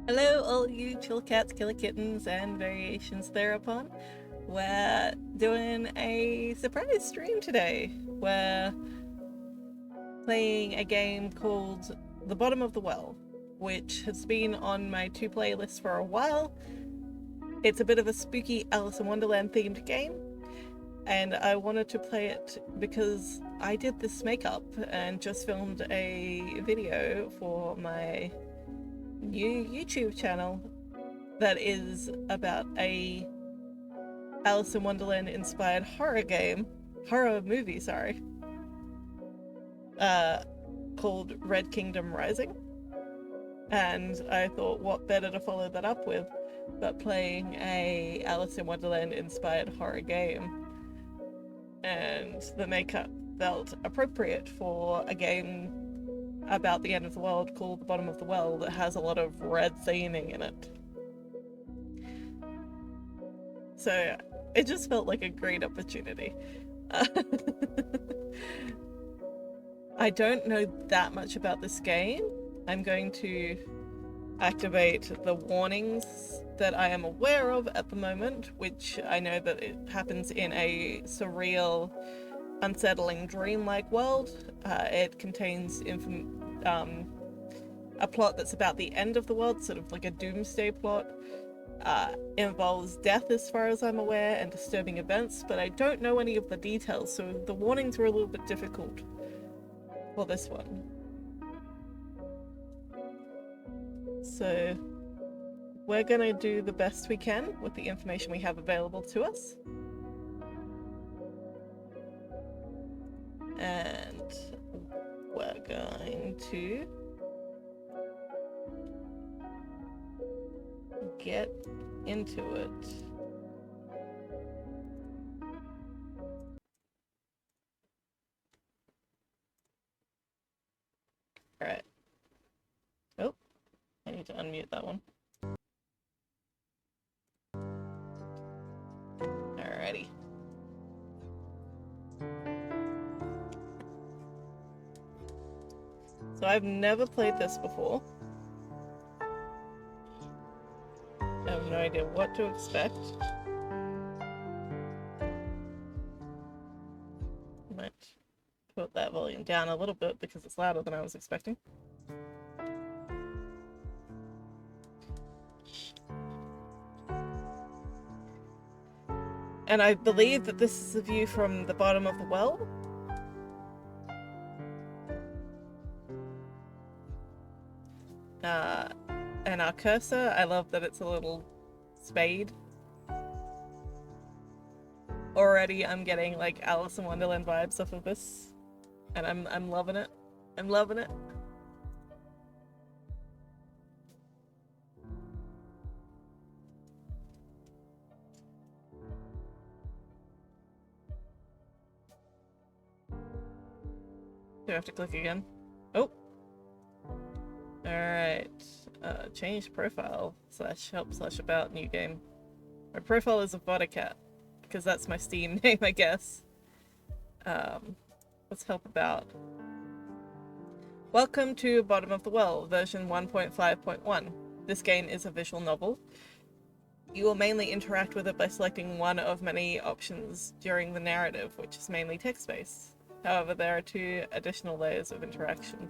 Hello, all you chill cats, killer kittens, and variations thereupon. We're doing a surprise stream today. We're playing a game called The Bottom of the Well, which has been on my to play list for a while. It's a bit of a spooky Alice in Wonderland themed game, and I wanted to play it because I did this makeup and just filmed a video for my new YouTube channel that is about a Alice in Wonderland inspired horror movie, sorry, uh, called Red Kingdom Rising. And I thought, what better to follow that up with but playing a Alice in Wonderland inspired horror game. And the makeup felt appropriate for a game about the end of the world called The Bottom of the Well that has a lot of red theming in it. So it just felt like a great opportunity. I don't know that much about this game. I'm going to activate the warnings that I am aware of at the moment, which I know that it happens in a surreal, unsettling, dreamlike world. It contains a plot that's about the end of the world, sort of like a doomsday plot. Involves death as far as I'm aware and disturbing events, but I don't know any of the details, so the warnings were a little bit difficult for this one. So we're gonna do the best we can with the information we have available to us. And we're going to get into it. Alright. Oh, I need to unmute that one. Alrighty. So I've never played this before. I have no idea what to expect. Might put that volume down a little bit because it's louder than I was expecting. And I believe that this is a view from the bottom of the well. And our cursor, I love that it's a little spade. Already I'm getting like Alice in Wonderland vibes off of this. And I'm loving it. I'm loving it. Do I have to click again? Oh. Alright. Change profile / help / about new game. My profile is Avoticat, because that's my Steam name, I guess. Let's help about. Welcome to Bottom of the Well, version 1.5.1. This game is a visual novel. You will mainly interact with it by selecting one of many options during the narrative, which is mainly text-based. However, there are 2 additional layers of interaction.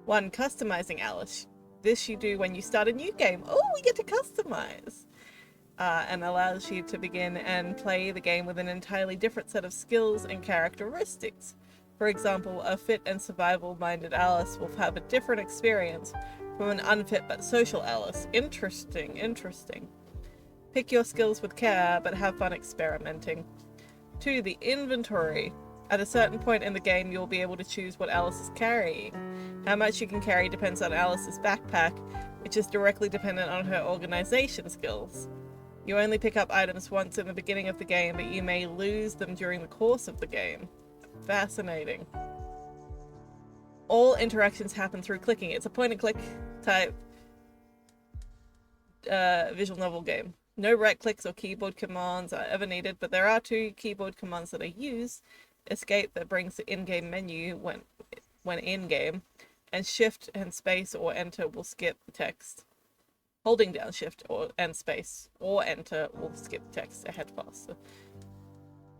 1. Customizing Alice. This you do when you start a new game. Oh, we get to customize! And allows you to begin and play the game with an entirely different set of skills and characteristics. For example, a fit and survival-minded Alice will have a different experience from an unfit but social Alice. Interesting, interesting. Pick your skills with care, but have fun experimenting. 2. The inventory. At a certain point in the game, you'll be able to choose what Alice is carrying. How much you can carry depends on Alice's backpack, which is directly dependent on her organization skills. You only pick up items once in the beginning of the game, but you may lose them during the course of the game. Fascinating. All interactions happen through clicking. It's a point-and-click type visual novel game. No right clicks or keyboard commands are ever needed, but there are 2 keyboard commands that I use. Escape, that brings the in-game menu when in-game, and shift and space or enter will skip the text. Holding down shift and space or enter will skip text ahead faster.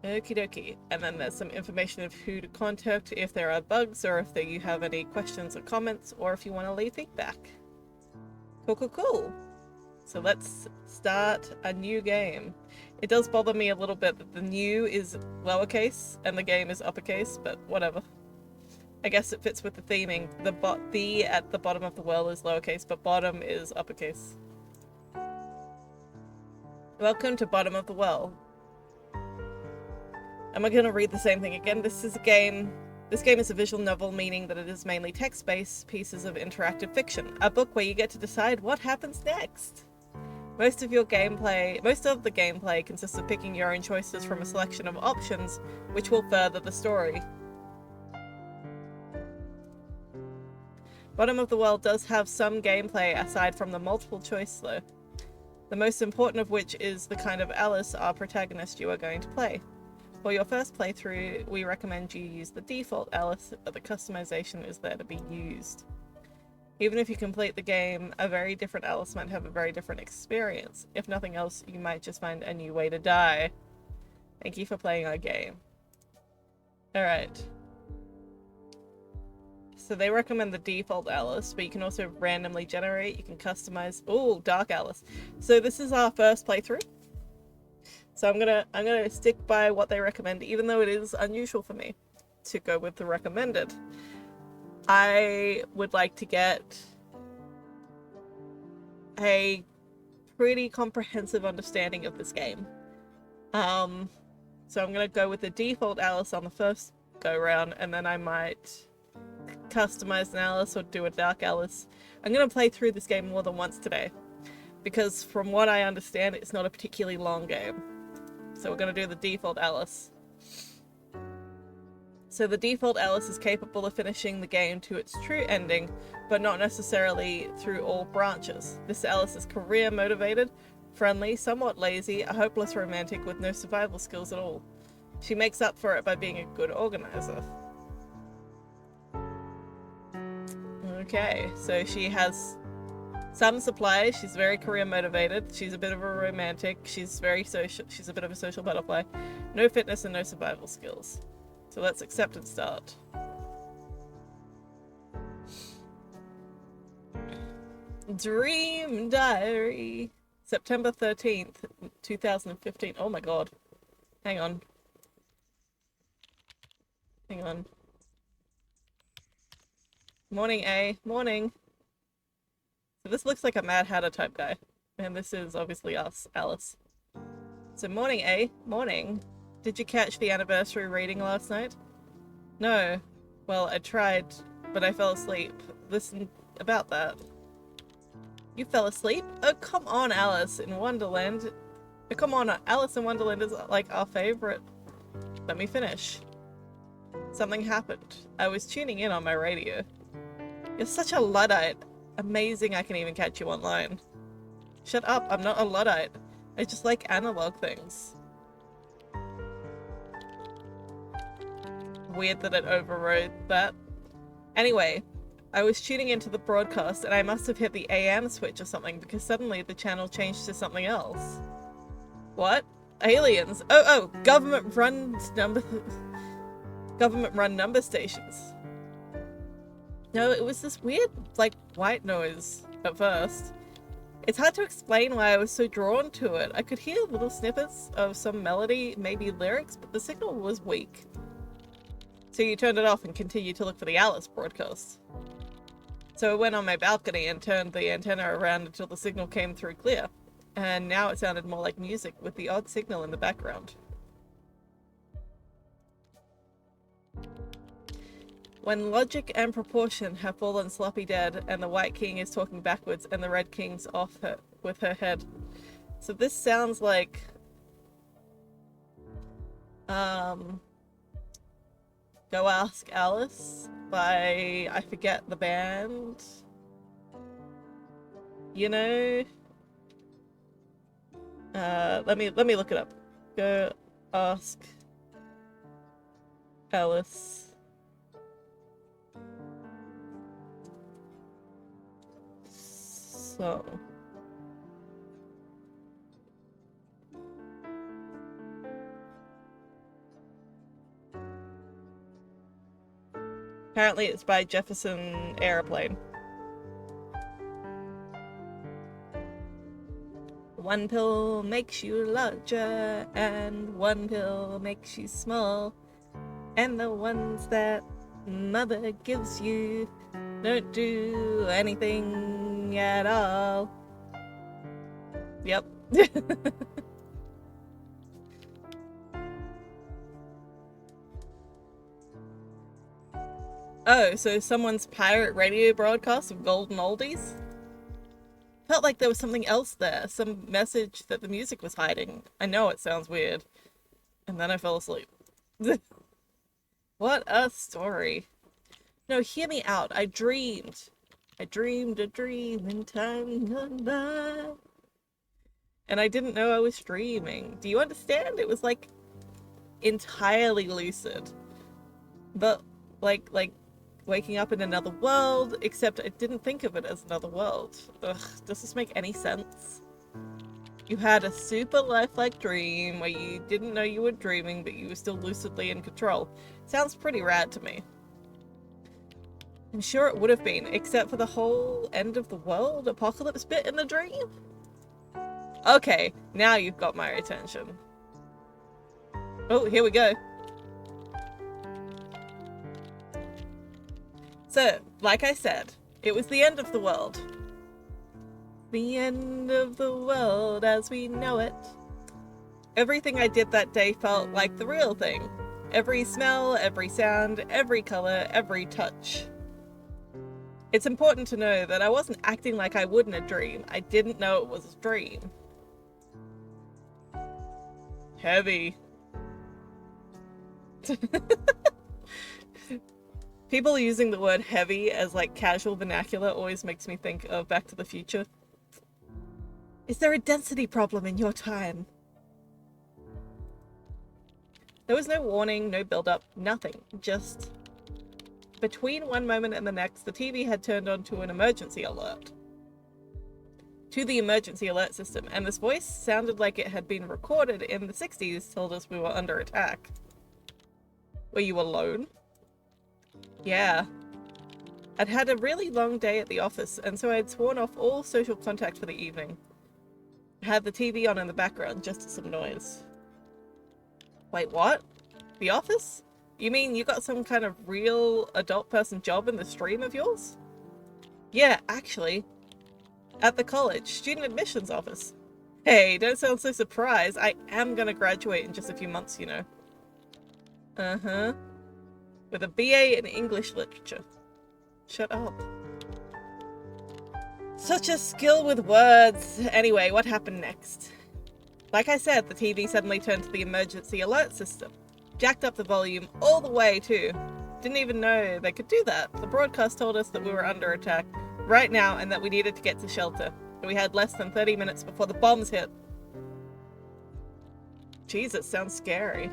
Okie dokie. And then there's some information of who to contact if there are bugs or if you have any questions or comments or if you want to leave feedback. Cool. So let's start a new game. It does bother me a little bit that the new is lowercase and the game is uppercase, but whatever. I guess it fits with the theming. The at the bottom of the well is lowercase, but bottom is uppercase. Welcome to Bottom of the Well. Am I going to read the same thing again? This game is a visual novel, meaning that it is mainly text-based pieces of interactive fiction. A book where you get to decide what happens next. Most of the gameplay consists of picking your own choices from a selection of options, which will further the story. Bottom of the Well does have some gameplay aside from the multiple choice though. The most important of which is the kind of Alice, our protagonist, you are going to play. For your first playthrough, we recommend you use the default Alice, but the customization is there to be used. Even if you complete the game, a very different Alice might have a very different experience. If nothing else, you might just find a new way to die. Thank you for playing our game. Alright. So they recommend the default Alice, but you can also randomly generate, you can customize. Ooh, Dark Alice. So this is our first playthrough. So I'm gonna stick by what they recommend, even though it is unusual for me to go with the recommended. I would like to get a pretty comprehensive understanding of this game. So I'm gonna go with the default Alice on the first go round, and then I might customize an Alice or do a Dark Alice. I'm gonna play through this game more than once today, because from what I understand, it's not a particularly long game. So we're going to do the default Alice. So the default Alice is capable of finishing the game to its true ending, but not necessarily through all branches. This Alice is career motivated, friendly, somewhat lazy, a hopeless romantic with no survival skills at all. She makes up for it by being a good organizer. Okay, so she has some supplies. She's very career motivated. She's a bit of a romantic. She's very social. She's a bit of a social butterfly. No fitness and no survival skills. So let's accept and start. Dream Diary. September 13th, 2015. Oh my god. Hang on. Morning, A. Morning. So this looks like a Mad Hatter type guy. And this is obviously us, Alice. So morning, A. Morning. Did you catch the anniversary reading last night? No. Well, I tried, but I fell asleep. Listen about that. You fell asleep? Oh, come on, Alice in Wonderland. Oh, come on, Alice in Wonderland is like our favorite. Let me finish. Something happened. I was tuning in on my radio. You're such a Luddite. Amazing I can even catch you online. Shut up, I'm not a Luddite. I just like analog things. Weird that it overrode that. Anyway, I was tuning into the broadcast and I must have hit the AM switch or something because suddenly the channel changed to something else. What? Aliens? Oh, government-run number stations. No, it was this weird, like, white noise at first. It's hard to explain why I was so drawn to it. I could hear little snippets of some melody, maybe lyrics, but the signal was weak. So you turned it off and continued to look for the Alice broadcast. So I went on my balcony and turned the antenna around until the signal came through clear. And now it sounded more like music with the odd signal in the background. When logic and proportion have fallen sloppy dead and the White King is talking backwards and the Red King's off with her head. So this sounds like... Go Ask Alice by... I forget the band. You know? Let me look it up. Go Ask Alice. So Apparently it's by Jefferson Airplane. One pill makes you larger, and one pill makes you small. And the ones that mother gives you don't do anything at all. Yep. Oh, so someone's pirate radio broadcast of golden oldies? Felt like there was something else there, some message that the music was hiding. I know it sounds weird. And then I fell asleep. What a story. No, hear me out. I dreamed. I dreamed a dream in time gone by. And I didn't know I was dreaming. Do you understand? It was like entirely lucid. But like waking up in another world, except I didn't think of it as another world. Ugh, does this make any sense? You had a super lifelike dream where you didn't know you were dreaming, but you were still lucidly in control. Sounds pretty rad to me. I'm sure it would have been, except for the whole end of the world apocalypse bit in the dream. Okay, now you've got my attention. Oh, here we go. So, like I said, it was the end of the world. The end of the world as we know it. Everything I did that day felt like the real thing. Every smell, every sound, every color, every touch. It's important to know that I wasn't acting like I would in a dream. I didn't know it was a dream. Heavy. People using the word heavy as like casual vernacular always makes me think of Back to the Future. Is there a density problem in your time? There was no warning, no build-up, nothing. Just between one moment and the next, the TV had turned on to an emergency alert. To the emergency alert system, and this voice sounded like it had been recorded in the 60s, told us we were under attack. Were you alone? Yeah. I'd had a really long day at the office, and so I'd sworn off all social contact for the evening. I had the TV on in the background, just as some noise. Wait, what? The office? You mean you got some kind of real adult person job in the stream of yours? Yeah, actually. At the college, student admissions office. Hey, don't sound so surprised. I am gonna graduate in just a few months, you know. Uh-huh. With a BA in English literature. Shut up. Such a skill with words. Anyway, what happened next? Like I said, the TV suddenly turned to the emergency alert system. Jacked up the volume all the way too. Didn't even know they could do that. The broadcast told us that we were under attack right now and that we needed to get to shelter. We had less than 30 minutes before the bombs hit. Jesus, sounds scary.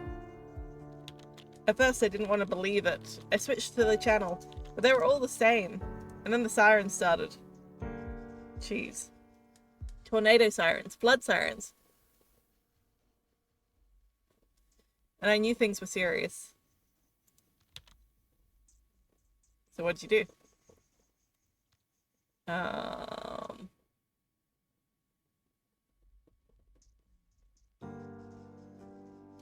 At first I didn't want to believe it. I switched to the channel, but they were all the same. And then the sirens started. Jeez. Tornado sirens, flood sirens. And I knew things were serious. So what'd you do?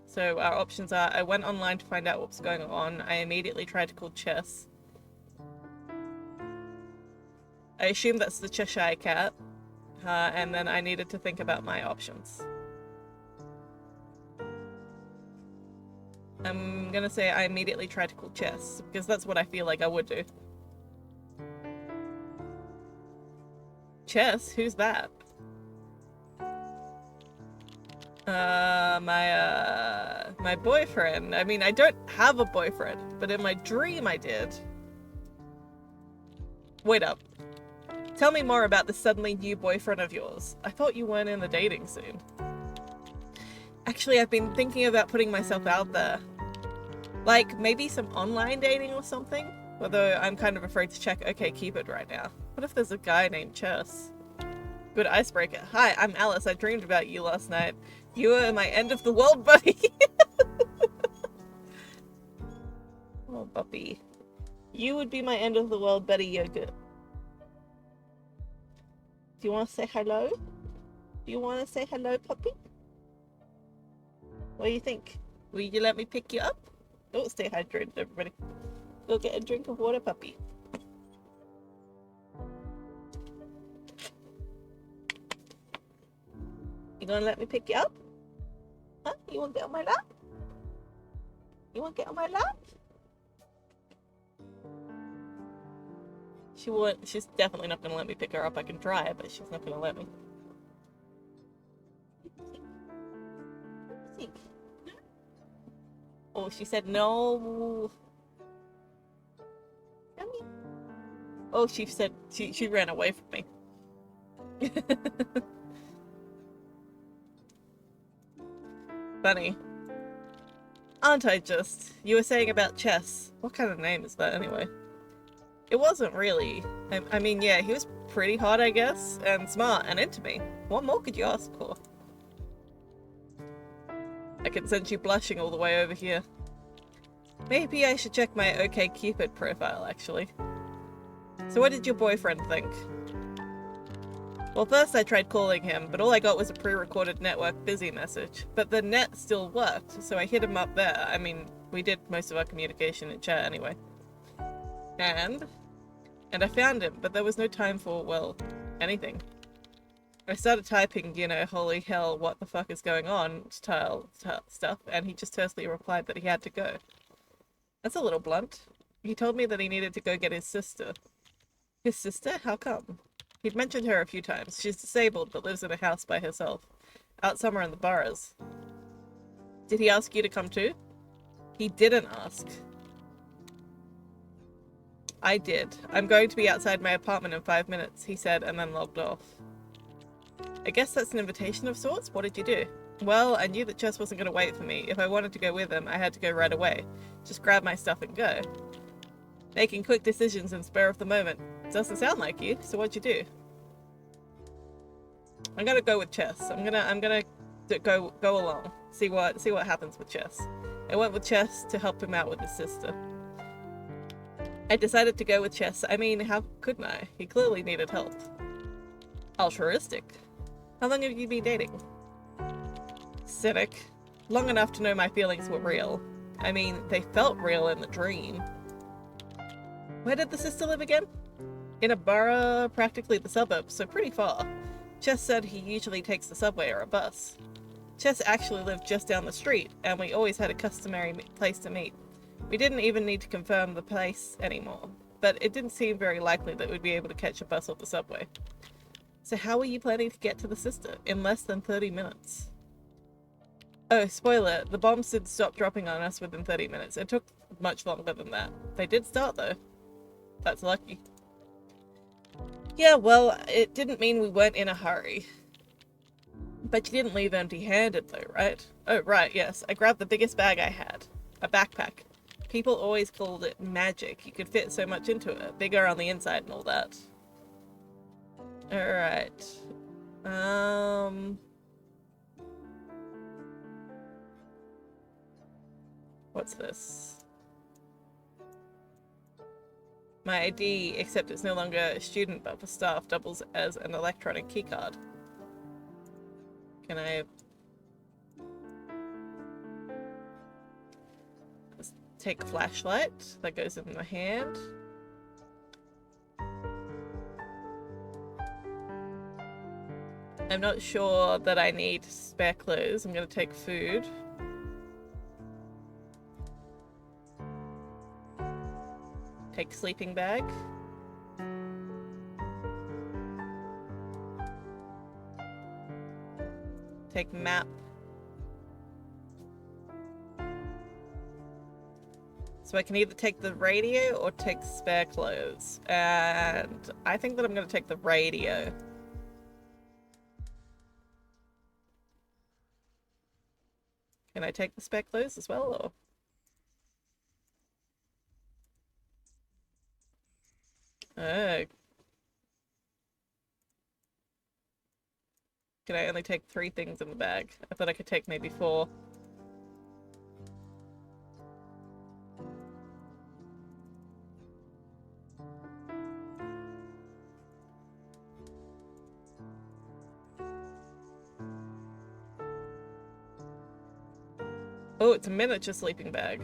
So our options are, I went online to find out what was going on. I immediately tried to call Chess. I assume that's the Cheshire Cat. And then I needed to think about my options. I'm gonna say I immediately tried to call Chess, because that's what I feel like I would do. Chess? Who's that? My boyfriend. I mean, I don't have a boyfriend, but in my dream I did. Wait up. Tell me more about this suddenly new boyfriend of yours. I thought you weren't in the dating scene. Actually, I've been thinking about putting myself out there. Like, maybe some online dating or something? Although I'm kind of afraid to check OK Cupid right now. What if there's a guy named Chess? Good icebreaker. Hi, I'm Alice. I dreamed about you last night. You were my end of the world buddy. Oh, puppy. You would be my end of the world Betty Yogurt. Do you want to say hello? Do you want to say hello, puppy? What do you think? Will you let me pick you up? Oh, stay hydrated, everybody. Go get a drink of water, puppy. You gonna let me pick you up? Huh? You wanna get on my lap? You wanna get on my lap? She's definitely not gonna let me pick her up. I can try it, but she's not gonna let me. Oh, she said no. Come here. Oh, she said she ran away from me. Funny. Aren't I just? You were saying about Chess. What kind of name is that anyway? It wasn't really. I mean, yeah, he was pretty hot, I guess, and smart and into me. What more could you ask for? I can sense you blushing all the way over here. Maybe I should check my OkCupid profile, actually. So what did your boyfriend think? Well, first I tried calling him, but all I got was a pre-recorded network busy message. But the net still worked, so I hit him up there. I mean, we did most of our communication in chat anyway. And I found him, but there was no time for, well, anything. I started typing, you know, holy hell, what the fuck is going on style stuff, and he just tersely replied that he had to go. That's a little blunt. He told me that he needed to go get his sister. His sister? How come? He'd mentioned her a few times. She's disabled, but lives in a house by herself. Out somewhere in the boroughs. Did he ask you to come too? He didn't ask. I did. I'm going to be outside my apartment in 5 minutes, he said, and then logged off. I guess that's an invitation of sorts? What did you do? Well, I knew that Chess wasn't going to wait for me. If I wanted to go with him, I had to go right away. Just grab my stuff and go. Making quick decisions in spur of the moment. Doesn't sound like you, so what'd you do? I'm gonna go with Chess. I'm gonna go along. See what happens with Chess. I went with Chess to help him out with his sister. I decided to go with Chess. I mean, how couldn't I? He clearly needed help. Altruistic. How long have you been dating? Cynic. Long enough to know my feelings were real. I mean, they felt real in the dream. Where did the sister live again? In a borough, practically the suburbs, so pretty far. Chess said he usually takes the subway or a bus. Chess actually lived just down the street, and we always had a customary place to meet. We didn't even need to confirm the place anymore, but it didn't seem very likely that we'd be able to catch a bus or the subway. So how were you planning to get to the sister in less than 30 minutes? Oh, spoiler, the bombs did stop dropping on us within 30 minutes. It took much longer than that. They did start though. That's lucky. Yeah, well, it didn't mean we weren't in a hurry. But you didn't leave empty-handed though, right? Oh, right, yes. I grabbed the biggest bag I had. A backpack. People always called it magic. You could fit so much into it. Bigger on the inside and all that. Alright. What's this? My ID, except it's no longer a student but for staff, doubles as an electronic keycard. Can I... Let's take a flashlight. That goes in my hand. I'm not sure that I need spare clothes. I'm gonna take food. Take sleeping bag. Take map. So I can either take the radio or take spare clothes. And I think that I'm gonna take the radio. Can I take the spare clothes as well, or? Oh. Can I only take 3 things in the bag? I thought I could take maybe 4. Oh, it's a miniature sleeping bag.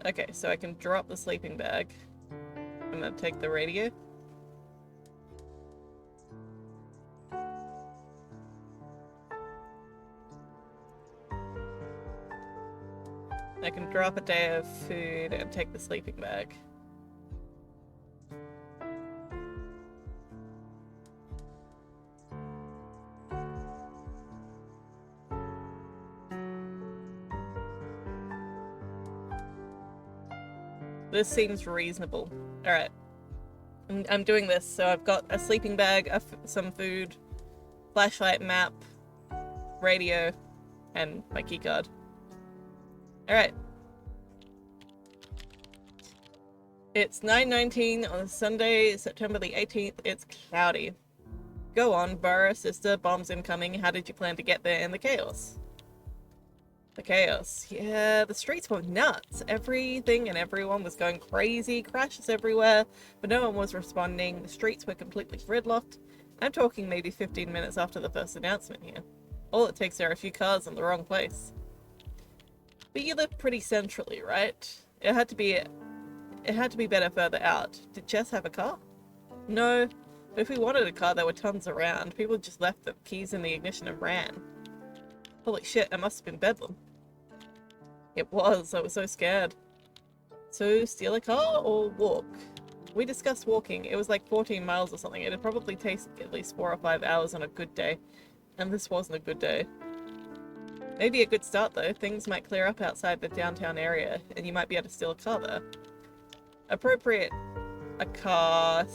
Okay, so I can drop the sleeping bag. I'm gonna take the radio. I can drop a day of food and take the sleeping bag. This seems reasonable. Alright. I'm doing this, so I've got a sleeping bag, some food, flashlight, map, radio, and my keycard. Alright. It's 9:19 on Sunday, September the 18th. It's cloudy. Go on, Burr, sister, bombs incoming. How did you plan to get there in the chaos? The chaos. Yeah, the streets were nuts. Everything and everyone was going crazy, crashes everywhere, but no one was responding. The streets were completely gridlocked. I'm talking maybe 15 minutes after the first announcement here. All it takes are a few cars in the wrong place. But you live pretty centrally, right? It had to be better further out. Did Jess have a car? No. But if we wanted a car, there were tons around. People just left the keys in the ignition and ran. Holy shit, it must have been bedlam. It was. I was so scared. So, steal a car or walk? We discussed walking. It was like 14 miles or something. It'd probably take at least 4 or 5 hours on a good day. And this wasn't a good day. Maybe a good start though. Things might clear up outside the downtown area, and you might be able to steal a car there. Appropriate a car.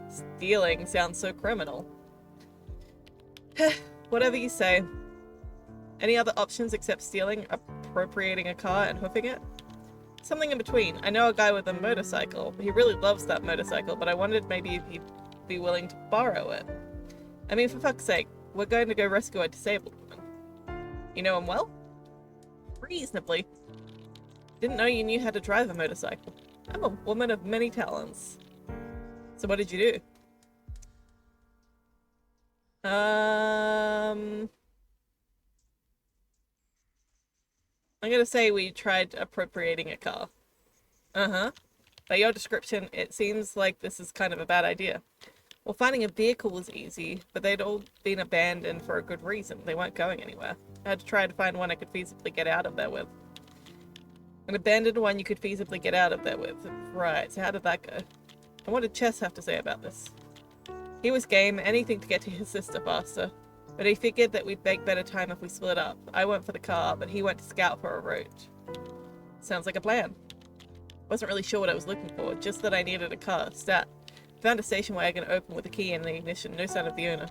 Stealing sounds so criminal. Whatever you say. Any other options except stealing, appropriating a car, and hoofing it? Something in between. I know a guy with a motorcycle. He really loves that motorcycle, but I wondered maybe if he'd be willing to borrow it. I mean, for fuck's sake, we're going to go rescue a disabled woman. You know him well? Reasonably. Didn't know you knew how to drive a motorcycle. I'm a woman of many talents. So what did you do? I'm gonna say we tried appropriating a car. Uh-huh. By your description, it seems like this is kind of a bad idea. Well, finding a vehicle was easy, but they'd all been abandoned for a good reason. They weren't going anywhere. I had to try to find one I could feasibly get out of there with. An abandoned one you could feasibly get out of there with. Right, so how did that go? And what did Chess have to say about this? He was game, anything to get to his sister faster. But he figured that we'd make better time if we split up. I went for the car, but he went to scout for a route. Sounds like a plan. Wasn't really sure what I was looking for, just that I needed a car, stat. Found a station wagon open with a key in the ignition, no sign of the owner.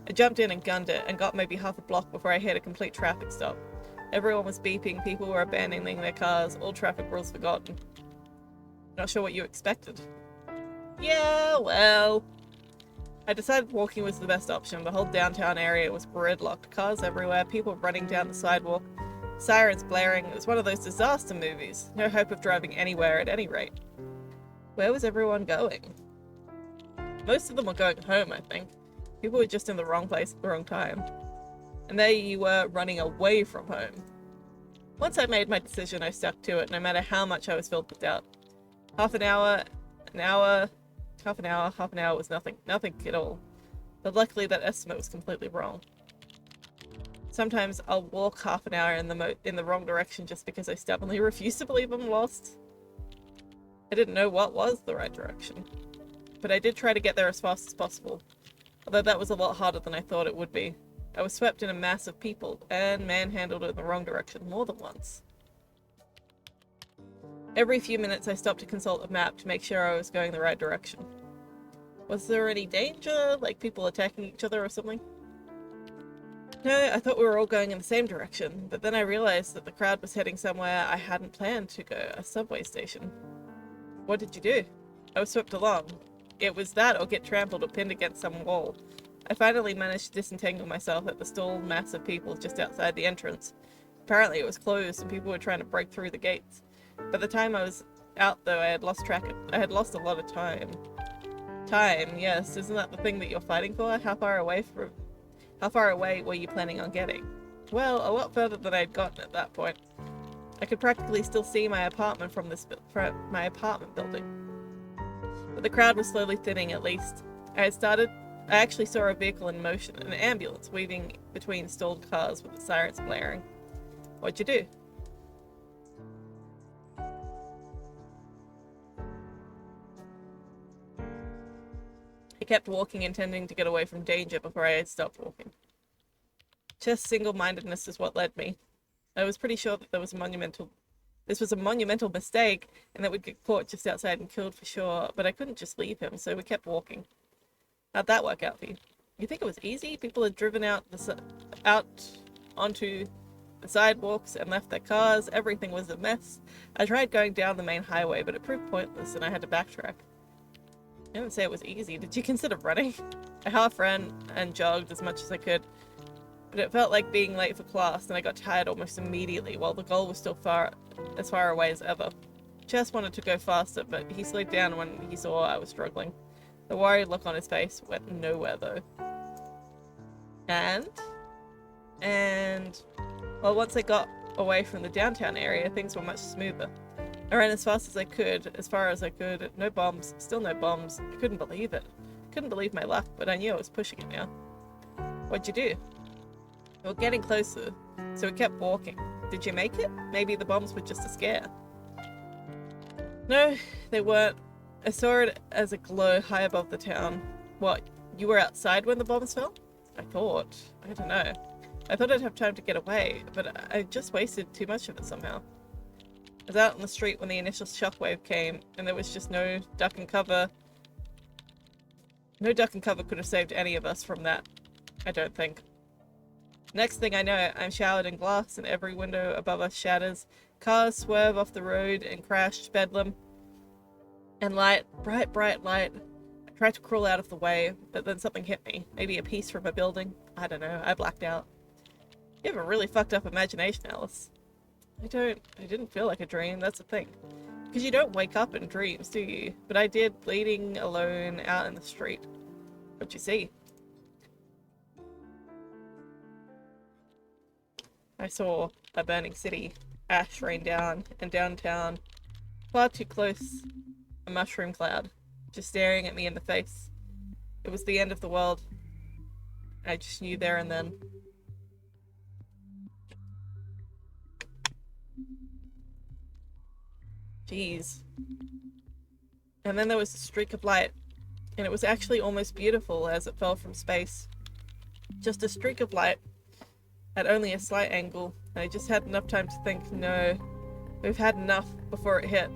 I jumped in and gunned it, and got maybe half a block before I hit a complete traffic stop. Everyone was beeping, people were abandoning their cars, all traffic rules forgotten. Not sure what you expected. Yeah, well... I decided walking was the best option. The whole downtown area was gridlocked, cars everywhere, people running down the sidewalk, sirens blaring. It was one of those disaster movies. No hope of driving anywhere at any rate. Where was everyone going? Most of them were going home, I think. People were just in the wrong place at the wrong time. And there you were, running away from home. Once I made my decision, I stuck to it, no matter how much I was filled with doubt. Half an hour was nothing at all. But luckily that estimate was completely wrong. Sometimes I'll walk half an hour in the wrong direction just because I stubbornly refuse to believe I'm lost. I didn't know what was the right direction. But I did try to get there as fast as possible. Although that was a lot harder than I thought it would be. I was swept in a mass of people, and manhandled in the wrong direction more than once. Every few minutes I stopped to consult the map to make sure I was going the right direction. Was there any danger? Like people attacking each other or something? No, I thought we were all going in the same direction, but then I realized that the crowd was heading somewhere I hadn't planned to go, a subway station. What did you do? I was swept along. It was that or get trampled or pinned against some wall. I finally managed to disentangle myself at the stalled mass of people just outside the entrance. Apparently it was closed and people were trying to break through the gates. By the time I was out though, I had lost a lot of time. Time, yes, isn't that the thing that you're fighting for? How far away were you planning on getting? well, a lot further than I'd gotten at that point. I could practically still see my apartment from my apartment building. But the crowd was slowly thinning, at least. I actually saw a vehicle in motion, an ambulance weaving between stalled cars with the sirens blaring. What'd you do? I kept walking, intending to get away from danger before I had stopped walking. Just single-mindedness is what led me. I was pretty sure that this was a monumental mistake, and that we'd get caught just outside and killed for sure, but I couldn't just leave him, so we kept walking. How'd that work out for you? You think it was easy? People had driven out onto the sidewalks and left their cars. Everything was a mess. I tried going down the main highway, but it proved pointless, and I had to backtrack. I didn't say it was easy. Did you consider running? I half ran and jogged as much as I could, but it felt like being late for class, and I got tired almost immediately, while the goal was still as far away as ever. Chess wanted to go faster, but he slowed down when he saw I was struggling. The worried look on his face went nowhere, though. And, well, once I got away from the downtown area, things were much smoother. I ran as fast as I could, as far as I could. No bombs, still no bombs. I couldn't believe it. Couldn't believe my luck, but I knew I was pushing it now. What'd you do? We were getting closer, so we kept walking. Did you make it? Maybe the bombs were just a scare. No, they weren't. I saw it as a glow high above the town. What, you were outside when the bombs fell? I thought. I don't know. I thought I'd have time to get away, but I just wasted too much of it somehow. I was out on the street when the initial shockwave came, and there was just no duck and cover. No duck and cover could have saved any of us from that, I don't think. Next thing I know, I'm showered in glass and every window above us shatters. Cars swerve off the road and crash bedlam. And light, bright light. I tried to crawl out of the way, but then something hit me. Maybe a piece from a building. I don't know, I blacked out. You have a really fucked up imagination, Alice. I didn't feel like a dream, that's the thing. Because you don't wake up in dreams, do you? But I did, bleeding alone out in the street. What'd you see? I saw a burning city. Ash rained down, and downtown, far too close, a mushroom cloud, just staring at me in the face. It was the end of the world. I just knew there and then. Jeez. And then there was a streak of light, and it was actually almost beautiful as it fell from space. Just a streak of light, at only a slight angle, and I just had enough time to think, no, we've had enough before it hit.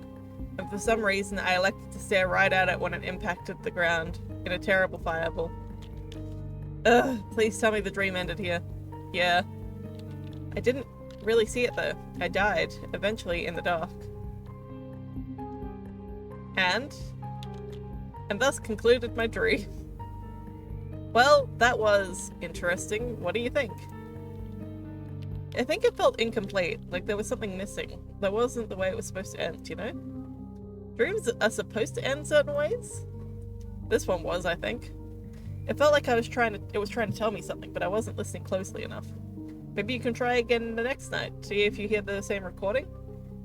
And for some reason, I elected to stare right at it when it impacted the ground, in a terrible fireball. Ugh, please tell me the dream ended here. Yeah. I didn't really see it though. I died, eventually, in the dark. And thus concluded my dream. Well, that was interesting. What do you think? I think it felt incomplete, like there was something missing. That wasn't the way it was supposed to end, you know? Dreams are supposed to end certain ways? This one was, I think. It felt like it was trying to tell me something, but I wasn't listening closely enough. Maybe you can try again the next night, see if you hear the same recording?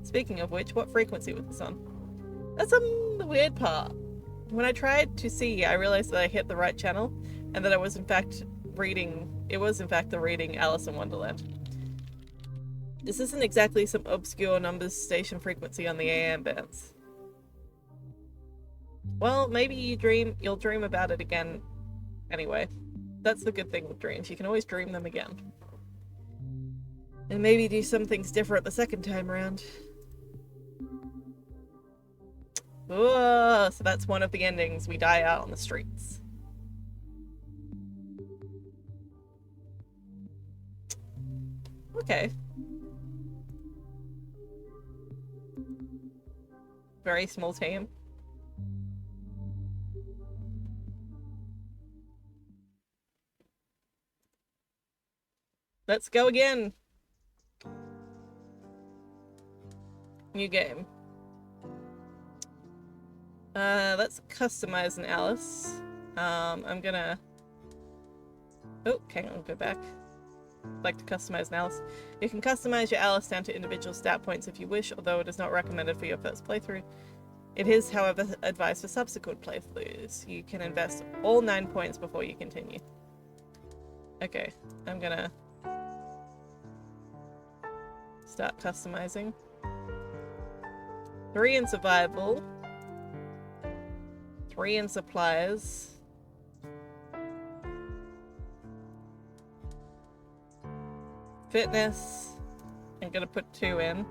Speaking of which, what frequency was this on? That's the weird part. When I tried to see, I realized that I hit the right channel, and that it was in fact the reading Alice in Wonderland. This isn't exactly some obscure numbers station frequency on the AM bands. Well, maybe you'll dream about it again anyway. That's the good thing with dreams, you can always dream them again. And maybe do some things different the second time around. Ooh, so that's one of the endings, we die out on the streets. Okay. Very small team. Let's go again. New game. Let's customize an Alice. I'm gonna... Oh, hang on, go back. like to customize an Alice. You can customize your Alice down to individual stat points if you wish, although it is not recommended for your first playthrough. It is, however, advised for subsequent playthroughs. You can invest all 9 points before you continue. Okay, I'm gonna start customizing. 3 in survival. 3 in supplies. Fitness. I'm gonna put 2 in.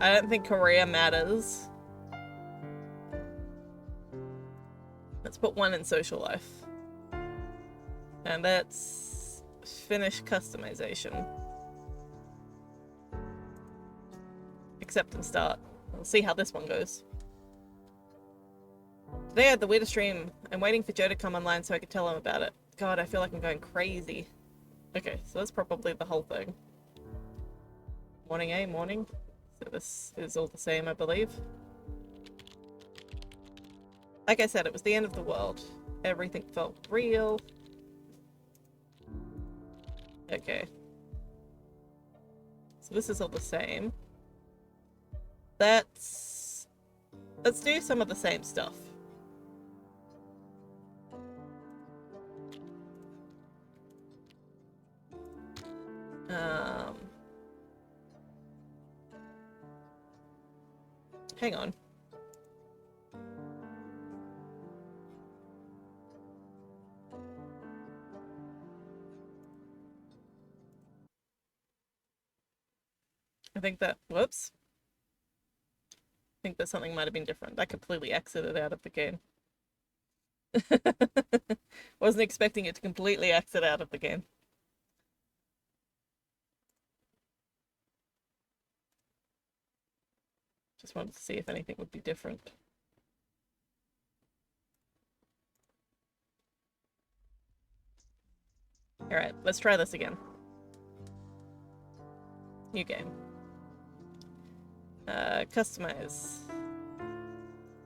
I don't think career matters. Let's put 1 in social life. And let's finish customization. Accept and start. We'll see how this one goes. Today I had the weirdest stream. I'm waiting for Joe to come online so I can tell him about it. God, I feel like I'm going crazy. Okay, so that's probably the whole thing. Morning, eh? Morning. So this is all the same, I believe. Like I said, it was the end of the world. Everything felt real. Okay. So this is all the same. Let's do some of the same stuff. Hang on. I think that, whoops. I think that something might have been different. I completely exited out of the game. Wasn't expecting it to completely exit out of the game. Just wanted to see if anything would be different. Alright, let's try this again. New game. Customize.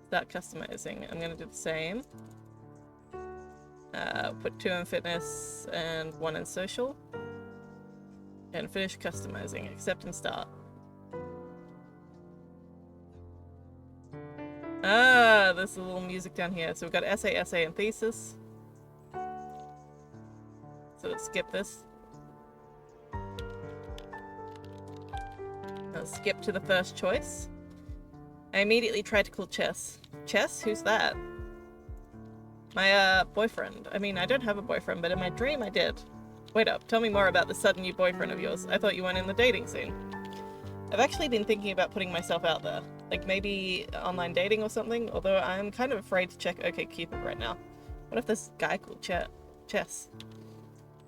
Start customizing. I'm gonna do the same. Put 2 in fitness and 1 in social. And finish customizing. Accept and start. Ah, there's a little music down here. So we've got essay, and thesis. So let's skip this. Let's skip to the first choice. I immediately tried to call Chess. Chess? Who's that? My, boyfriend. I mean, I don't have a boyfriend, but in my dream I did. Wait up, tell me more about this sudden new boyfriend of yours. I thought you weren't in the dating scene. I've actually been thinking about putting myself out there. Like maybe online dating or something, although I'm kind of afraid to check OkCupid right now. What if this guy called Chess?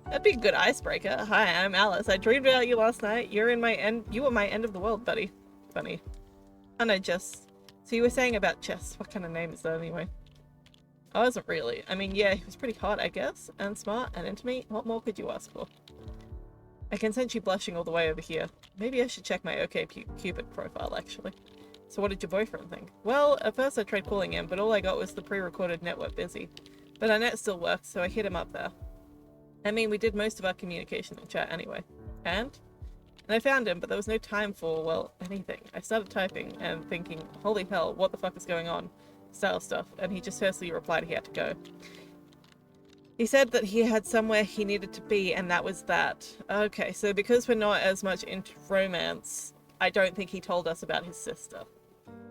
That'd be a good icebreaker. Hi, I'm Alice. I dreamed about you last night. You were my end of the world, buddy. Funny. Oh no, Jess. So you were saying about Chess. What kind of name is that anyway? I wasn't really. I mean, yeah, he was pretty hot, I guess. And smart and into me. What more could you ask for? I can sense you blushing all the way over here. Maybe I should check my OkCupid profile, actually. So what did your boyfriend think? Well, at first I tried calling him, but all I got was the pre-recorded network busy. But our net still works, so I hit him up there. I mean, we did most of our communication in chat anyway. And I found him, but there was no time for, well, anything. I started typing and thinking, holy hell, what the fuck is going on? Style stuff. And he just tersely replied he had to go. He said that he had somewhere he needed to be, and that was that. Okay, so because we're not as much into romance, I don't think he told us about his sister.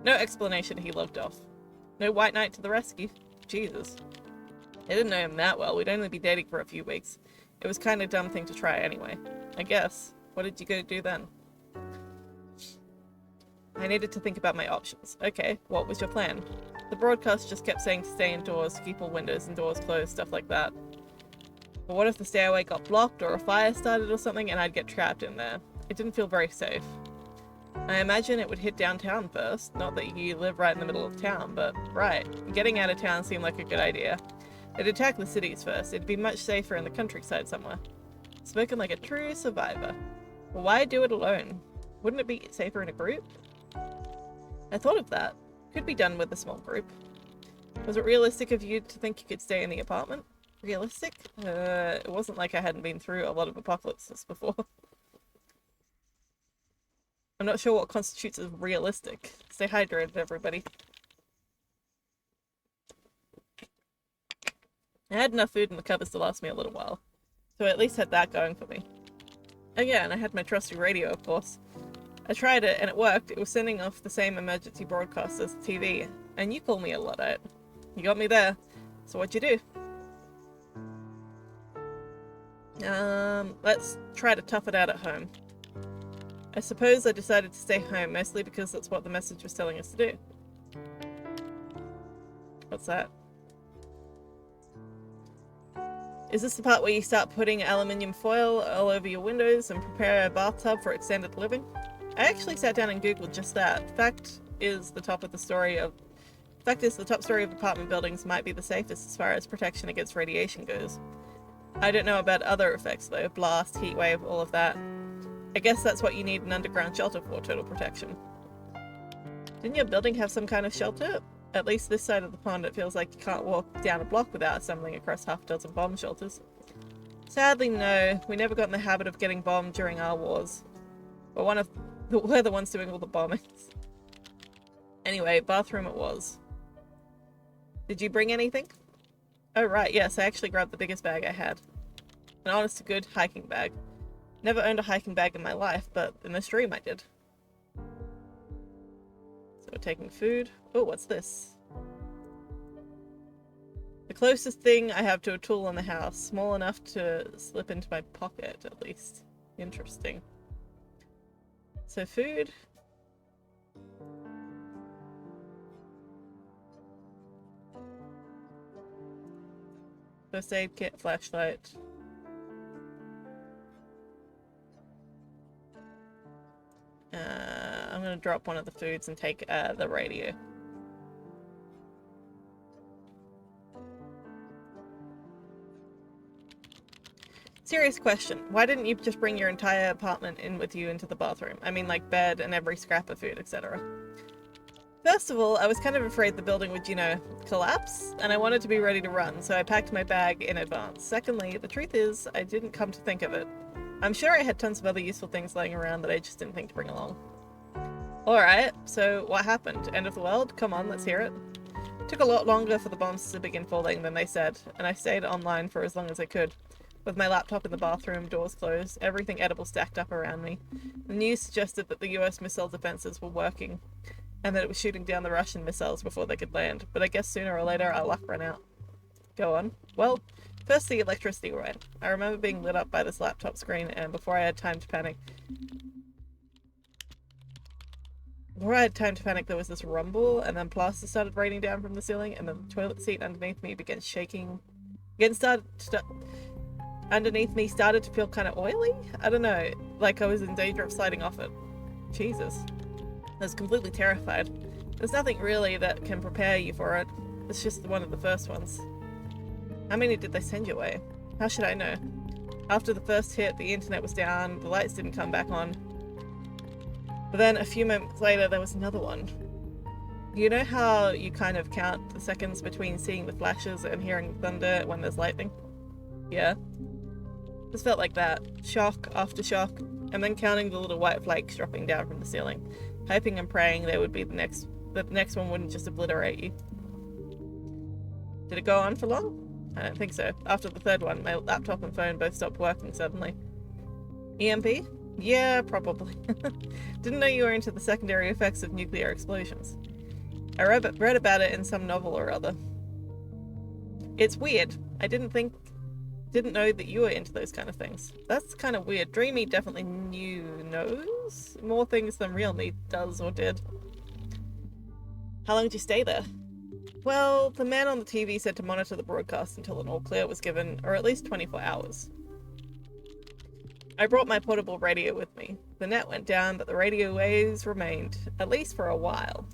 No explanation, he logged off. No white knight to the rescue. Jesus. I didn't know him that well. We'd only be dating for a few weeks. It was kind of a dumb thing to try anyway. I guess. What did you go do then? I needed to think about my options. Okay, what was your plan? The broadcast just kept saying to stay indoors, keep all windows and doors closed, stuff like that. But what if the stairway got blocked or a fire started or something and I'd get trapped in there? It didn't feel very safe. I imagine it would hit downtown first. Not that you live right in the middle of town, but right. Getting out of town seemed like a good idea. It'd attack the cities first. It'd be much safer in the countryside somewhere. Spoken like a true survivor. Well, why do it alone? Wouldn't it be safer in a group? I thought of that. Could be done with a small group. Was it realistic of you to think you could stay in the apartment? Realistic? It wasn't like I hadn't been through a lot of apocalypses before. I'm not sure what constitutes as realistic. Stay hydrated, everybody. I had enough food in the cupboards to last me a little while, so I at least had that going for me. Oh yeah, and I had my trusty radio, of course. I tried it and it worked. It was sending off the same emergency broadcast as the TV, and you call me a Luddite. You got me there. So what'd you do? Let's try to tough it out at home. I suppose I decided to stay home, mostly because that's what the message was telling us to do. What's that? Is this the part where you start putting aluminium foil all over your windows and prepare a bathtub for extended living? I actually sat down and googled just that. Fact is the top story of apartment buildings might be the safest as far as protection against radiation goes. I don't know about other effects though, blast, heat wave, all of that. I guess that's what you need an underground shelter for, total protection. Didn't your building have some kind of shelter? At least this side of the pond it feels like you can't walk down a block without stumbling across half a dozen bomb shelters. Sadly no, we never got in the habit of getting bombed during our wars. We're the ones doing all the bombings. Anyway, bathroom it was. Did you bring anything? Oh right, yes, I actually grabbed the biggest bag I had. An honest to good hiking bag. Never owned a hiking bag in my life, but in this dream I did. So we're taking food. Oh, what's this? The closest thing I have to a tool in the house. Small enough to slip into my pocket, at least. Interesting. So food. First aid kit, flashlight. I'm gonna drop one of the foods and take the radio. Serious question. Why didn't you just bring your entire apartment in with you into the bathroom? I mean, like bed and every scrap of food, etc. First of all, I was kind of afraid the building would, collapse, and I wanted to be ready to run, so I packed my bag in advance. Secondly, the truth is, I didn't come to think of it. I'm sure I had tons of other useful things laying around that I just didn't think to bring along. Alright, so what happened? End of the world? Come on, let's hear it. Took a lot longer for the bombs to begin falling than they said, and I stayed online for as long as I could. With my laptop in the bathroom, doors closed, everything edible stacked up around me. The news suggested that the US missile defenses were working, and that it was shooting down the Russian missiles before they could land, but I guess sooner or later our luck ran out. Go on. Well, first the electricity went. I remember being lit up by this laptop screen, and before I had time to panic, there was this rumble, and then plaster started raining down from the ceiling, and the toilet seat underneath me began shaking. Underneath me started to feel kind of oily? I don't know, like I was in danger of sliding off it. Jesus. I was completely terrified. There's nothing really that can prepare you for it. It's just one of the first ones. How many did they send your way? How should I know? After the first hit, the internet was down, the lights didn't come back on. But then a few moments later, there was another one. You know how you kind of count the seconds between seeing the flashes and hearing thunder when there's lightning? Yeah. This felt like that. Shock after shock, and then counting the little white flakes dropping down from the ceiling, hoping and praying they would be the next one wouldn't just obliterate you. Did it go on for long? I don't think so. After the third one, my laptop and phone both stopped working suddenly. EMP? Yeah, probably. Didn't know you were into the secondary effects of nuclear explosions. I read about it in some novel or other. It's weird. I didn't know that you were into those kind of things. That's kind of weird. Dreamy definitely knows more things than real me does or did. How long did you stay there? Well, the man on the TV said to monitor the broadcast until an all clear was given, or at least 24 hours. I brought my portable radio with me. The net went down, but the radio waves remained, at least for a while.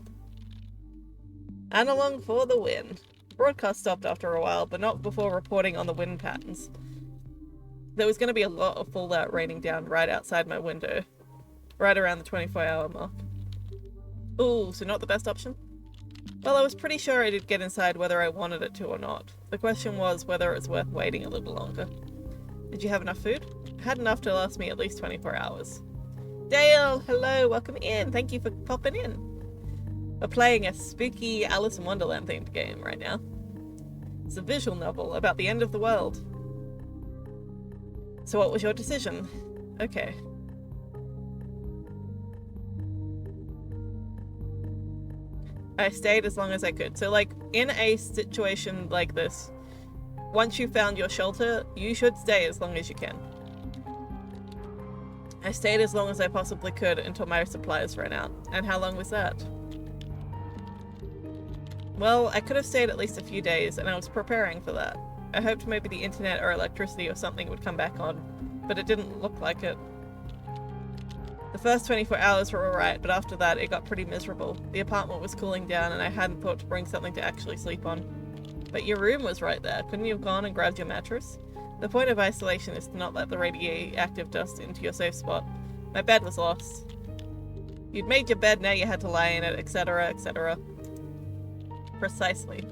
And along for the win. The broadcast stopped after a while, but not before reporting on the wind patterns. There was going to be a lot of fallout raining down right outside my window, right around the 24-hour mark. Ooh, so not the best option? Well, I was pretty sure I did get inside whether I wanted it to or not. The question was whether it's worth waiting a little longer. Did you have enough food? I had enough to last me at least 24 hours. Dale, hello, welcome in. Thank you for popping in. We're playing a spooky Alice in Wonderland themed game right now. It's a visual novel about the end of the world. So what was your decision? Okay. I stayed as long as I could. So, like, in a situation like this, once you found your shelter, you should stay as long as you can. I stayed as long as I possibly could until my supplies ran out. And how long was that? Well, I could have stayed at least a few days, and I was preparing for that. I hoped maybe the internet or electricity or something would come back on, but it didn't look like it. The first 24 hours were alright, but after that it got pretty miserable. The apartment was cooling down and I hadn't thought to bring something to actually sleep on. But your room was right there. Couldn't you have gone and grabbed your mattress? The point of isolation is to not let the radioactive dust into your safe spot. My bed was lost. You'd made your bed, now you had to lie in it, etc., etc. Precisely.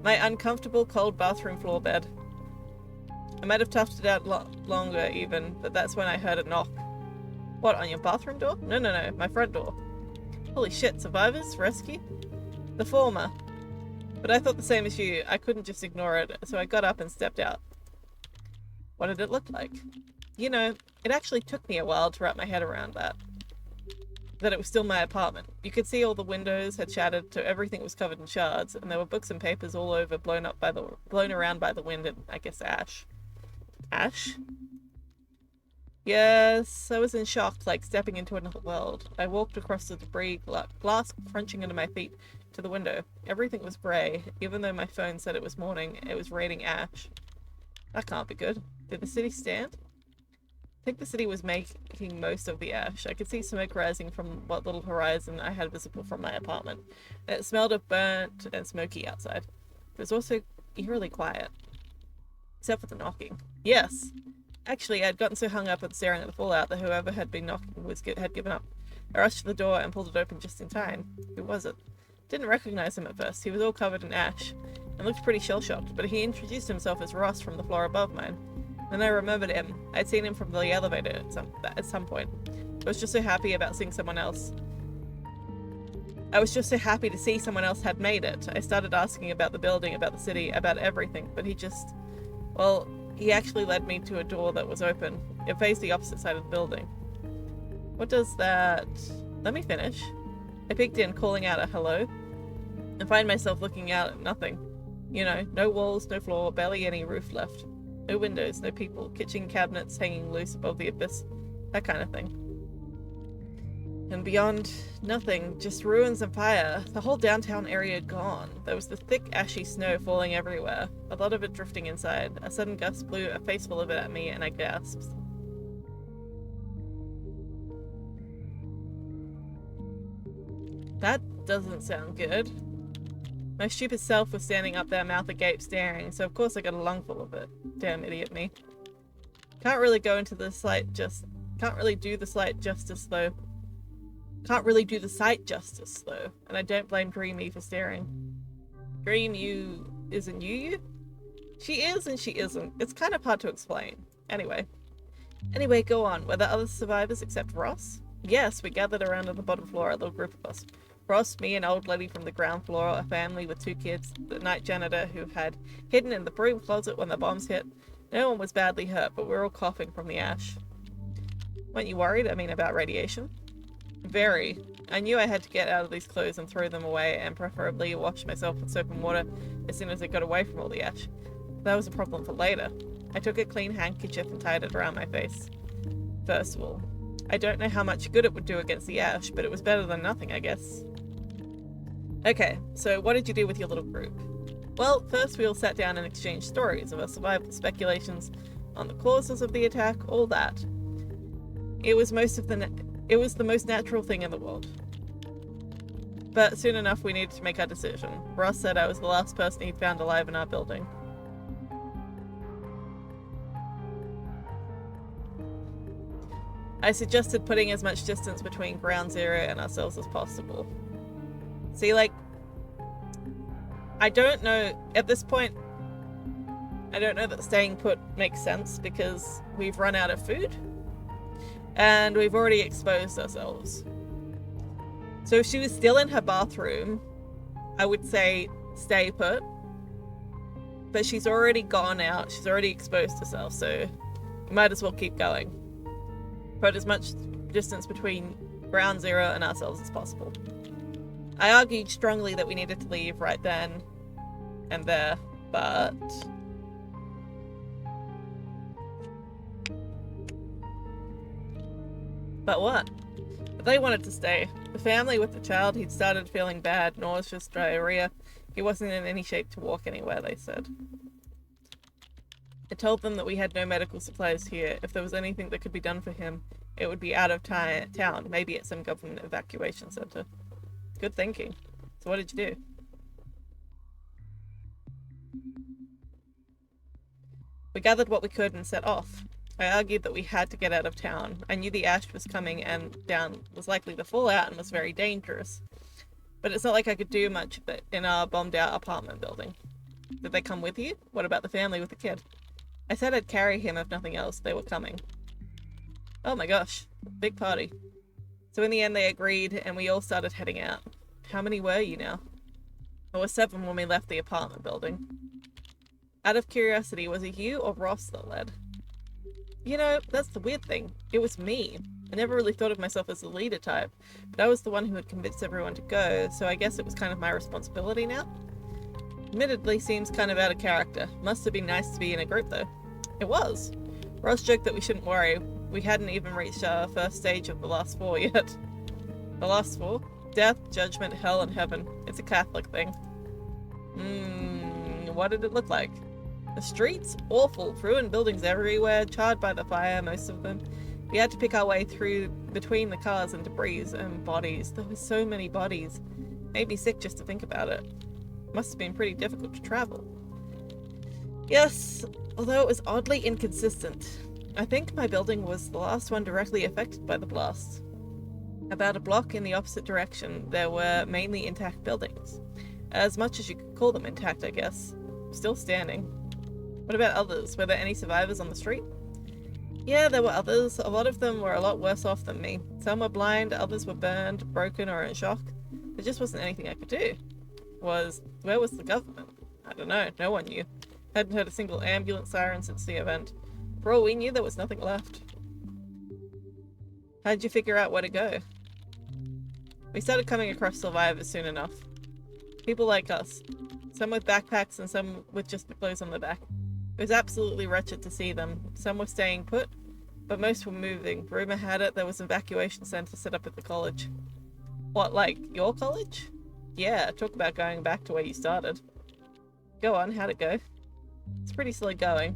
My uncomfortable cold bathroom floor bed. I might have toughed it out longer even, but that's when I heard a knock. What, on your bathroom door? No, my front door. Holy shit, survivors? Rescue? The former. But I thought the same as you. I couldn't just ignore it, so I got up and stepped out. What did it look like? You know, it actually took me a while to wrap my head around that. That it was still my apartment. You could see all the windows had shattered, so everything was covered in shards, and there were books and papers all over, blown around by the wind and, I guess, ash. Ash? Yes, I was in shock, like stepping into another world. I walked across the debris, glass crunching under my feet, to the window. Everything was grey. Even though my phone said it was morning, it was raining ash. That can't be good. Did the city stand? I think the city was making most of the ash. I could see smoke rising from what little horizon I had visible from my apartment. And it smelled of burnt and smoky outside. It was also eerily quiet. Except for the knocking. Yes! Actually, I'd gotten so hung up on staring at the fallout that whoever had been knocking had given up. I rushed to the door and pulled it open just in time. Who was it? Didn't recognize him at first. He was all covered in ash and looked pretty shell-shocked, but he introduced himself as Ross from the floor above mine. Then I remembered him. I'd seen him from the elevator at some point. I was just so happy about seeing someone else. I was just so happy to see someone else had made it. I started asking about the building, about the city, about everything, but he just... well... he actually led me to a door that was open. It faced the opposite side of the building. What does that... Let me finish. I peeked in, calling out a hello, and find myself looking out at nothing. You know, no walls, no floor, barely any roof left. No windows, no people, kitchen cabinets hanging loose above the abyss, that kind of thing. And beyond, nothing, just ruins and fire. The whole downtown area gone. There was the thick, ashy snow falling everywhere, a lot of it drifting inside. A sudden gust blew a face full of it at me, and I gasped. That doesn't sound good. My stupid self was standing up there, mouth agape, staring, so of course I got a lungful of it. Damn idiot me. Can't really do the sight justice though. Can't really do the sight justice though, and I don't blame Dreamy for staring. Dream, you... isn't you? She is and she isn't. It's kind of hard to explain. Anyway, go on. Were there other survivors except Ross? Yes, we gathered around on the bottom floor, a little group of us. Ross, me, an old lady from the ground floor, a family with 2 kids, the night janitor who had hidden in the broom closet when the bombs hit. No one was badly hurt, but we were all coughing from the ash. Weren't you worried? I mean, about radiation? Very. I knew I had to get out of these clothes and throw them away, and preferably wash myself with soap and water as soon as I got away from all the ash. That was a problem for later. I took a clean handkerchief and tied it around my face. First of all, I don't know how much good it would do against the ash, but it was better than nothing, I guess. Okay, so what did you do with your little group? Well, first we all sat down and exchanged stories of our survival, speculations on the causes of the attack, all that. It was the most natural thing in the world. But soon enough we needed to make our decision. Ross said I was the last person he'd found alive in our building. I suggested putting as much distance between Ground Zero and ourselves as possible. See, like, I don't know, at this point, I don't know that staying put makes sense because we've run out of food and we've already exposed ourselves. So if she was still in her bathroom, I would say stay put. But she's already gone out, she's already exposed herself, so you might as well keep going. Put as much distance between ground zero and ourselves as possible. I argued strongly that we needed to leave right then and there, but what? But they wanted to stay. The family with the child, he'd started feeling bad, nauseous, diarrhea. He wasn't in any shape to walk anywhere, they said. I told them that we had no medical supplies here. If there was anything that could be done for him, it would be out of town, maybe at some government evacuation center. Good thinking. So what did you do? We gathered what we could and set off. I argued that we had to get out of town. I knew the ash was coming and down was likely to fall out and was very dangerous. But it's not like I could do much of it in our bombed out apartment building. Did they come with you? What about the family with the kid? I said I'd carry him if nothing else. They were coming. Oh my gosh. Big party. So in the end they agreed and we all started heading out. How many were you now? There were 7 when we left the apartment building. Out of curiosity, was it you or Ross that led? You know, that's the weird thing. It was me. I never really thought of myself as the leader type, but I was the one who had convinced everyone to go, so I guess it was kind of my responsibility now. Admittedly, seems kind of out of character. Must have been nice to be in a group though. It was. Ross joked that we shouldn't worry. We hadn't even reached our first stage of the last 4 yet. The last 4? Death, judgment, hell, and heaven. It's a Catholic thing. What did it look like? The streets? Awful. Ruined buildings everywhere, charred by the fire, most of them. We had to pick our way through between the cars and debris and bodies. There were so many bodies. Made me sick just to think about it. Must have been pretty difficult to travel. Yes, although it was oddly inconsistent. I think my building was the last one directly affected by the blast. About a block in the opposite direction, there were mainly intact buildings. As much as you could call them intact, I guess. Still standing. What about others? Were there any survivors on the street? Yeah, there were others. A lot of them were a lot worse off than me. Some were blind, others were burned, broken, or in shock. There just wasn't anything I could do. Where was the government? I don't know, no one knew. Hadn't heard a single ambulance siren since the event. For all we knew, there was nothing left. How did you figure out where to go? We started coming across survivors soon enough. People like us. Some with backpacks and some with just the clothes on their back. It was absolutely wretched to see them. Some were staying put, but most were moving. Rumor had it there was an evacuation center set up at the college. What, like your college? Yeah, talk about going back to where you started. Go on, how'd it go? It's pretty slow going.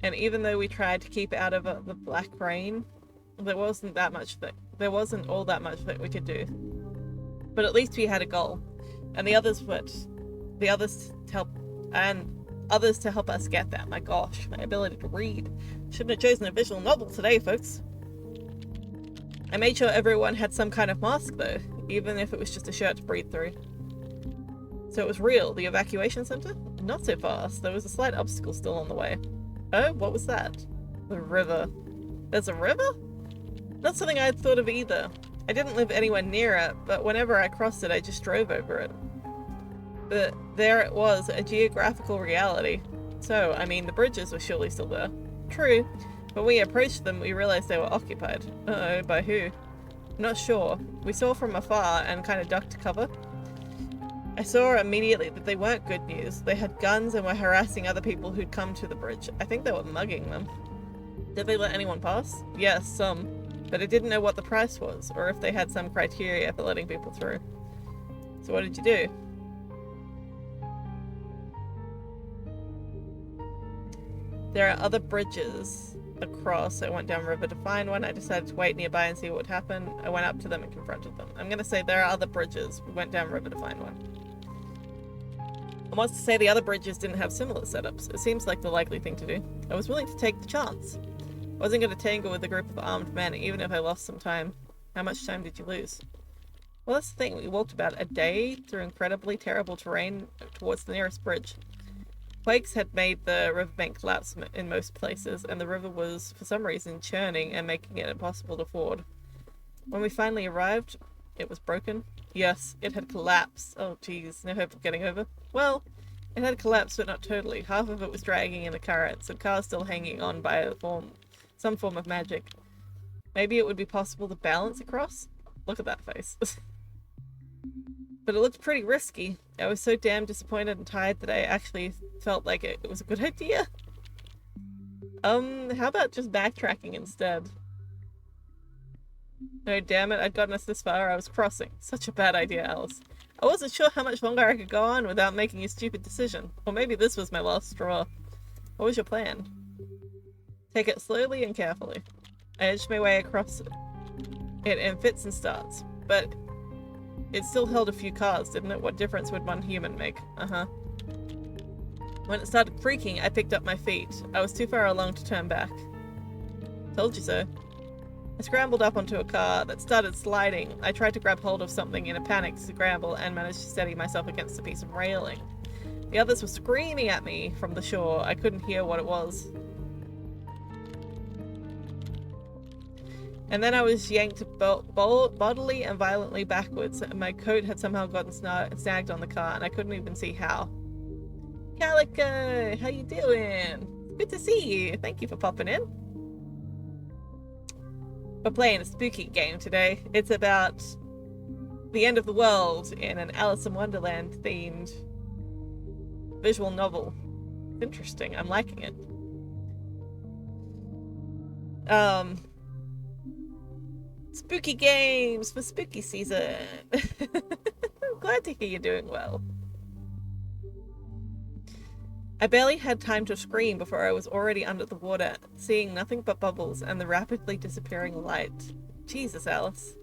And even though we tried to keep out of the black rain, there wasn't all that much that we could do. But at least we had a goal. And others to help us get that. My gosh, my ability to read. Shouldn't have chosen a visual novel today, folks. I made sure everyone had some kind of mask though, even if it was just a shirt to breathe through. So it was real, the evacuation center? Not so fast, there was a slight obstacle still on the way. Oh, what was that? The river. There's a river? Not something I had thought of either. I didn't live anywhere near it, but whenever I crossed it, I just drove over it. But there it was, a geographical reality. So, I mean, the bridges were surely still there. True. When we approached them, we realized they were occupied. Uh-oh, by who? Not sure. We saw from afar and kind of ducked to cover. I saw immediately that they weren't good news. They had guns and were harassing other people who'd come to the bridge. I think they were mugging them. Did they let anyone pass? Yes, some. But I didn't know what the price was, or if they had some criteria for letting people through. So what did you do? There are other bridges across. I went downriver to find one. I decided to wait nearby and see what would happen. I went up to them and confronted them. I'm going to say there are other bridges. We went downriver to find one. I want to say the other bridges didn't have similar setups. It seems like the likely thing to do. I was willing to take the chance. I wasn't going to tangle with a group of armed men, even if I lost some time. How much time did you lose? Well, that's the thing. We walked about a day through incredibly terrible terrain towards the nearest bridge. Quakes had made the riverbank collapse in most places, and the river was, for some reason, churning and making it impossible to ford. When we finally arrived, it was broken. Yes, it had collapsed. Oh, geez, no hope of getting over. Well, it had collapsed, but not totally. Half of it was dragging in the currents, and cars still hanging on by some form of magic. Maybe it would be possible to balance across? Look at that face. But it looked pretty risky. I was so damn disappointed and tired that I actually felt like it was a good idea. How about just backtracking instead? No, damn it, I'd gotten us this far, I was crossing. Such a bad idea, Alice. I wasn't sure how much longer I could go on without making a stupid decision. Or maybe this was my last straw. What was your plan? Take it slowly and carefully. I edged my way across it in fits and starts, but it still held a few cars, didn't it? What difference would one human make? When it started creaking, I picked up my feet. I was too far along to turn back. Told you so. I scrambled up onto a car that started sliding. I tried to grab hold of something in a panicked scramble and managed to steady myself against a piece of railing. The others were screaming at me from the shore. I couldn't hear what it was. And then I was yanked bodily and violently backwards, and my coat had somehow gotten snagged on the car, and I couldn't even see how. Calico, how you doing? Good to see you. Thank you for popping in. We're playing a spooky game today. It's about the end of the world in an Alice in Wonderland themed visual novel. Interesting. I'm liking it. Spooky games for spooky season. I'm glad to hear you're doing well. I barely had time to scream before I was already under the water, seeing nothing but bubbles and the rapidly disappearing light. Jesus, Alice.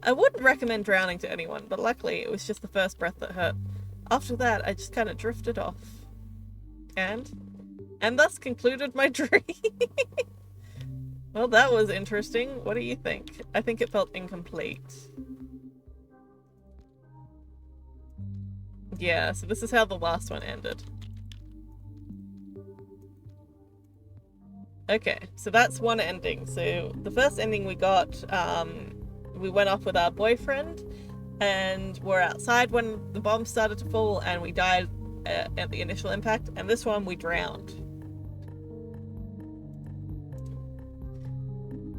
I wouldn't recommend drowning to anyone, but luckily it was just the first breath that hurt. After that, I just kind of drifted off. And thus concluded my dream. Well, that was interesting. What do you think? I think it felt incomplete. Yeah, so this is how the last one ended. Okay, so that's one ending. So the first ending we got, we went off with our boyfriend and we're outside when the bomb started to fall and we died at the initial impact. And this one we drowned.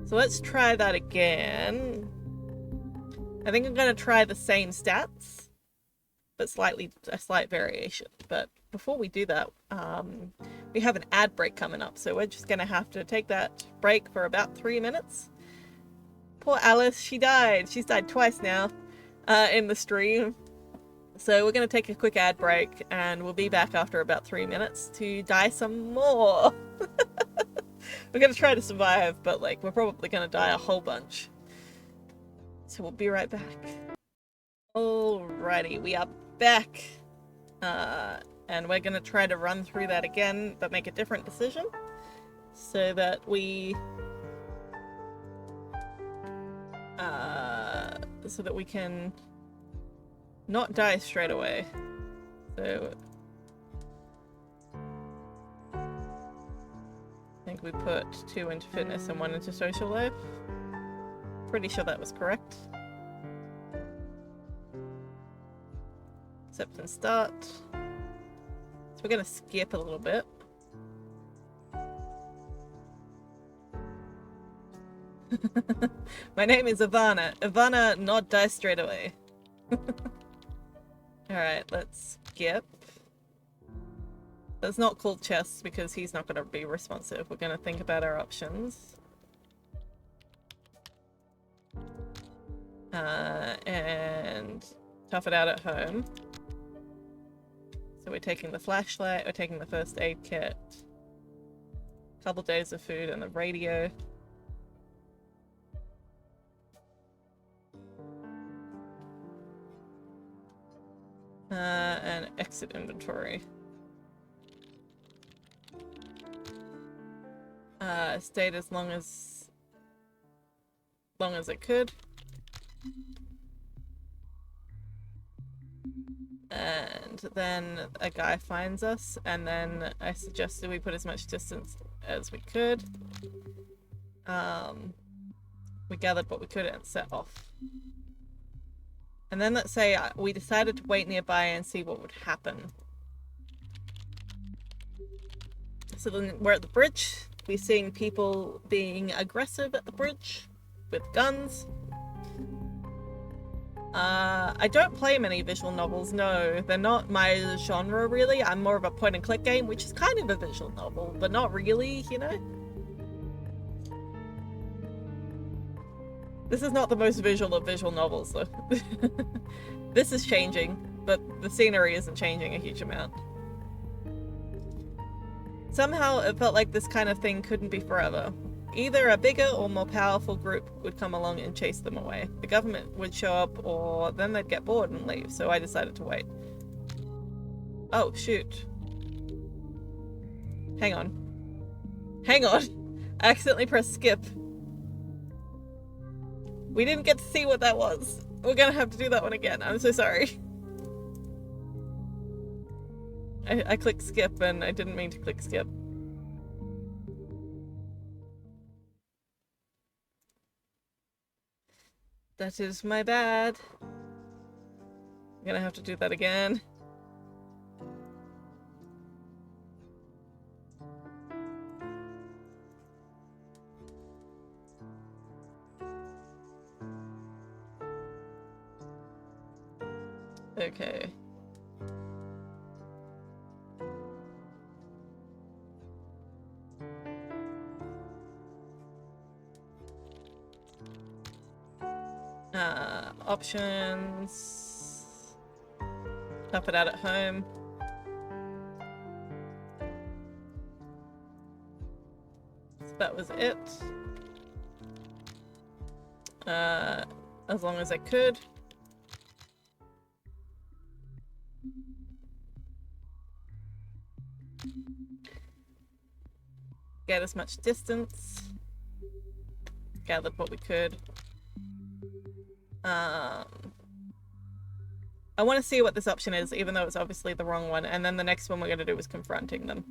So let's try that again. I think I'm going to try the same stats, but a slight variation. But before we do that, we have an ad break coming up, so we're just going to have to take that break for about 3 minutes. Poor Alice, she died. She's died twice now in the stream. So we're going to take a quick ad break, and we'll be back after about 3 minutes to die some more. We're going to try to survive, but we're probably going to die a whole bunch. So we'll be right back. Alrighty, we are back. And we're going to try to run through that again, but make a different decision. So that we can not die straight away. So I think we put 2 into fitness and 1 into social life. Pretty sure that was correct. Accept and start. So we're going to skip a little bit. My name is Ivana. Ivana, not die straight away. Alright, let's skip. That's not called chess because he's not going to be responsive. We're going to think about our options. And tough it out at home. So we're taking the flashlight, we're taking the first aid kit, a couple days of food and the radio. And exit inventory. Stayed as long as it could. And then a guy finds us, and then I suggested we put as much distance as we could. We gathered what we could and set off. And then let's say we decided to wait nearby and see what would happen. So then we're at the bridge. We're seeing people being aggressive at the bridge with guns. I don't play many visual novels, no. They're not my genre, really. I'm more of a point-and-click game, which is kind of a visual novel, but not really, you know? This is not the most visual of visual novels, though. This is changing, but the scenery isn't changing a huge amount. Somehow it felt like this kind of thing couldn't be forever. Either a bigger or more powerful group would come along and chase them away. The government would show up, or then they'd get bored and leave, so I decided to wait. Oh, shoot. Hang on. Hang on! I accidentally pressed skip. We didn't get to see what that was. We're gonna have to do that one again. I'm so sorry. I clicked skip and I didn't mean to click skip. That is my bad. I'm gonna have to do that again. Okay. Options. Tough it out at home. So that was it. As long as I could. Get as much distance. Gathered what we could. I want to see what this option is, even though it's obviously the wrong one, and then the next one we're going to do is confronting them.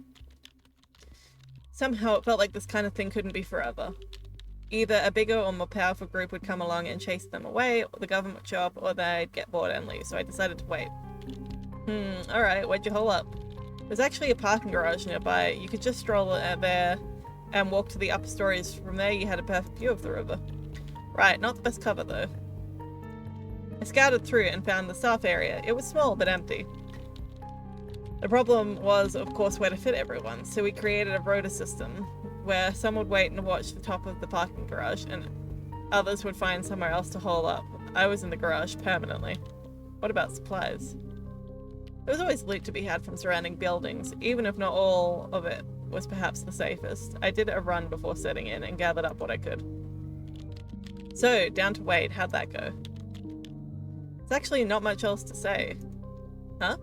Somehow it felt like this kind of thing couldn't be forever. Either a bigger or more powerful group would come along and chase them away, or the government would show up, or they'd get bored and leave, so I decided to wait. Alright, where'd you hole up? There's actually a parking garage nearby. You could just stroll there and walk to the upper stories. From there you had a perfect view of the river. Right, not the best cover though. I scouted through and found the staff area. It was small but empty. The problem was, of course, where to fit everyone, so we created a rota system where some would wait and watch the top of the parking garage and others would find somewhere else to hole up. I was in the garage permanently. What about supplies? There was always loot to be had from surrounding buildings, even if not all of it was perhaps the safest. I did a run before setting in and gathered up what I could. So, down to Wade, how'd that go? There's actually not much else to say. Huh?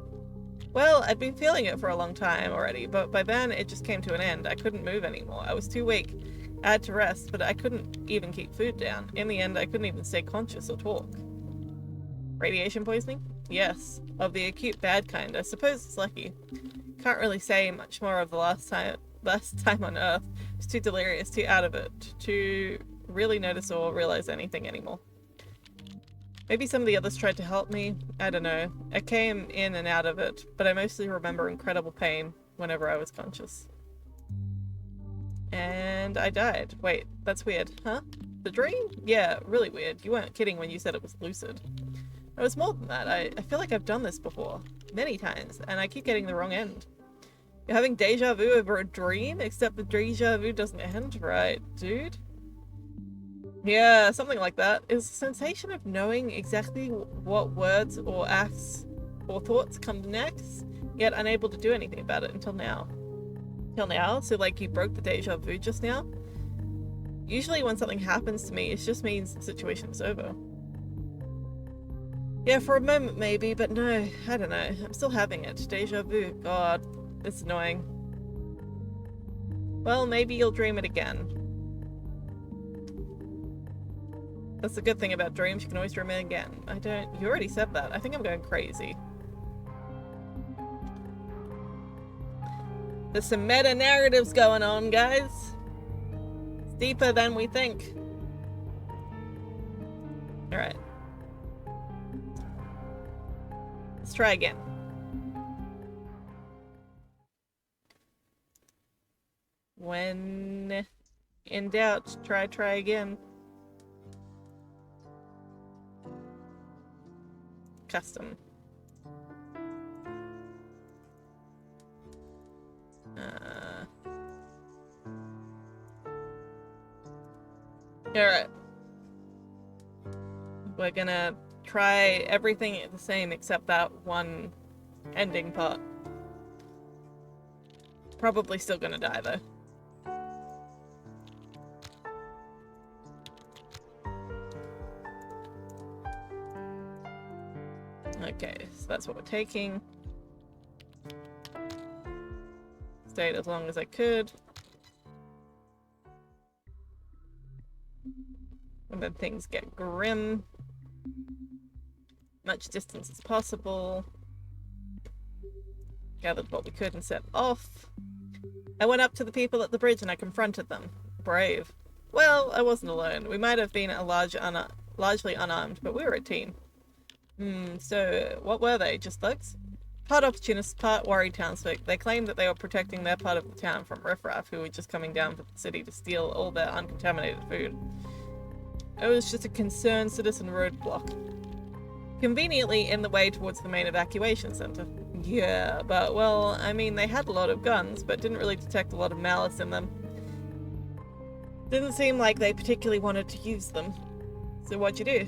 Well, I'd been feeling it for a long time already, but by then it just came to an end. I couldn't move anymore. I was too weak. I had to rest, but I couldn't even keep food down. In the end, I couldn't even stay conscious or talk. Radiation poisoning? Yes. Of the acute bad kind. I suppose it's lucky. Can't really say much more of the last time on Earth. I was too delirious, too out of it, to really notice or realize anything anymore. Maybe some of the others tried to help me. I don't know. I came in and out of it, but I mostly remember incredible pain whenever I was conscious. And I died. Wait, that's weird. Huh? The dream? Yeah, really weird. You weren't kidding when you said it was lucid. It was more than that. I feel like I've done this before. Many times, and I keep getting the wrong end. You're having deja vu over a dream? Except the deja vu doesn't end right, dude. Yeah, something like that. It's a sensation of knowing exactly what words or acts or thoughts come next, yet unable to do anything about it until now. Till now? So like you broke the deja vu just now? Usually when something happens to me, it just means the situation is over. Yeah, for a moment maybe, but no, I don't know. I'm still having it. Deja vu. God, it's annoying. Well, maybe you'll dream it again. That's the good thing about dreams, you can always dream it again. You already said that. I think I'm going crazy. There's some meta narratives going on, guys. It's deeper than we think. Alright. Let's try again. When in doubt, try again. Custom. Alright. We're gonna try everything the same except that one ending part. Probably still gonna die though. Okay, so that's what we're taking. Stayed as long as I could. And then things get grim. Much distance as possible. Gathered what we could and set off. I went up to the people at the bridge and I confronted them. Brave. Well, I wasn't alone. We might have been largely unarmed, but we were a team. So what were they? Just thugs? Part opportunists, part worried townsfolk. They claimed that they were protecting their part of the town from riffraff who were just coming down from the city to steal all their uncontaminated food. It was just a concerned citizen roadblock. Conveniently in the way towards the main evacuation center. Yeah, but well, I mean, they had a lot of guns, but didn't really detect a lot of malice in them. Didn't seem like they particularly wanted to use them. So what'd you do?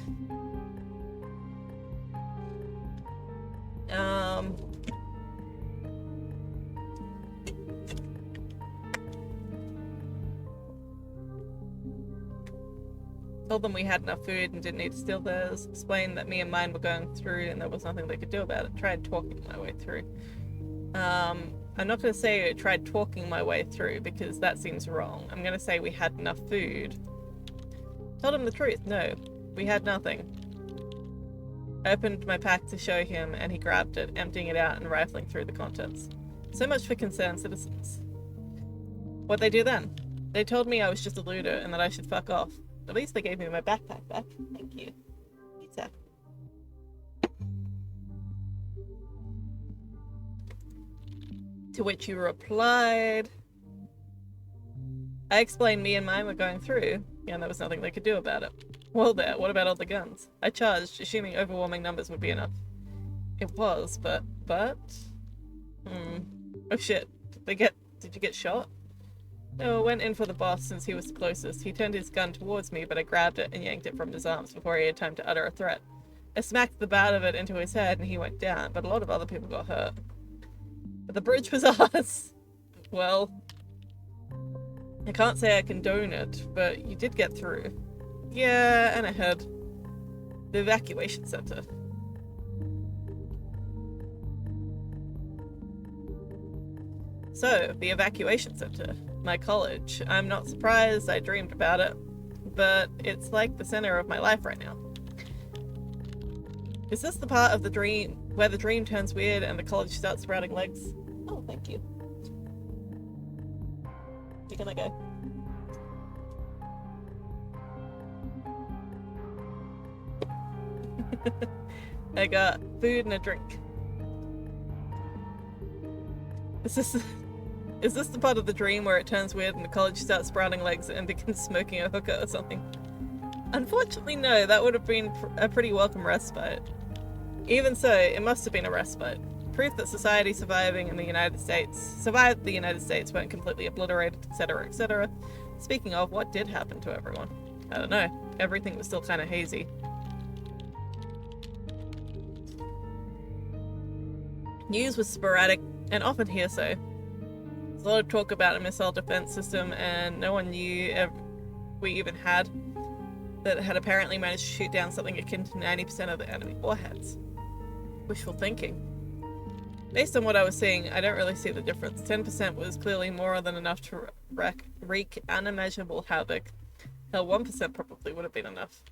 Told them we had enough food and didn't need to steal theirs. Explained that me and mine were going through and there was nothing they could do about it. Tried talking my way through. I'm not going to say I tried talking my way through because that seems wrong. I'm going to say we had enough food. Told him the truth. No, we had nothing. I opened my pack to show him and he grabbed it, emptying it out and rifling through the contents. So much for concerned citizens. What'd they do then? They told me I was just a looter and that I should fuck off. At least they gave me my backpack back. Thank you. Pizza. To which you replied, I explained me and mine were going through, and there was nothing they could do about it. Well there, what about all the guns? I charged, assuming overwhelming numbers would be enough. It was, but... Oh shit, did you get shot? No, I went in for the boss since he was the closest. He turned his gun towards me, but I grabbed it and yanked it from his arms before he had time to utter a threat. I smacked the bat of it into his head and he went down, but a lot of other people got hurt. But the bridge was ours. Well, I can't say I condone it, but you did get through. Yeah, and ahead. The evacuation center. So, the evacuation center. My college. I'm not surprised, I dreamed about it, but it's like the center of my life right now. Is this the part of the dream where the dream turns weird and the college starts sprouting legs? Oh, thank you. You're gonna go. I got food and a drink. Is this the part of the dream where it turns weird and the college starts sprouting legs and begins smoking a hookah or something? Unfortunately, no. That would have been a pretty welcome respite. Even so, it must have been a respite. Proof that society survived the United States, weren't completely obliterated, etc., etc. Speaking of, what did happen to everyone? I don't know. Everything was still kind of hazy. News was sporadic and often hearsay. There's a lot of talk about a missile defense system and no one knew we even had that had apparently managed to shoot down something akin to 90% of the enemy warheads. Wishful thinking. Based on what I was seeing, I don't really see the difference. 10% was clearly more than enough to wreak unimaginable havoc. Hell, 1% probably would have been enough.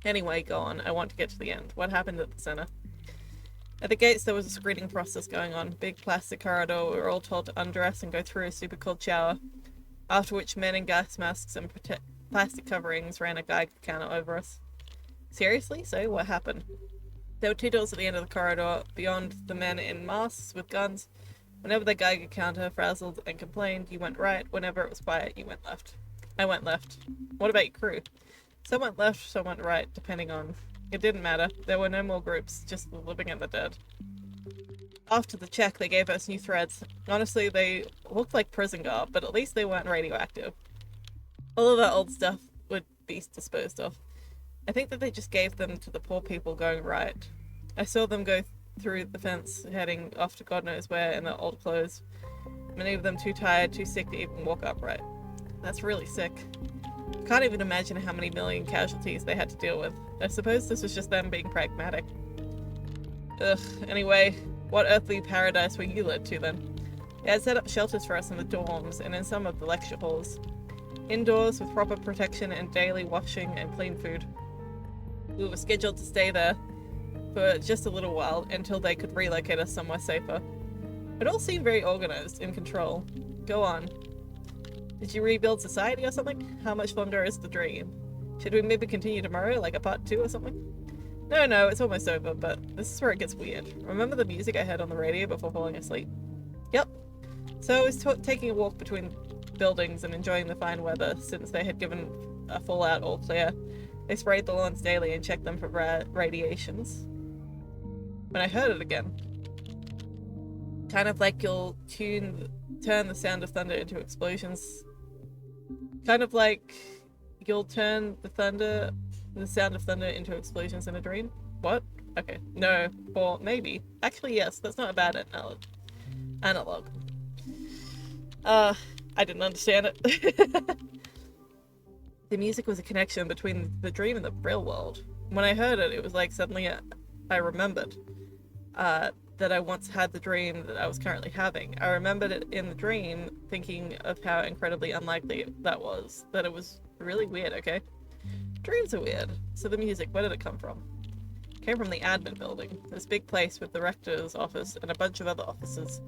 Anyway, go on. I want to get to the end. What happened at the center? At the gates, there was a screening process going on. Big plastic corridor. We were all told to undress and go through a super cold shower, after which men in gas masks and plastic coverings ran a Geiger counter over us. Seriously? So, what happened? There were 2 doors at the end of the corridor. Beyond the men in masks with guns. Whenever the Geiger counter frazzled and complained, you went right. Whenever it was quiet, you went left. I went left. What about your crew? Some went left, some went right, depending on... It didn't matter. There were no more groups, just the living and the dead. After the check, they gave us new threads. Honestly, they looked like prison garb, but at least they weren't radioactive. All of that old stuff would be disposed of. I think that they just gave them to the poor people going right. I saw them go through the fence, heading off to God knows where in their old clothes. Many of them too tired, too sick to even walk upright. That's really sick. Can't even imagine how many million casualties they had to deal with. I suppose this was just them being pragmatic. Ugh, anyway, what earthly paradise were you led to then? They had set up shelters for us in the dorms and in some of the lecture halls. Indoors with proper protection and daily washing and clean food. We were scheduled to stay there for just a little while until they could relocate us somewhere safer. It all seemed very organized, in control. Go on. Did you rebuild society or something? How much longer is the dream? Should we maybe continue tomorrow, like a part 2 or something? No, it's almost over, but this is where it gets weird. Remember the music I heard on the radio before falling asleep? Yep. So I was taking a walk between buildings and enjoying the fine weather, since they had given a full-out all clear. They sprayed the lawns daily and checked them for radiations. When I heard it again. Kind of like you'll turn the sound of thunder into explosions. Kind of like you'll turn the sound of thunder into explosions in a dream. What? Okay. No. Or maybe. Actually, yes. That's not a bad analog. I didn't understand it. The music was a connection between the dream and the real world. When I heard it, it was like suddenly I remembered that I once had the dream that I was currently having. I remembered it in the dream, thinking of how incredibly unlikely that was. That it was really weird, okay? Dreams are weird. So the music, where did it come from? It came from the admin building. This big place with the rector's office and a bunch of other offices.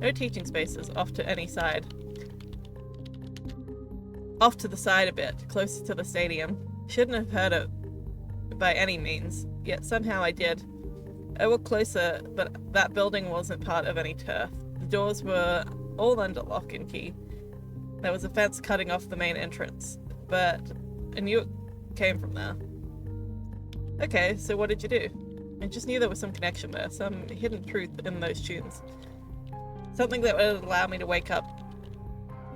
No teaching spaces, off to any side. Off to the side a bit, closer to the stadium. Shouldn't have heard it by any means, yet somehow I did. I walked closer, but that building wasn't part of any turf. The doors were all under lock and key. There was a fence cutting off the main entrance, but I knew it came from there. Okay, so what did you do? I just knew there was some connection there, some hidden truth in those tunes. Something that would allow me to wake up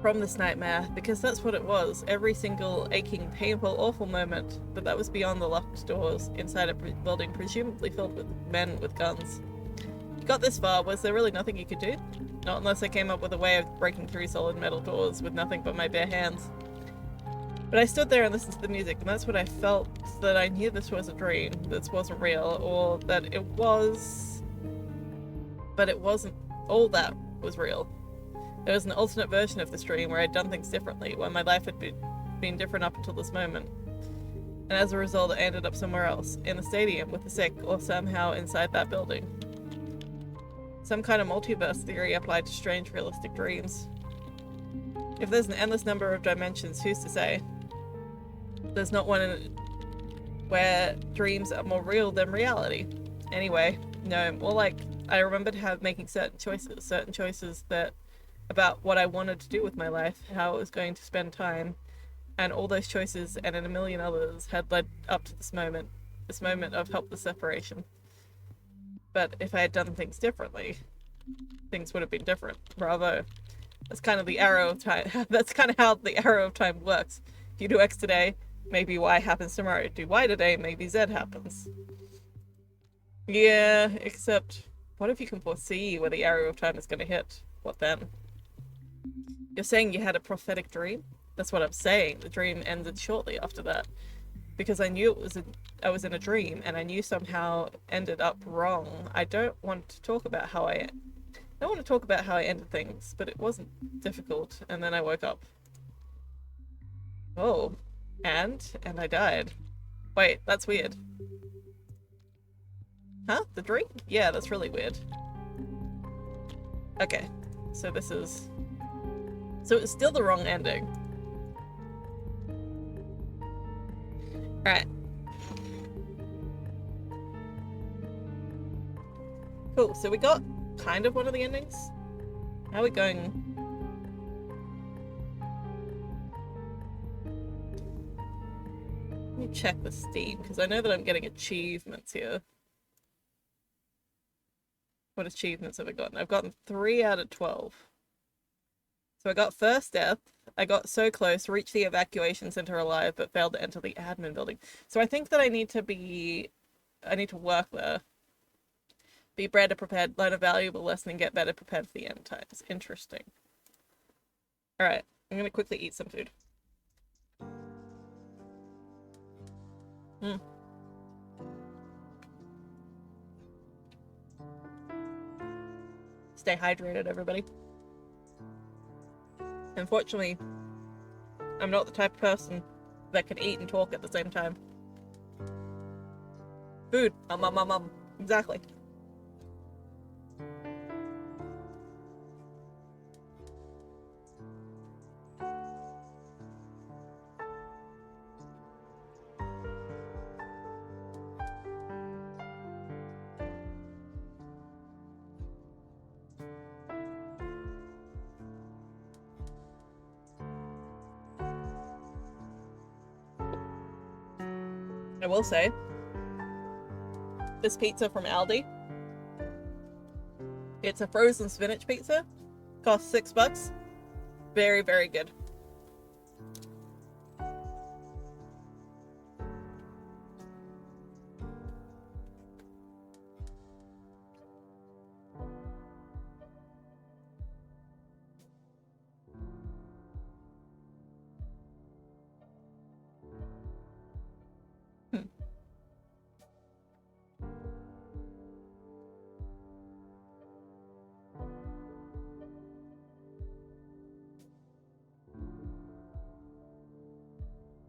from this nightmare, because that's what it was. Every single aching, painful, awful moment, but that was beyond the locked doors, inside a building presumably filled with men with guns. You got this far, was there really nothing you could do? Not unless I came up with a way of breaking through solid metal doors with nothing but my bare hands. But I stood there and listened to the music, and that's when I felt that I knew this was a dream, this wasn't real, or that it was... but it wasn't all that was real. There was an alternate version of this dream where I'd done things differently, where my life had been different up until this moment. And as a result, I ended up somewhere else, in the stadium with the sick, or somehow inside that building. Some kind of multiverse theory applied to strange realistic dreams. If there's an endless number of dimensions, who's to say? There's not one where dreams are more real than reality. Anyway, no, more like I remembered making certain choices that about what I wanted to do with my life, how I was going to spend time, and all those choices and a million others had led up to this moment of helpless separation. But if I had done things differently, things would have been different. Bravo. That's kind of the arrow of time. That's kind of how the arrow of time works. If you do X today, maybe Y happens tomorrow. Do Y today, maybe Z happens. Yeah, except what if you can foresee where the arrow of time is going to hit? What then? You're saying you had a prophetic dream? That's what I'm saying. The dream ended shortly after that. Because I knew I was in a dream, and I knew somehow ended up wrong. I don't want to talk about how I ended things, but it wasn't difficult, and then I woke up. Oh. And I died. Wait, that's weird. Huh? The drink? Yeah, that's really weird. Okay, so this is... So it's still the wrong ending. Alright. Cool, so we got kind of one of the endings. How are we going? Let me check the Steam, because I know that I'm getting achievements here. What achievements have I gotten? I've gotten 3 out of 12. So I got first death. I got so close, reached the evacuation center alive, but failed to enter the admin building. So I think that I need to work there. Be better prepared, learn a valuable lesson, and get better prepared for the end times. Interesting. Alright, I'm gonna quickly eat some food. Stay hydrated, everybody. Unfortunately, I'm not the type of person that can eat and talk at the same time. Food. Exactly. I will say, this pizza from Aldi, it's a frozen spinach pizza, costs $6. Very, very good.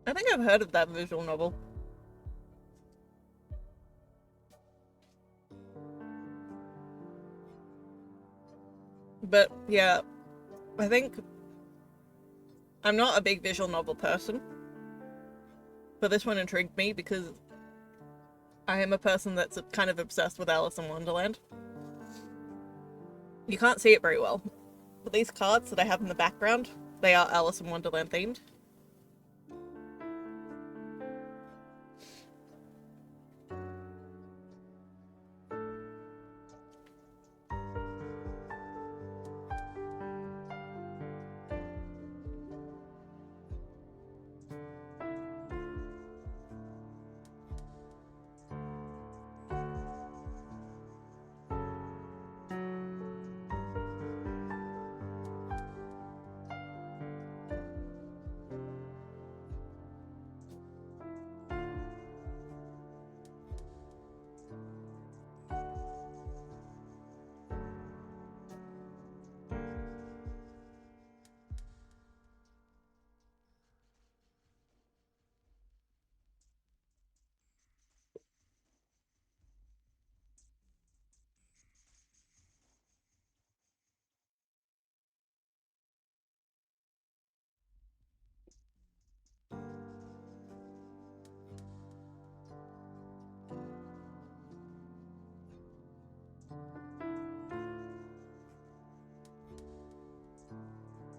I think I've heard of that visual novel. But yeah, I think I'm not a big visual novel person, but this one intrigued me because I am a person that's kind of obsessed with Alice in Wonderland. You can't see it very well, but these cards that I have in the background, they are Alice in Wonderland themed.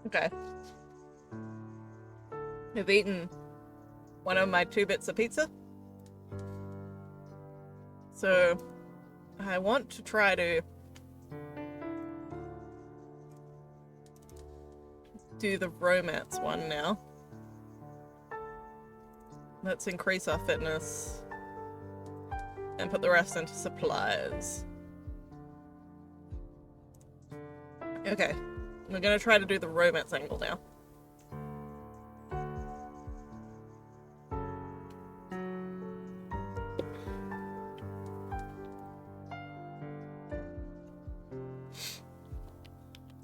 Okay. I've eaten one of my 2 bits of pizza. So I want to try to do the romance one now. Let's increase our fitness and put the rest into supplies. Okay, we're gonna try to do the romance angle now.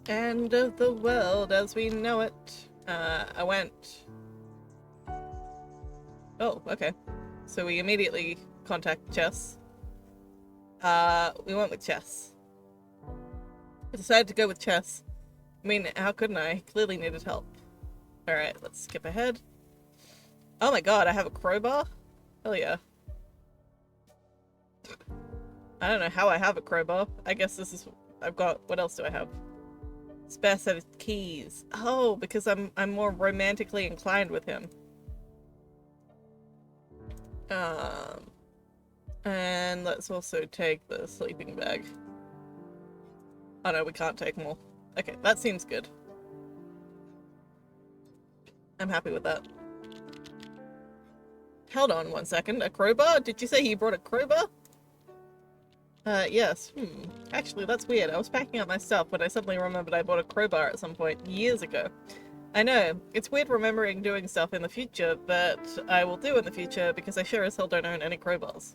End of the world as we know it. I went... Oh, okay. So we immediately contact Chess. We went with chess. I decided to go with chess. I mean, how couldn't I? Clearly needed help. Alright, let's skip ahead. Oh my god, I have a crowbar? Hell yeah. I don't know how I have a crowbar. I guess this is... I've got... What else do I have? Spare set of keys. Oh, because I'm more romantically inclined with him. And let's also take the sleeping bag. Oh no, we can't take more. Okay, that seems good. I'm happy with that. Hold on one second. A crowbar? Did you say you brought a crowbar? Yes. Actually, that's weird. I was packing up my stuff when I suddenly remembered I bought a crowbar at some point years ago. I know. It's weird remembering doing stuff in the future that I will do in the future because I sure as hell don't own any crowbars.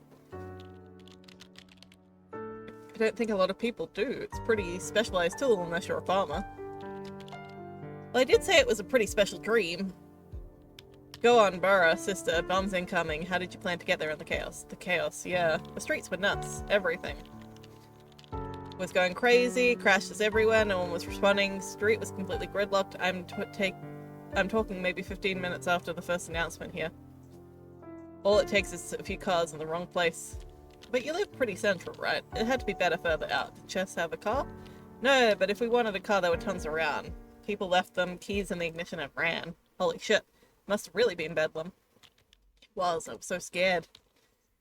I don't think a lot of people do. It's a pretty specialized tool unless you're a farmer. Well, I did say it was a pretty special dream. Go on, Burra, sister. Bombs incoming. How did you plan to get there in the chaos? The chaos, yeah. The streets were nuts. Everything was going crazy. Crashes everywhere. No one was responding. Street was completely gridlocked. I'm talking maybe 15 minutes after the first announcement here. All it takes is a few cars in the wrong place. But you live pretty central, right? It had to be better further out. Did Chess have a car? No, but if we wanted a car, there were tons around. People left them, keys in the ignition, and ran. Holy shit. Must have really been bedlam. It was. I was so scared.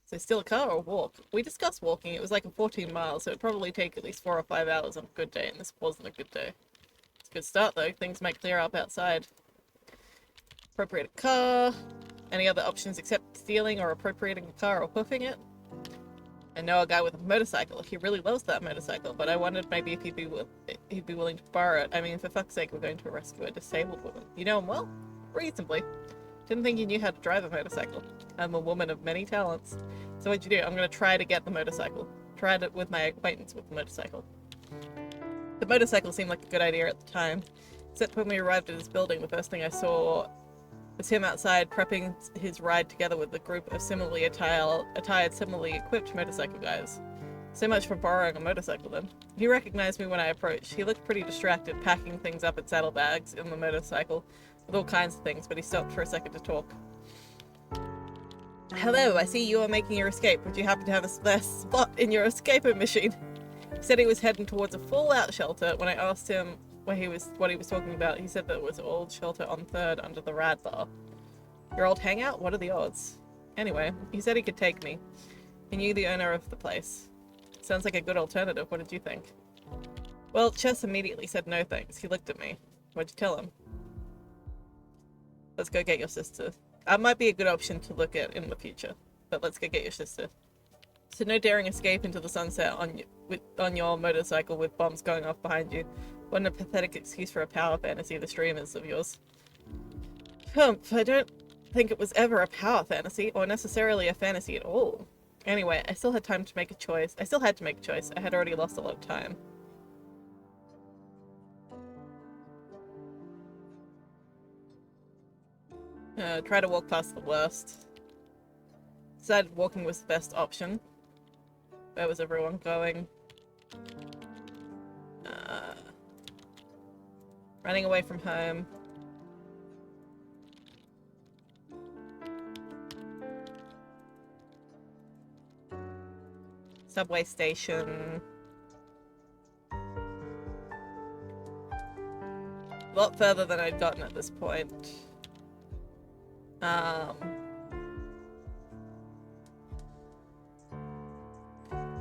So still a car or walk? We discussed walking. It was like a 14 miles, so it'd probably take at least 4 or 5 hours on a good day, and this wasn't a good day. It's a good start, though. Things might clear up outside. Appropriate a car. Any other options except stealing or appropriating a car or hoofing it? I know a guy with a motorcycle. He really loves that motorcycle, but I wondered maybe if he'd be willing to borrow it. I mean, for fuck's sake, we're going to rescue a disabled woman. You know him well? Reasonably. Didn't think you knew how to drive a motorcycle. I'm a woman of many talents. So what'd you do? I'm gonna try to get the motorcycle. Tried it with my acquaintance with the motorcycle. The motorcycle seemed like a good idea at the time. Except when we arrived at his building, the first thing I saw was him outside prepping his ride together with a group of similarly attired, similarly equipped motorcycle guys. So much for borrowing a motorcycle then. He recognized me when I approached. He looked pretty distracted, packing things up in saddlebags in the motorcycle, with all kinds of things, but he stopped for a second to talk. Hello, I see you are making your escape. Would you happen to have a spare spot in your escaping machine? He said he was heading towards a fallout shelter. When I asked him what he was talking about, he said that it was an old shelter on 3rd under the Rad Bar. Your old hangout? What are the odds? Anyway, he said he could take me. He knew the owner of the place. Sounds like a good alternative. What did you think? Well, Chess immediately said no thanks. He looked at me. What'd you tell him? Let's go get your sister. That might be a good option to look at in the future, but let's go get your sister. So no daring escape into the sunset on your motorcycle with bombs going off behind you. What a pathetic excuse for a power fantasy, the streamers of yours. I don't think it was ever a power fantasy, or necessarily a fantasy at all. Anyway, I still had time to make a choice. I had already lost a lot of time. Try to walk past the worst. Decided walking was the best option. Where was everyone going? Running away from home. Subway station. A lot further than I'd gotten at this point.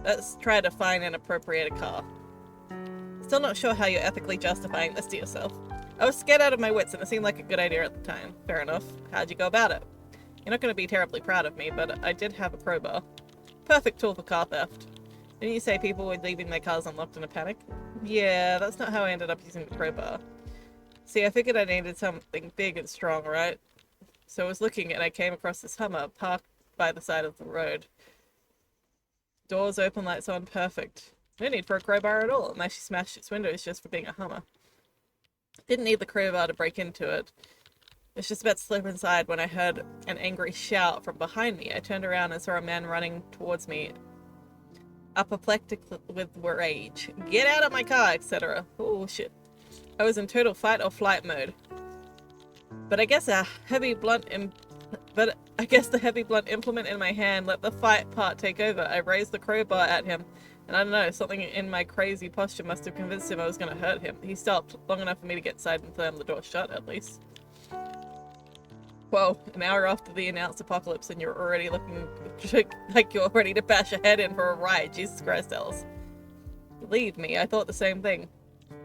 Let's try to find an appropriate car. Still not sure how you're ethically justifying this to yourself. I was scared out of my wits and it seemed like a good idea at the time. Fair enough. How'd you go about it? You're not going to be terribly proud of me, but I did have a crowbar. Perfect tool for car theft. Didn't you say people were leaving their cars unlocked in a panic? Yeah, that's not how I ended up using the crowbar. See, I figured I needed something big and strong, right? So I was looking and I came across this Hummer parked by the side of the road. Doors open, lights on, perfect. No need for a crowbar at all, unless you smashed its windows just for being a Hummer. Didn't need the crowbar to break into it. I was just about to slip inside when I heard an angry shout from behind me. I turned around and saw a man running towards me. apoplectic with rage. Get out of my car, etc. Oh shit. I was in total fight or flight mode. But I guess the heavy blunt implement in my hand let the fight part take over. I raised the crowbar at him, and I don't know, something in my crazy posture must have convinced him I was going to hurt him. He stopped long enough for me to get inside and slam the door shut, at least. Whoa, an hour after the announced apocalypse and you're already looking like you're ready to bash your head in for a ride. Jesus Christ, Alice. Believe me, I thought the same thing.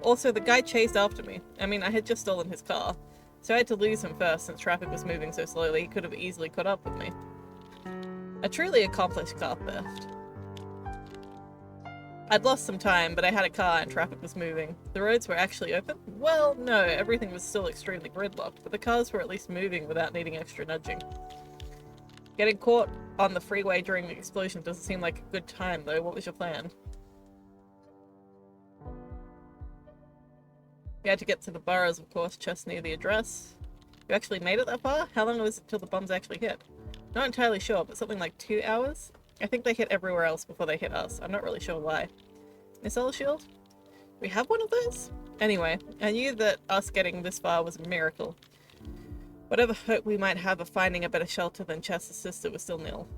Also, the guy chased after me. I mean, I had just stolen his car, so I had to lose him first since traffic was moving so slowly he could have easily caught up with me. A truly accomplished car theft. I'd lost some time, but I had a car and traffic was moving. The roads were actually open? Well, no, everything was still extremely gridlocked, but the cars were at least moving without needing extra nudging. Getting caught on the freeway during the explosion doesn't seem like a good time, though. What was your plan? We had to get to the boroughs, of course, just near the address. You actually made it that far? How long was it till the bombs actually hit? Not entirely sure, but something like 2 hours? I think they hit everywhere else before they hit us. I'm not really sure why. Missile shield? We have one of those? Anyway, I knew that us getting this far was a miracle. Whatever hope we might have of finding a better shelter than Chess's sister was still nil.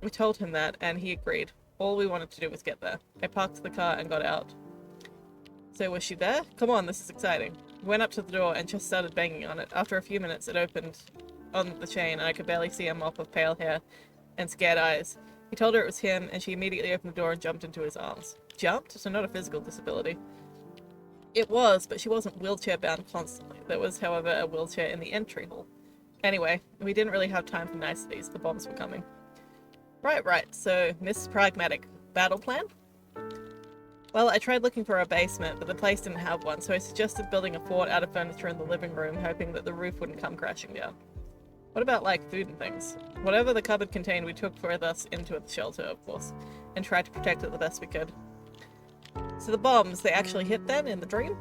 We told him that, and he agreed. All we wanted to do was get there. I parked the car and got out. So was she there? Come on, this is exciting. We went up to the door and just started banging on it. After a few minutes, it opened on the chain, and I could barely see a mop of pale hair and scared eyes. He told her it was him, and she immediately opened the door and jumped into his arms. Jumped? So not a physical disability. It was, but she wasn't wheelchair-bound constantly. There was, however, a wheelchair in the entry hall. Anyway, we didn't really have time for niceties. The bombs were coming. Right. So, Miss Pragmatic. Battle plan? Well, I tried looking for a basement, but the place didn't have one, so I suggested building a fort out of furniture in the living room, hoping that the roof wouldn't come crashing down. What about, like, food and things? Whatever the cupboard contained, we took with us into the shelter, of course, and tried to protect it the best we could. So the bombs, they actually hit then, in the dream?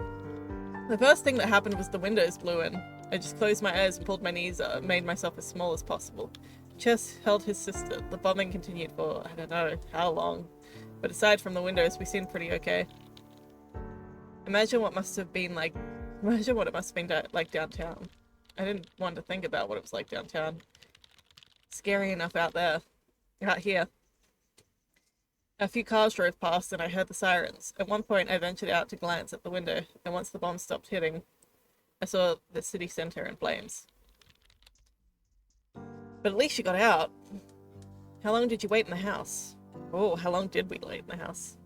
The first thing that happened was the windows blew in. I just closed my eyes and pulled my knees up, made myself as small as possible. Chess held his sister. The bombing continued for, I don't know, how long. But aside from the windows, we seemed pretty okay. Imagine what it must have been like downtown. I didn't want to think about what it was like downtown. Scary enough out there. Out here. A few cars drove past and I heard the sirens. At one point I ventured out to glance at the window, and once the bombs stopped hitting, I saw the city center in flames. But at least you got out. How long did you wait in the house? Oh, how long did we wait in the house?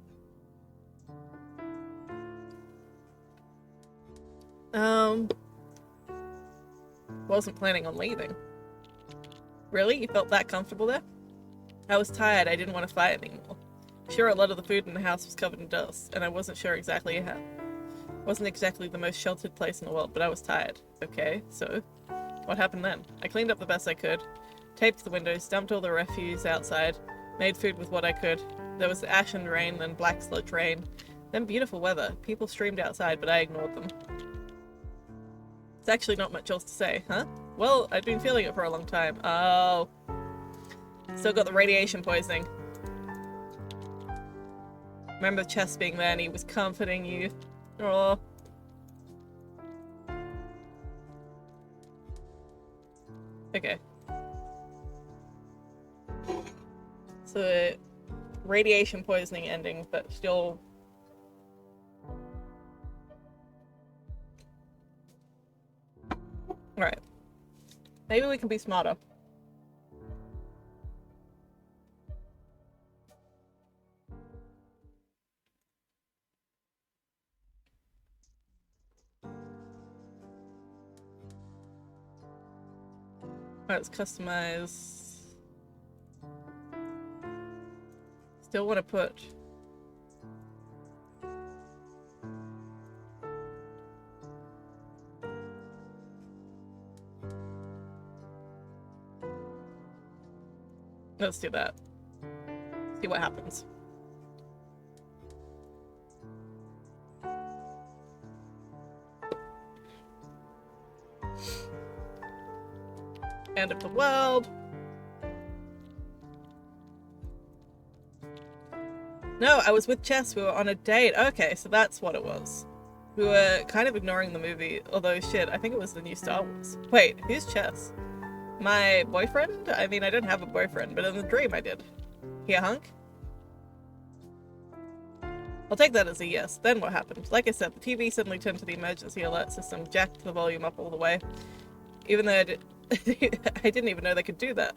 Wasn't planning on leaving. Really? You felt that comfortable there? I was tired. I didn't want to fight anymore. Sure, a lot of the food in the house was covered in dust, and I wasn't sure exactly how. Wasn't exactly the most sheltered place in the world, but I was tired. Okay, so what happened then? I cleaned up the best I could, taped the windows, dumped all the refuse outside, made food with what I could. There was ash and rain, then black sludge rain, then beautiful weather. People streamed outside, but I ignored them. There's actually not much else to say, huh? Well, I'd been feeling it for a long time. Oh. Still got the radiation poisoning. Remember Chess being there and he was comforting you. Oh. Okay. So, radiation poisoning ending, but still... Alright. Maybe we can be smarter. Alright, let's customize. Still want to put... Let's do that. See what happens. End of the world. No, I was with Chess. We were on a date. Okay, so that's what it was. We were kind of ignoring the movie, although shit, I think it was the new Star Wars. Wait, who's Chess? My boyfriend? I mean, I don't have a boyfriend, but in the dream I did. Here, hunk? I'll take that as a yes. Then what happened? Like I said, the TV suddenly turned to the emergency alert system, jacked the volume up all the way. Even though I didn't even know they could do that.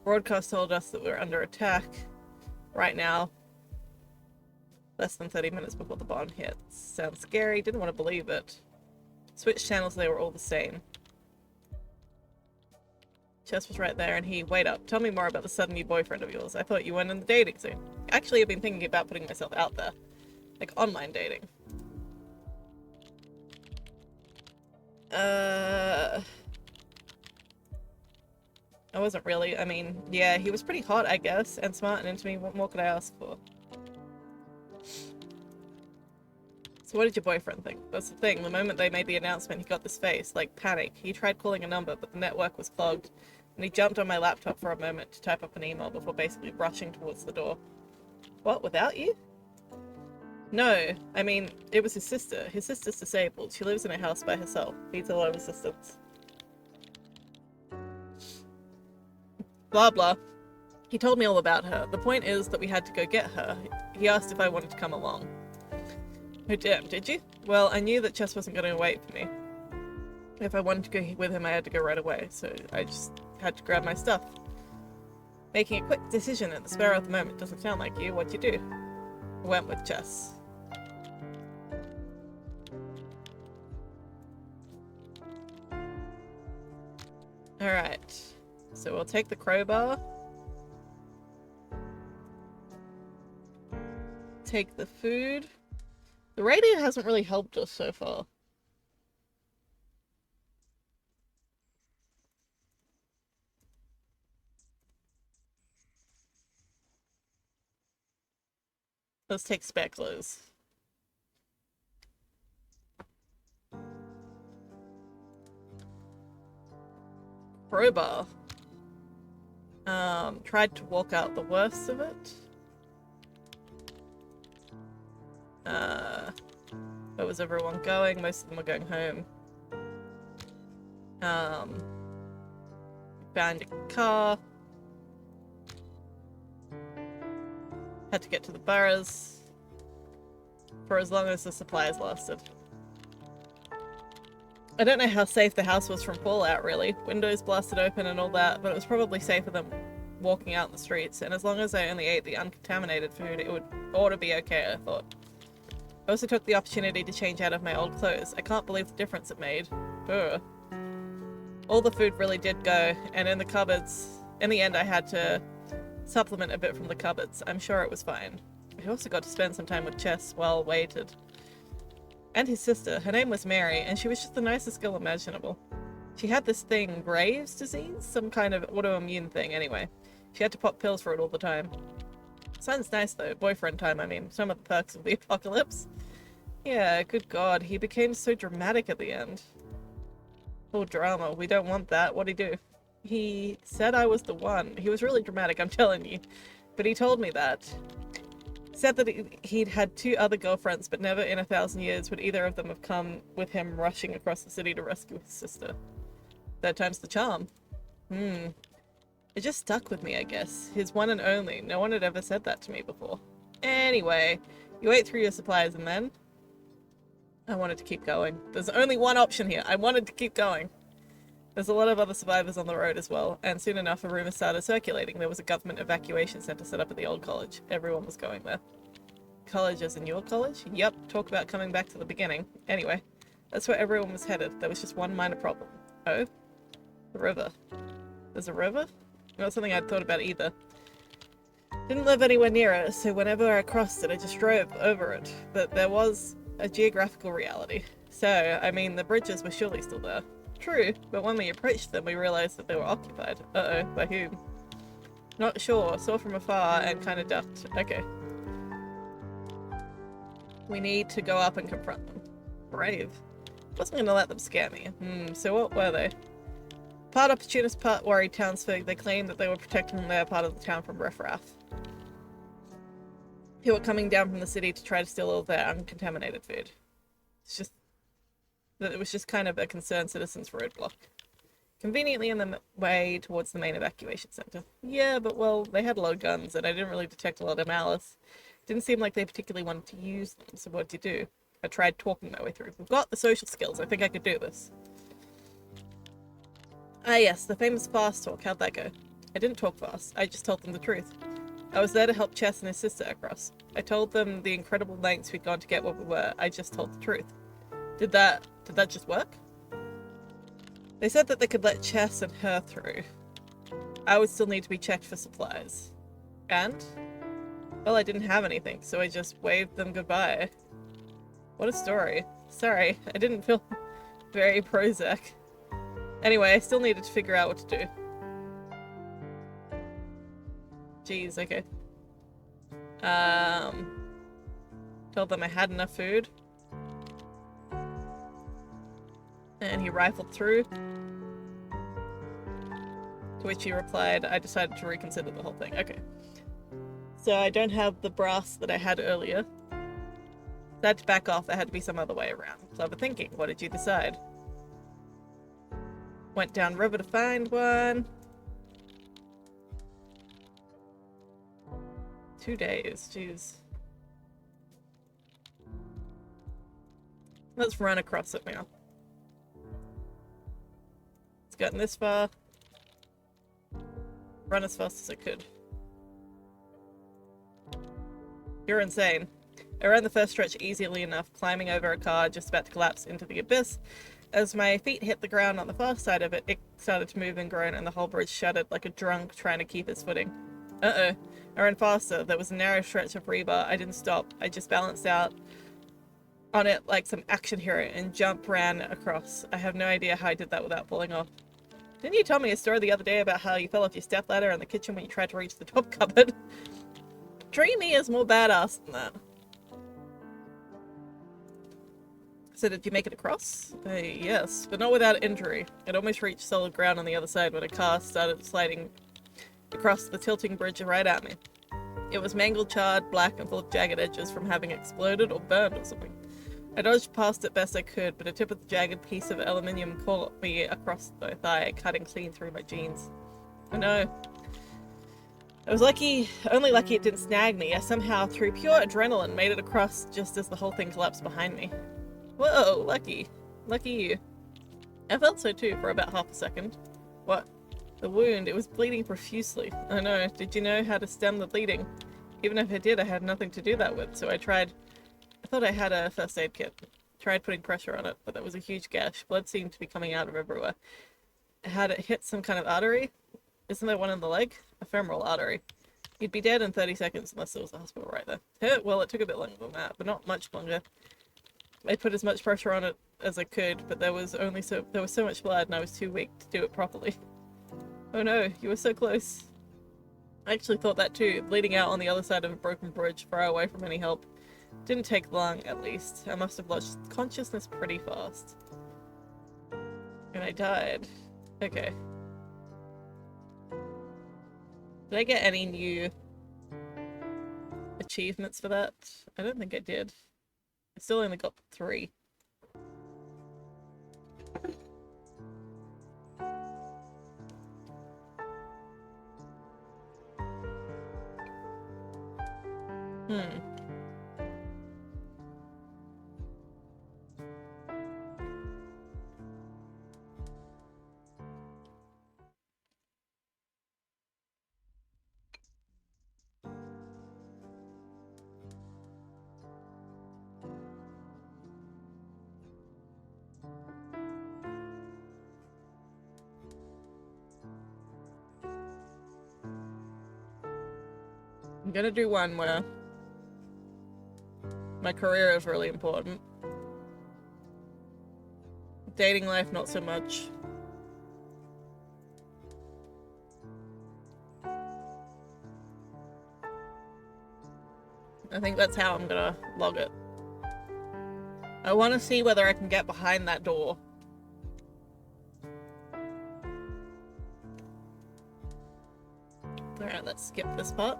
Broadcast told us that we're under attack right now. Less than 30 minutes before the bomb hit. Sounds scary, didn't want to believe it. Switched channels, they were all the same. Chess was right there and he, wait up, tell me more about the sudden new boyfriend of yours. I thought you went in the dating scene. Actually, I've been thinking about putting myself out there. Like online dating. I wasn't really, I mean, yeah, he was pretty hot, I guess, and smart and into me. What more could I ask for? So what did your boyfriend think? That's the thing, the moment they made the announcement, he got this face, like panic. He tried calling a number, but the network was clogged, and he jumped on my laptop for a moment to type up an email before basically rushing towards the door. What, without you? No, I mean, it was his sister. His sister's disabled. She lives in a house by herself. Needs a lot of assistance. Blah blah. He told me all about her. The point is that we had to go get her. He asked if I wanted to come along. Oh damn, did you? Well, I knew that Chess wasn't going to wait for me. If I wanted to go with him, I had to go right away, so I just had to grab my stuff. Making a quick decision at the spur of the moment doesn't sound like you. What'd you do? I went with Chess. Alright. So we'll take the crowbar. Take the food. The radio hasn't really helped us so far. Let's take spare clothes. Crowbar. Tried to walk out the worst of it. Where was everyone going? Most of them were going home. Found a car. Had to get to the boroughs for as long as the supplies lasted. I don't know how safe the house was from fallout, really. Windows blasted open and all that, but it was probably safer than walking out in the streets, and as long as I only ate the uncontaminated food, it ought to be okay, I thought. I also took the opportunity to change out of my old clothes. I can't believe the difference it made. Ugh. All the food really did go, and in the cupboards, in the end I had to supplement a bit from the cupboards. I'm sure it was fine. I also got to spend some time with Chess while waited. And his sister. Her name was Mary, and she was just the nicest girl imaginable. She had this thing, Graves' disease? Some kind of autoimmune thing, anyway. She had to pop pills for it all the time. Sounds nice though, boyfriend time, I mean. Some of the perks of the apocalypse. Yeah, good god, he became so dramatic at the end. Oh, drama, we don't want that. What'd he do? He said I was the one. He was really dramatic, I'm telling you. But he told me that. Said that he'd had 2 other girlfriends, but never in 1,000 years would either of them have come with him rushing across the city to rescue his sister. Third time's the charm. It just stuck with me, I guess. His one and only. No one had ever said that to me before. Anyway, you ate through your supplies and then? I wanted to keep going. There's only one option here. I wanted to keep going. There's a lot of other survivors on the road as well, and soon enough a rumor started circulating. There was a government evacuation center set up at the old college. Everyone was going there. College as in your college? Yep, talk about coming back to the beginning. Anyway, that's where everyone was headed. There was just one minor problem. Oh? The river. There's a river? Not something I'd thought about either. Didn't live anywhere near it, so whenever I crossed it, I just drove over it. But there was a geographical reality. So, I mean, the bridges were surely still there. True, but when we approached them, we realized that they were occupied. Uh-oh, by whom? Not sure. Saw from afar and kind of ducked. Okay. We need to go up and confront them. Brave. Wasn't gonna let them scare me. So what were they? Part opportunist, part worried townsfolk. They claimed that they were protecting their part of the town from riffraff. who were coming down from the city to try to steal all their uncontaminated food. It was just kind of a concerned citizens roadblock. Conveniently in the way towards the main evacuation center. Yeah, but well, they had a lot of guns, and I didn't really detect a lot of malice. Didn't seem like they particularly wanted to use them, so what did you do? I tried talking my way through. We've got the social skills, I think I could do this. Ah yes, the famous fast talk, how'd that go? I didn't talk fast, I just told them the truth. I was there to help Chess and his sister across. I told them the incredible lengths we'd gone to get what we were, I just told the truth. Did that just work? They said that they could let Chess and her through. I would still need to be checked for supplies. And? Well, I didn't have anything, so I just waved them goodbye. What a story. Sorry, I didn't feel very Prozac. Anyway, I still needed to figure out what to do. Jeez, okay. Told them I had enough food. And he rifled through. To which he replied, I decided to reconsider the whole thing. Okay. So I don't have the brass that I had earlier. I had to back off. There had to be some other way around. Clever thinking. What did you decide? Went down river to find one. 2 days. Jeez. Let's run across it now. It's gotten this far. Run as fast as I could. You're insane. I ran the first stretch easily enough, climbing over a car just about to collapse into the abyss. As my feet hit the ground on the far side of it, it started to move and groan, and the whole bridge shuddered like a drunk trying to keep its footing. Uh-oh. I ran faster. There was a narrow stretch of rebar. I didn't stop. I just balanced out on it like some action hero and ran across. I have no idea how I did that without falling off. Didn't you tell me a story the other day about how you fell off your stepladder in the kitchen when you tried to reach the top cupboard? Dreamy is more badass than that. So did you make it across? Yes, but not without injury. It almost reached solid ground on the other side when a car started sliding across the tilting bridge right at me. It was mangled, charred, black, and full of jagged edges from having exploded or burned or something. I dodged past it best I could, but a tip of the jagged piece of aluminium caught me across the thigh, cutting clean through my jeans. Oh no. I was only lucky it didn't snag me. I somehow, through pure adrenaline, made it across just as the whole thing collapsed behind me. Whoa, lucky. Lucky you. I felt so too for about half a second. What? The wound, it was bleeding profusely. Oh no, did you know how to stem the bleeding? Even if I did, I had nothing to do that with, so I thought I had a first aid kit. Tried putting pressure on it, but that was a huge gash. Blood seemed to be coming out of everywhere. Had it hit some kind of artery? Isn't there one in the leg? A femoral artery. You'd be dead in 30 seconds unless there was a hospital right there. Well, it took a bit longer than that, but not much longer. I put as much pressure on it as I could, but there was so much blood and I was too weak to do it properly. Oh no, you were so close. I actually thought that too, bleeding out on the other side of a broken bridge, far away from any help. Didn't take long, at least. I must have lost consciousness pretty fast. And I died. Okay. Did I get any new achievements for that? I don't think I did. I still only got 3. I'm gonna do one where my career is really important. Dating life, not so much. I think that's how I'm gonna log it. I want to see whether I can get behind that door. Alright, let's skip this part.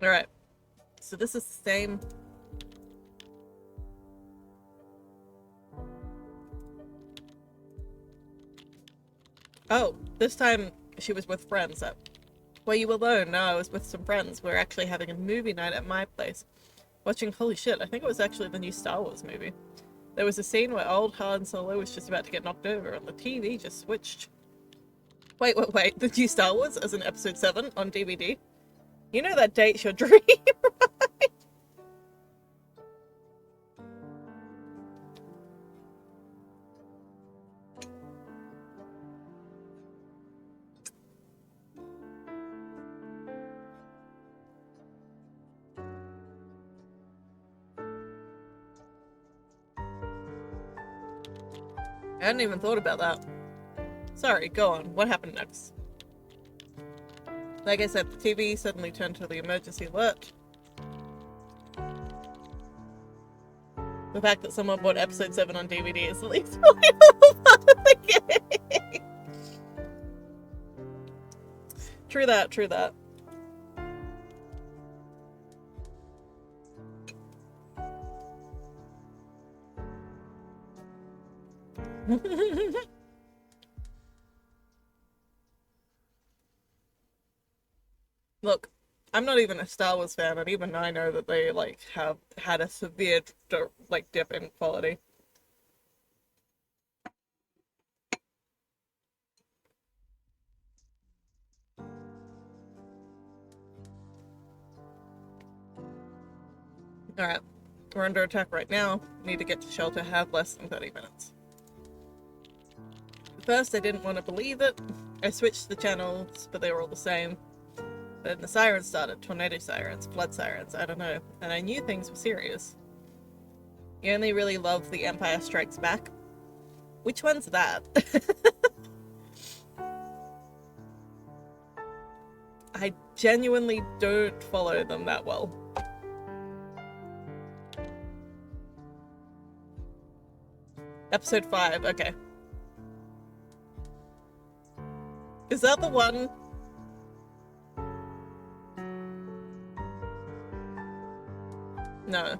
Alright. So this is the same. Oh, this time she was with friends. Were you alone? No, I was with some friends. We were actually having a movie night at my place. Watching, holy shit, I think it was actually the new Star Wars movie. There was a scene where old Han Solo was just about to get knocked over and the TV just switched. Wait, the new Star Wars as in episode 7 on DVD? You know that date's your dream, right? I hadn't even thought about that. Sorry, go on. What happened next? Like I said, the TV suddenly turned to the emergency alert. The fact that someone bought episode 7 on DVD is the least valuable part of the game. True that, true that. Look, I'm not even a Star Wars fan, and even I know that they like have had a severe like dip in quality. Alright, we're under attack right now. Need to get to shelter, have less than 30 minutes. At first, I didn't want to believe it. I switched the channels, but they were all the same. Then the sirens started, tornado sirens, flood sirens, I don't know, and I knew things were serious. You only really love The Empire Strikes Back? Which one's that? I genuinely don't follow them that well. Episode 5, okay. Is that the one? No.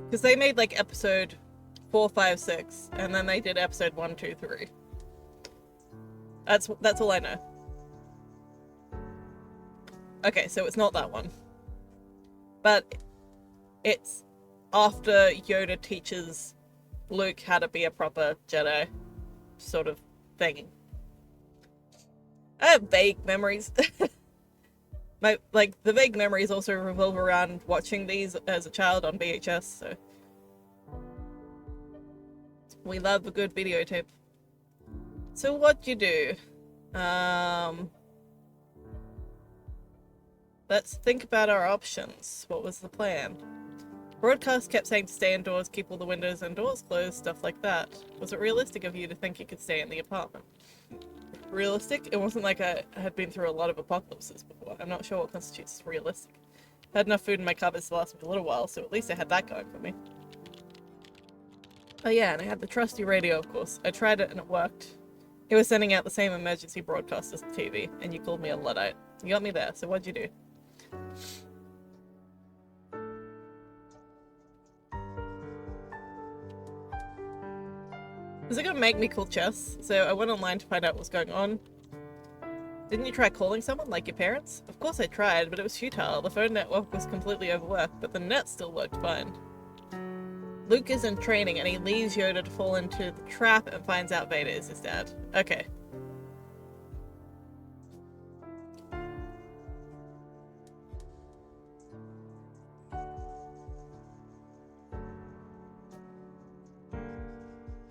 Because they made like episode 4, 5, 6, and then they did episode 1, 2, 3. That's all I know. Okay, so it's not that one. But it's after Yoda teaches Luke how to be a proper Jedi sort of thing. I have vague memories. The vague memories also revolve around watching these as a child on VHS, so we love a good videotape. So what'd you do? Let's think about our options. What was the plan? Broadcast kept saying to stay indoors, keep all the windows and doors closed, stuff like that. Was it realistic of you to think you could stay in the apartment? Realistic? It wasn't like I had been through a lot of apocalypses before. I'm not sure what constitutes realistic. I had enough food in my cupboards to last me a little while, so at least I had that going for me. Oh yeah, and I had the trusty radio, of course. I tried it and it worked. It was sending out the same emergency broadcast as the TV, and you called me a Luddite. You got me there, so what'd you do? Was it gonna make me call chess? So I went online to find out what was going on. Didn't you try calling someone, like your parents? Of course I tried, but it was futile. The phone network was completely overworked, but the net still worked fine. Luke is in training and he leaves Yoda to fall into the trap and finds out Vader is his dad. Okay.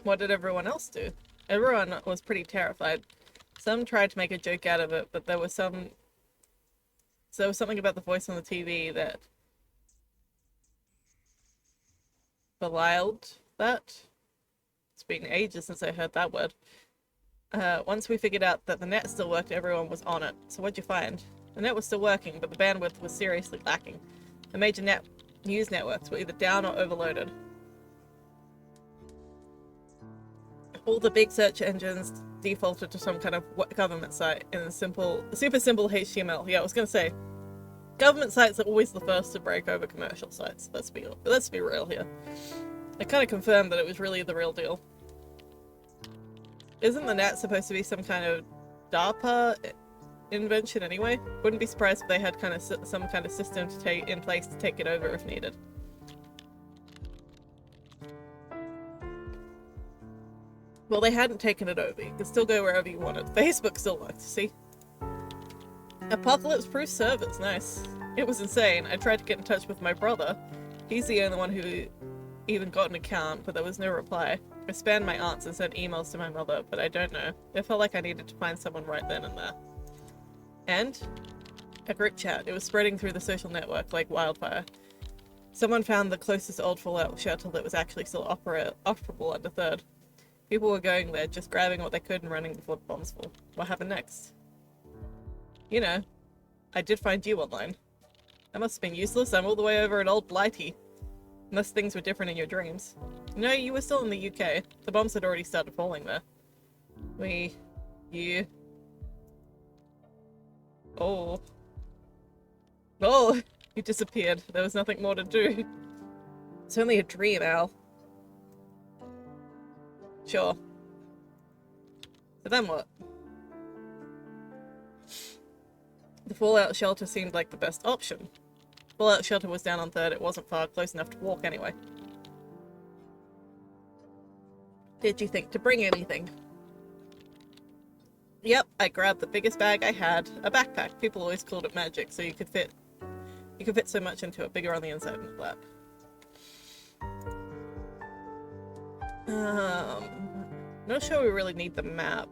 What did everyone else do? Everyone was pretty terrified. Some tried to make a joke out of it, but there was something about the voice on the TV that belied that. It's been ages since I heard that word. Once we figured out that the net still worked, everyone was on it. So what'd you find? The net was still working, but the bandwidth was seriously lacking. The major news networks were either down or overloaded. All the big search engines defaulted to some kind of government site in super simple HTML. Yeah, I was gonna say, government sites are always the first to break over commercial sites. Let's be real here. It kind of confirmed that it was really the real deal. Isn't the net supposed to be some kind of DARPA invention anyway? Wouldn't be surprised if they had kind of some kind of system to take in place to take it over if needed. Well, they hadn't taken it over. You could still go wherever you wanted. Facebook still worked, see? Apocalypse-proof servers, nice. It was insane. I tried to get in touch with my brother. He's the only one who even got an account, but there was no reply. I spammed my aunts and sent emails to my mother, but I don't know. It felt like I needed to find someone right then and there. And a group chat. It was spreading through the social network like wildfire. Someone found the closest old Fallout shelter that was actually still operable under 3rd. People were going there, just grabbing what they could and running before the bombs fall. What happened next? You know, I did find you online. That must have been useless. I'm all the way over at Old Blighty. Unless things were different in your dreams. No, you were still in the UK. The bombs had already started falling there. You... Oh. Oh! You disappeared. There was nothing more to do. It's only a dream, Al. Sure. So then what? The Fallout shelter seemed like the best option. Fallout shelter was down on 3rd. It wasn't far, close enough to walk anyway. Did you think to bring anything? Yep, I grabbed the biggest bag I had. A backpack. People always called it magic, so you could fit so much into it, bigger on the inside than flat. Not sure we really need the map.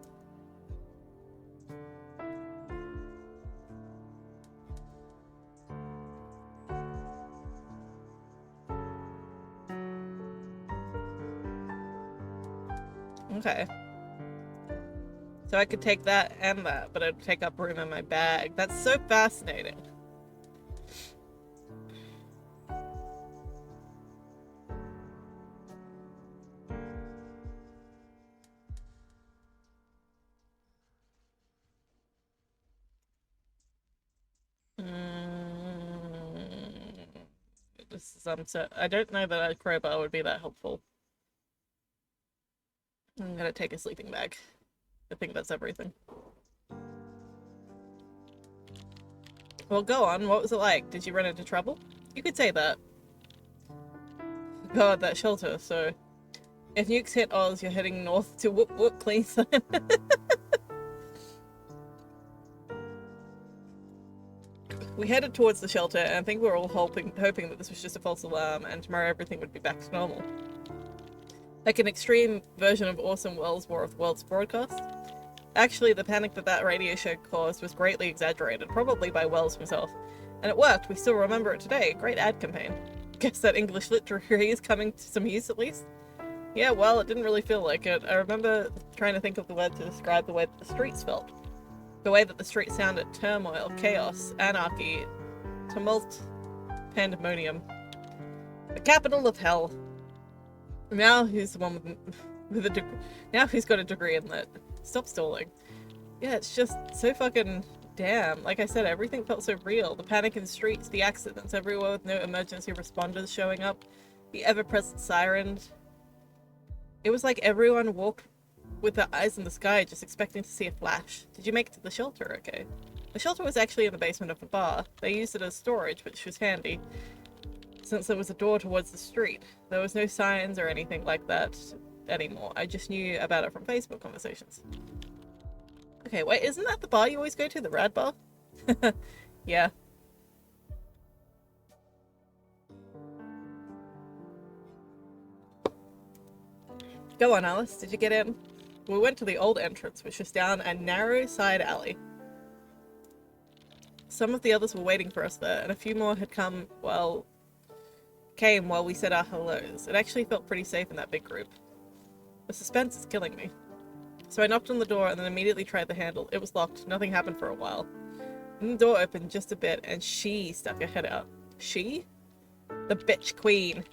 Okay. So I could take that and that, but it'd take up room in my bag. That's so fascinating. This is unset. I don't know that a crowbar would be that helpful. I'm gonna take a sleeping bag. I think that's everything. Well, go on. What was it like? Did you run into trouble? You could say that. God, that shelter, so... If nukes hit Oz, you're heading north to Whoop Whoop Queensland. We headed towards the shelter, and I think we were all hoping that this was just a false alarm, and tomorrow everything would be back to normal. Like an extreme version of Orson Welles' War of the Worlds broadcast. Actually, the panic that radio show caused was greatly exaggerated, probably by Welles himself. And it worked. We still remember it today. Great ad campaign. Guess that English literature is coming to some use at least? Yeah, well, it didn't really feel like it. I remember trying to think of the word to describe the way that the streets felt. The way that the streets sounded. Turmoil, chaos, anarchy, tumult, pandemonium. The capital of hell. Now who's the one with a degree? Now who's got a degree in lit? Stop stalling. Yeah, it's just so fucking damn. Like I said, everything felt so real. The panic in the streets, the accidents everywhere with no emergency responders showing up, the ever-present sirens. It was like everyone walked with their eyes in the sky, just expecting to see a flash. Did you make it to the shelter okay? The shelter was actually in the basement of a bar. They used it as storage, which was handy, since there was a door towards the street. There was no signs or anything like that anymore. I just knew about it from Facebook conversations. Okay, wait, isn't that the bar you always go to? The Rad Bar? Yeah. Go on, Alice. Did you get in? We went to the old entrance, which was down a narrow side alley. Some of the others were waiting for us there, and a few more had came while we said our hellos. It actually felt pretty safe in that big group. The suspense is killing me. So I knocked on the door and then immediately tried the handle. It was locked. Nothing happened for a while. Then the door opened just a bit, and she stuck her head out. She? The bitch queen.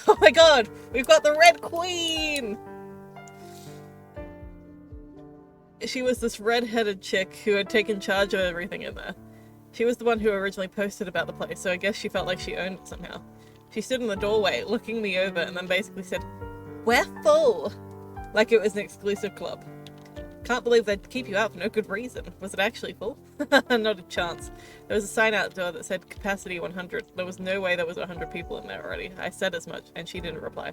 Oh my god! We've got the Red Queen! She was this red-headed chick who had taken charge of everything in there. She was the one who originally posted about the place, so I guess she felt like she owned it somehow. She stood in the doorway, looking me over, and then basically said, "We're full!" Like it was an exclusive club. Can't believe they'd keep you out for no good reason. Was it actually full? Not a chance. There was a sign outdoor that said capacity 100. There was no way there was 100 people in there already. I said as much, and she didn't reply.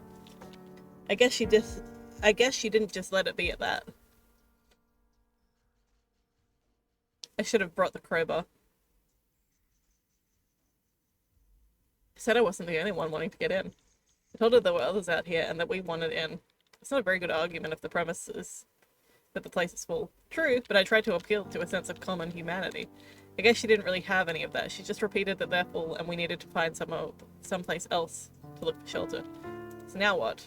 I guess she didn't just let it be at that. I should have brought the crowbar. I said I wasn't the only one wanting to get in. I told her there were others out here and that we wanted in. It's not a very good argument if the premise is that the place is full. True, but I tried to appeal to a sense of common humanity. I guess she didn't really have any of that. She just repeated that they're full and we needed to find someplace else to look for shelter. So now what?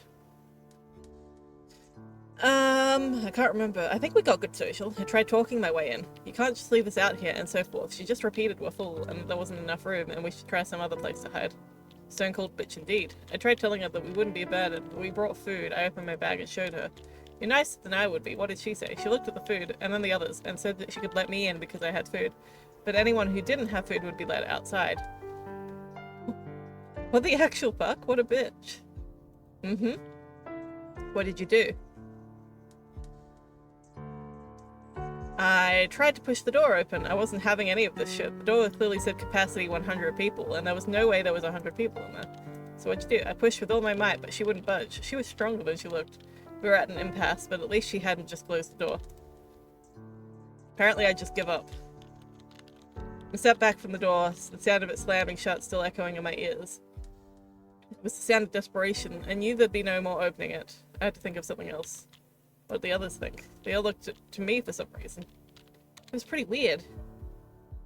I can't remember. I think we got good social. I tried talking my way in. You can't just leave us out here and so forth. She just repeated we're full and there wasn't enough room and we should try some other place to hide. Stone cold bitch indeed. I tried telling her that we wouldn't be abandoned, but we brought food. I opened my bag and showed her. You're nicer than I would be. What did she say? She looked at the food and then the others and said that she could let me in because I had food. But anyone who didn't have food would be let outside. What the actual fuck? What a bitch. Mm-hmm. What did you do? I tried to push the door open. I wasn't having any of this shit. The door clearly said capacity 100 people, and there was no way there was 100 people in there. So what'd you do? I pushed with all my might, but she wouldn't budge. She was stronger than she looked. We were at an impasse, but at least she hadn't just closed the door. Apparently I just give up. I stepped back from the door, the sound of it slamming shut still echoing in my ears. It was the sound of desperation. I knew there'd be no more opening it. I had to think of something else. What did the others think? They all looked to me for some reason. It was pretty weird.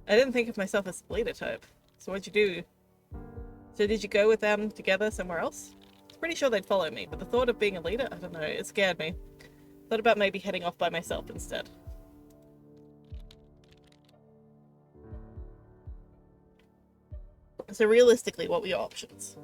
I didn't think of myself as the leader type. So what'd you do? So did you go with them together somewhere else? I was pretty sure they'd follow me, but the thought of being a leader, I don't know, it scared me. Thought about maybe heading off by myself instead. So realistically, what were your options?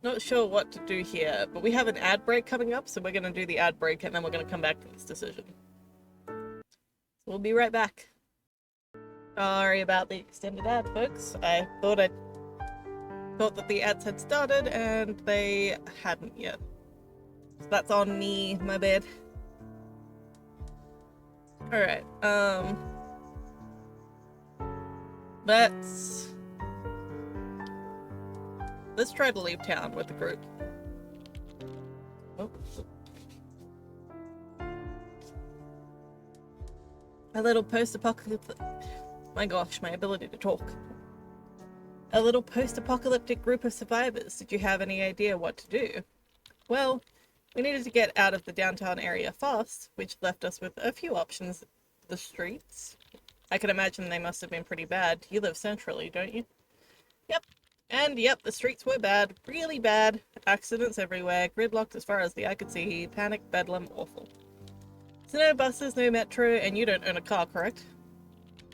Not sure what to do here, but we have an ad break coming up, so we're going to do the ad break and then we're going to come back to this decision. So we'll be right back. Sorry about the extended ad, folks. I thought that the ads had started and they hadn't yet. So that's on me, my bad. Alright, let's try to leave town with the group. Oh. A little post-apocalyptic... My gosh, my ability to talk. A little post-apocalyptic group of survivors. Did you have any idea what to do? Well, we needed to get out of the downtown area fast, which left us with a few options. The streets. I can imagine they must have been pretty bad. You live centrally, don't you? Yep. And yep, the streets were bad. Really bad. Accidents everywhere. Gridlocked as far as the eye could see. Panic, bedlam, awful. So no buses, no metro, and you don't own a car, correct?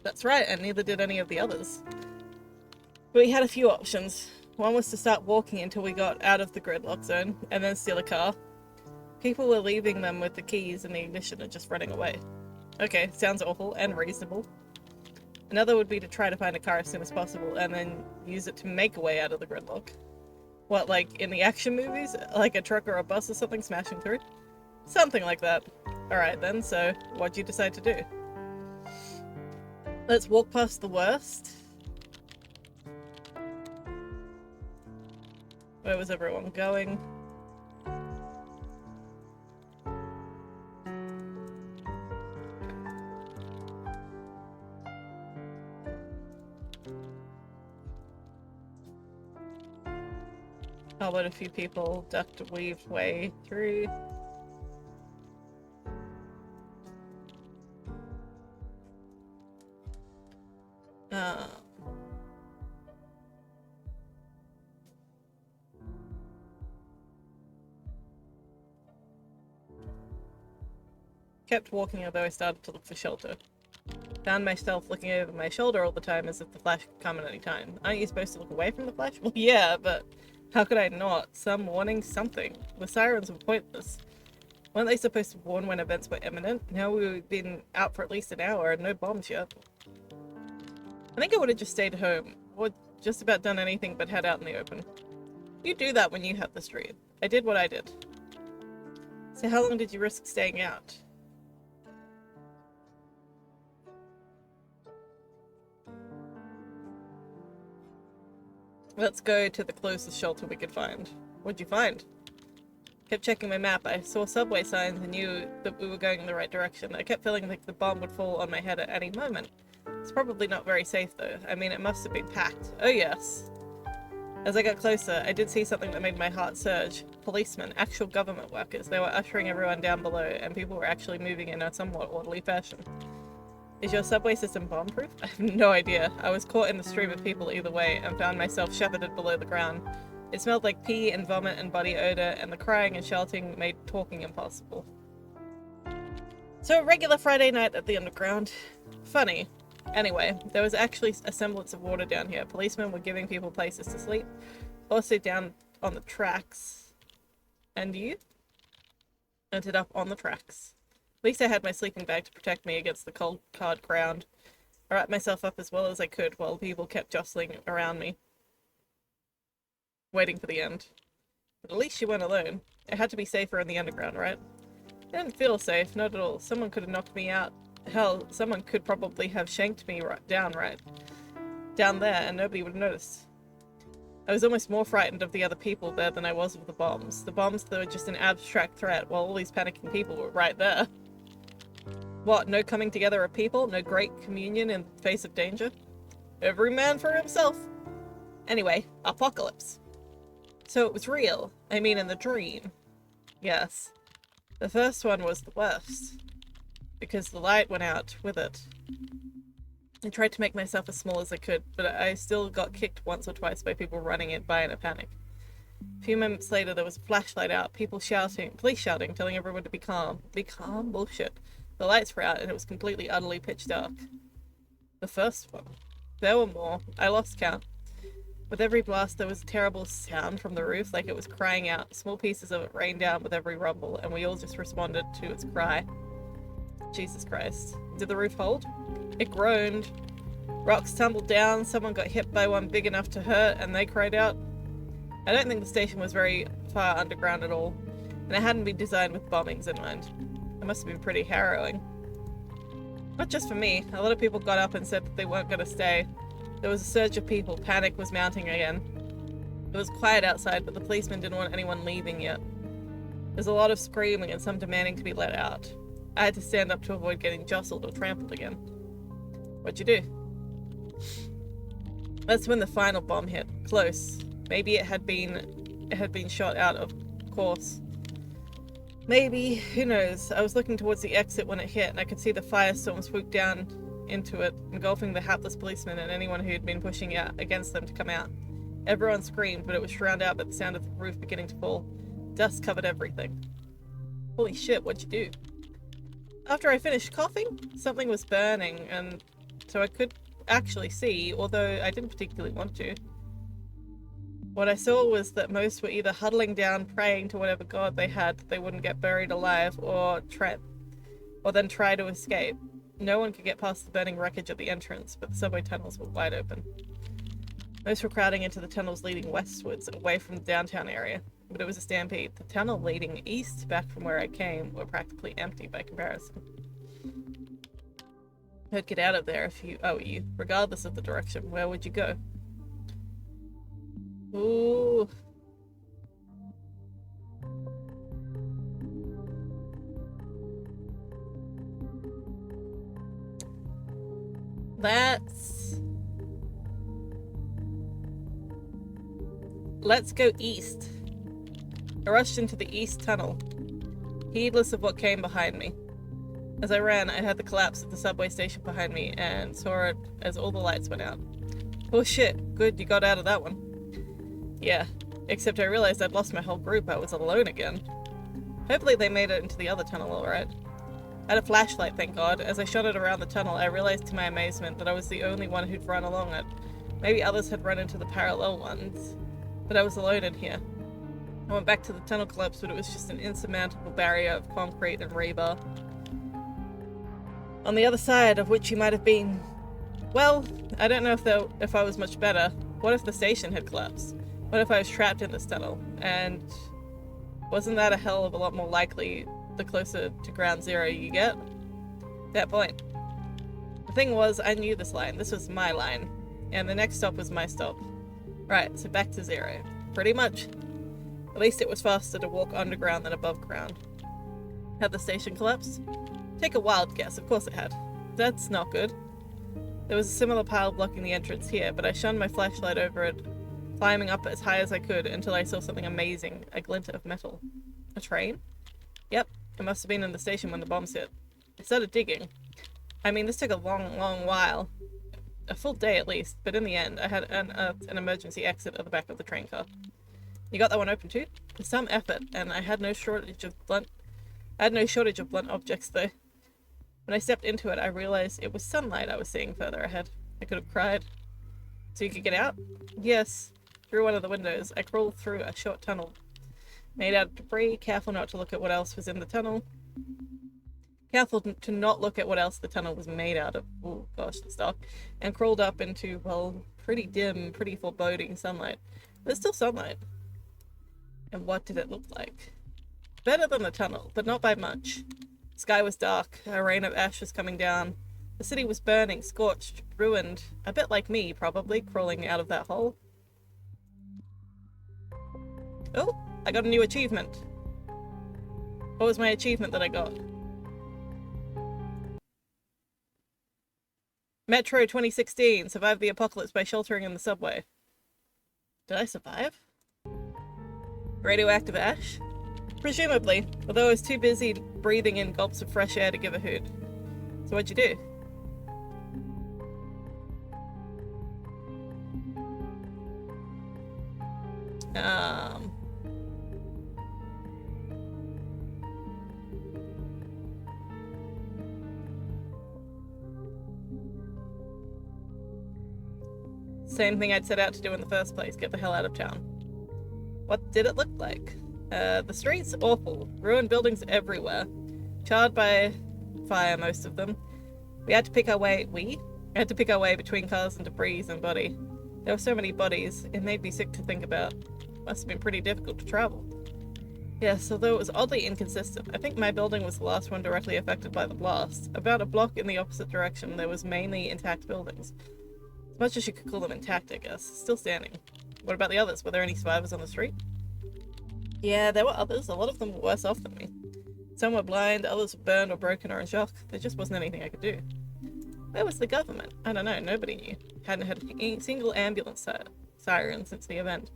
That's right, and neither did any of the others. But we had a few options. One was to start walking until we got out of the gridlock zone, and then steal a car. People were leaving them with the keys and the ignition and just running away. Okay, sounds awful and reasonable. Another would be to try to find a car as soon as possible and then use it to make a way out of the gridlock. What, like in the action movies? Like a truck or a bus or something smashing through? Something like that. Alright then, so what'd you decide to do? Let's walk past the worst. Where was everyone going? I'll let a few people ducked a weaved way through. kept walking although I started to look for shelter. Found myself looking over my shoulder all the time as if the flash could come at any time. Aren't you supposed to look away from the flash? Well, yeah, but how could I not? Some warning, something. The sirens were pointless. Weren't they supposed to warn when events were imminent? Now we've been out for at least an hour and no bombs yet. I think I would have just stayed home, or just about done anything but head out in the open. You do that when you have the street. I did what I did. So how long did you risk staying out? Let's go to the closest shelter we could find. What'd you find? Kept checking my map. I saw subway signs and knew that we were going in the right direction. I kept feeling like the bomb would fall on my head at any moment. It's probably not very safe though. I mean, it must have been packed. Oh yes. As I got closer, I did see something that made my heart surge. Policemen, actual government workers. They were ushering everyone down below, and people were actually moving in a somewhat orderly fashion. Is your subway system bomb-proof? I have no idea. I was caught in the stream of people either way, and found myself shepherded below the ground. It smelled like pee and vomit and body odor, and the crying and shouting made talking impossible. So a regular Friday night at the underground. Funny. Anyway, there was actually a semblance of water down here. Policemen were giving people places to sleep. Also down on the tracks. And you? Ended up on the tracks. At least I had my sleeping bag to protect me against the cold, hard ground. I wrapped myself up as well as I could while people kept jostling around me, waiting for the end. But at least you weren't alone. It had to be safer in the underground, right? I didn't feel safe, not at all. Someone could have knocked me out. Hell, someone could probably have shanked me right down there, and nobody would have noticed. I was almost more frightened of the other people there than I was of the bombs. The bombs that were just an abstract threat, while all these panicking people were right there. What, no coming together of people? No great communion in the face of danger? Every man for himself. Anyway, apocalypse. So it was real. I mean, in the dream. Yes. The first one was the worst. Because the light went out with it. I tried to make myself as small as I could, but I still got kicked once or twice by people running it by in a panic. A few moments later, there was a flashlight out, people shouting, police shouting, telling everyone to be calm. Be calm? Bullshit. The lights were out and it was completely, utterly pitch dark. The first one. There were more. I lost count. With every blast, there was a terrible sound from the roof, like it was crying out. Small pieces of it rained down with every rumble, and we all just responded to its cry. Jesus Christ. Did the roof hold? It groaned. Rocks tumbled down, someone got hit by one big enough to hurt, and they cried out. I don't think the station was very far underground at all, and it hadn't been designed with bombings in mind. It must have been pretty harrowing. Not just for me. A lot of people got up and said that they weren't going to stay. There was a surge of people. Panic was mounting again. It was quiet outside, but the policemen didn't want anyone leaving yet. There's a lot of screaming and some demanding to be let out. I had to stand up to avoid getting jostled or trampled again. What'd you do? That's when the final bomb hit. Close. Maybe it had been shot out of course. Maybe. Who knows? I was looking towards the exit when it hit, and I could see the firestorm swoop down into it, engulfing the hapless policemen and anyone who'd been pushing out against them to come out. Everyone screamed, but it was drowned out by the sound of the roof beginning to fall. Dust covered everything. Holy shit, what'd you do? After I finished coughing, something was burning, and so I could actually see, although I didn't particularly want to. What I saw was that most were either huddling down, praying to whatever god they had that they wouldn't get buried alive, or then try to escape. No one could get past the burning wreckage at the entrance, but the subway tunnels were wide open. Most were crowding into the tunnels leading westwards, away from the downtown area. But it was a stampede. The tunnel leading east, back from where I came, were practically empty by comparison. I'd get out of there if you, regardless of the direction. Where would you go? Ooh. Let's go east. I rushed into the east tunnel, heedless of what came behind me. As I ran, I heard the collapse of the subway station behind me and saw it as all the lights went out. Oh shit, good you got out of that one. Yeah, except I realized I'd lost my whole group. I was alone again. Hopefully they made it into the other tunnel alright. I had a flashlight, thank God. As I shot it around the tunnel, I realized to my amazement that I was the only one who'd run along it. Maybe others had run into the parallel ones, but I was alone in here. I went back to the tunnel collapse, but it was just an insurmountable barrier of concrete and rebar. On the other side of which you might have been. Well, I don't know if I was much better. What if the station had collapsed? What if I was trapped in this tunnel? And wasn't that a hell of a lot more likely the closer to ground zero you get? That point. The thing was, I knew this line. This was my line. And the next stop was my stop. Right, so back to zero. Pretty much. At least it was faster to walk underground than above ground. Had the station collapsed? Take a wild guess. Of course it had. That's not good. There was a similar pile blocking the entrance here, but I shone my flashlight over it, climbing up as high as I could until I saw something amazing, a glint of metal. A train? Yep, it must have been in the station when the bombs hit. I started digging. I mean, this took a long while. A full day at least, but in the end, I had unearthed an emergency exit at the back of the train car. You got that one open too? With some effort, and I had no shortage of blunt objects though. When I stepped into it, I realized it was sunlight I was seeing further ahead. I could have cried. So you could get out? Yes. Through one of the windows, I crawled through a short tunnel made out of debris, careful not to look at what else was in the tunnel. Careful to not look at what else the tunnel was made out of. Oh gosh, that's dark. And crawled up into, well, pretty dim, pretty foreboding sunlight. There's still sunlight. And what did it look like? Better than the tunnel, but not by much. The sky was dark, a rain of ash was coming down. The city was burning, scorched, ruined. A bit like me, probably, crawling out of that hole. Oh, I got a new achievement. What was my achievement that I got? Metro 2016, survived the apocalypse by sheltering in the subway. Did I survive? Radioactive ash? Presumably, although I was too busy breathing in gulps of fresh air to give a hoot. So what'd you do? Same thing I'd set out to do in the first place, get the hell out of town. What did it look like? The streets, awful. Ruined buildings everywhere. Charred by fire, most of them. We had to pick our way between cars and debris and body. There were so many bodies, it made me sick to think about. Must have been pretty difficult to travel. Yes, although it was oddly inconsistent. I think my building was the last one directly affected by the blast. About a block in the opposite direction, there was mainly intact buildings. As much as you could call them intact, I guess. Still standing. What about the others? Were there any survivors on the street? Yeah, there were others. A lot of them were worse off than me. Some were blind, others were burned or broken or in shock. There just wasn't anything I could do. Where was the government? I don't know, nobody knew. Hadn't had a single ambulance siren since the event.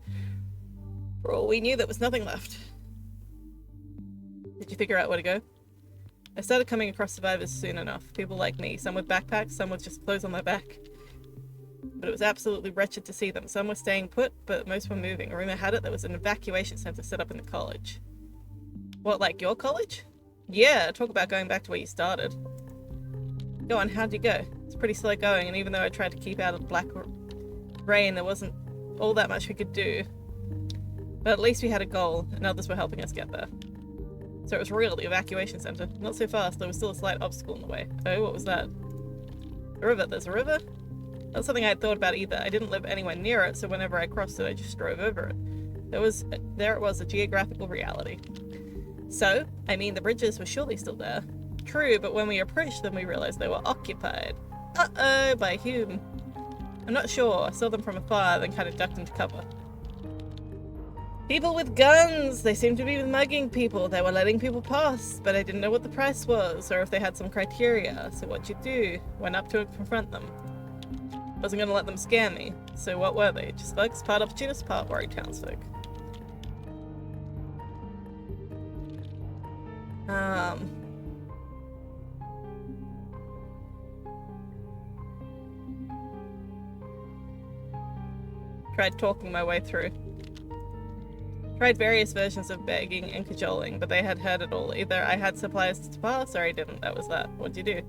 For all we knew, there was nothing left. Did you figure out where to go? I started coming across survivors soon enough. People like me, some with backpacks, some with just clothes on their back. But it was absolutely wretched to see them. Some were staying put, but most were moving. Rumor had it there was an evacuation center set up in the college. What, like your college? Yeah, talk about going back to where you started. Go on, how'd you go? It's pretty slow going, and even though I tried to keep out of the black rain, there wasn't all that much we could do. But at least we had a goal, and others were helping us get there. So it was real, the evacuation center. Not so fast, there was still a slight obstacle in the way. Oh, what was that? A river. There's a river? Not something I had thought about either. I didn't live anywhere near it, so whenever I crossed it, I just drove over it. There it was, a geographical reality. So, I mean, the bridges were surely still there. True, but when we approached them, we realized they were occupied. Uh-oh, by whom? I'm not sure. I saw them from afar, then kind of ducked into cover. People with guns! They seemed to be mugging people. They were letting people pass, but I didn't know what the price was, or if they had some criteria. So what'd you do? Went up to confront them. Wasn't gonna let them scare me. So what were they? Just thugs? Part opportunists, part worried townsfolk. Tried talking my way through. Tried various versions of begging and cajoling, but they had heard it all. Either I had supplies to pass, or I didn't. That was that. What'd you do?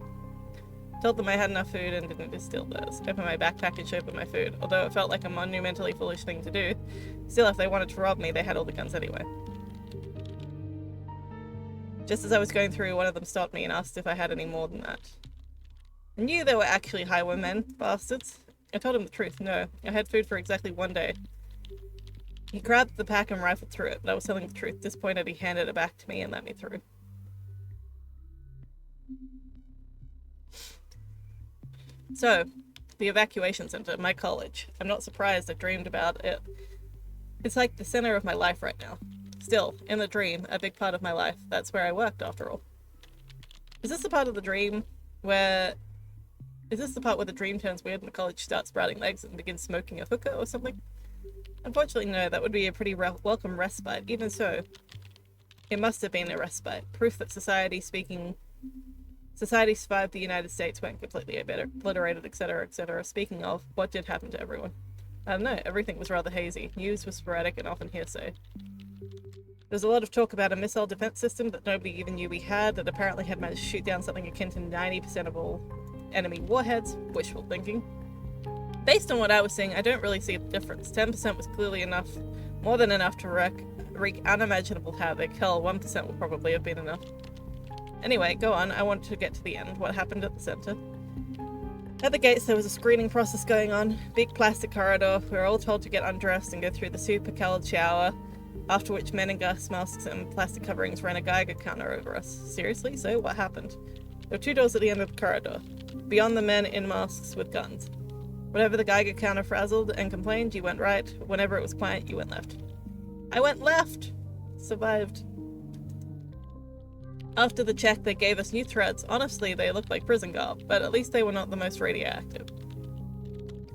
Told them I had enough food and didn't just steal theirs. Opened my backpack and showed them my food. Although it felt like a monumentally foolish thing to do, still, if they wanted to rob me, they had all the guns anyway. Just as I was going through, one of them stopped me and asked if I had any more than that. I knew they were actually highwaymen, bastards. I told him the truth. No, I had food for exactly 1 day. He grabbed the pack and rifled through it, but I was telling the truth. Disappointed, he handed it back to me and let me through. So, the evacuation center, my college. I'm not surprised I dreamed about it. It's like the center of my life right now. Still, in the dream, a big part of my life. That's where I worked, after all. Is this the part of the dream where... Is this the part where the dream turns weird and the college starts sprouting legs and begins smoking a hookah or something? Unfortunately, no, that would be a pretty welcome respite. Even so, it must have been a respite. Proof that society survived the United States, went completely obliterated, etc., etc. Speaking of, what did happen to everyone? I don't know, everything was rather hazy. News was sporadic and often hearsay. There's a lot of talk about a missile defense system that nobody even knew we had that apparently had managed to shoot down something akin to 90% of all enemy warheads. Wishful thinking. Based on what I was seeing, I don't really see a difference. 10% was clearly enough, more than enough to wreak unimaginable havoc. Hell, 1% would probably have been enough. Anyway, go on, I want to get to the end. What happened at the center? At the gates, there was a screening process going on. Big plastic corridor. We were all told to get undressed and go through the super cold shower, after which men in gas masks and plastic coverings ran a Geiger counter over us. Seriously? So, what happened? There were 2 doors at the end of the corridor. Beyond the men in masks with guns. Whenever the Geiger counter frazzled and complained, you went right. Whenever it was quiet, you went left. I went left! Survived. After the check, they gave us new threads. Honestly, they looked like prison garb, but at least they were not the most radioactive.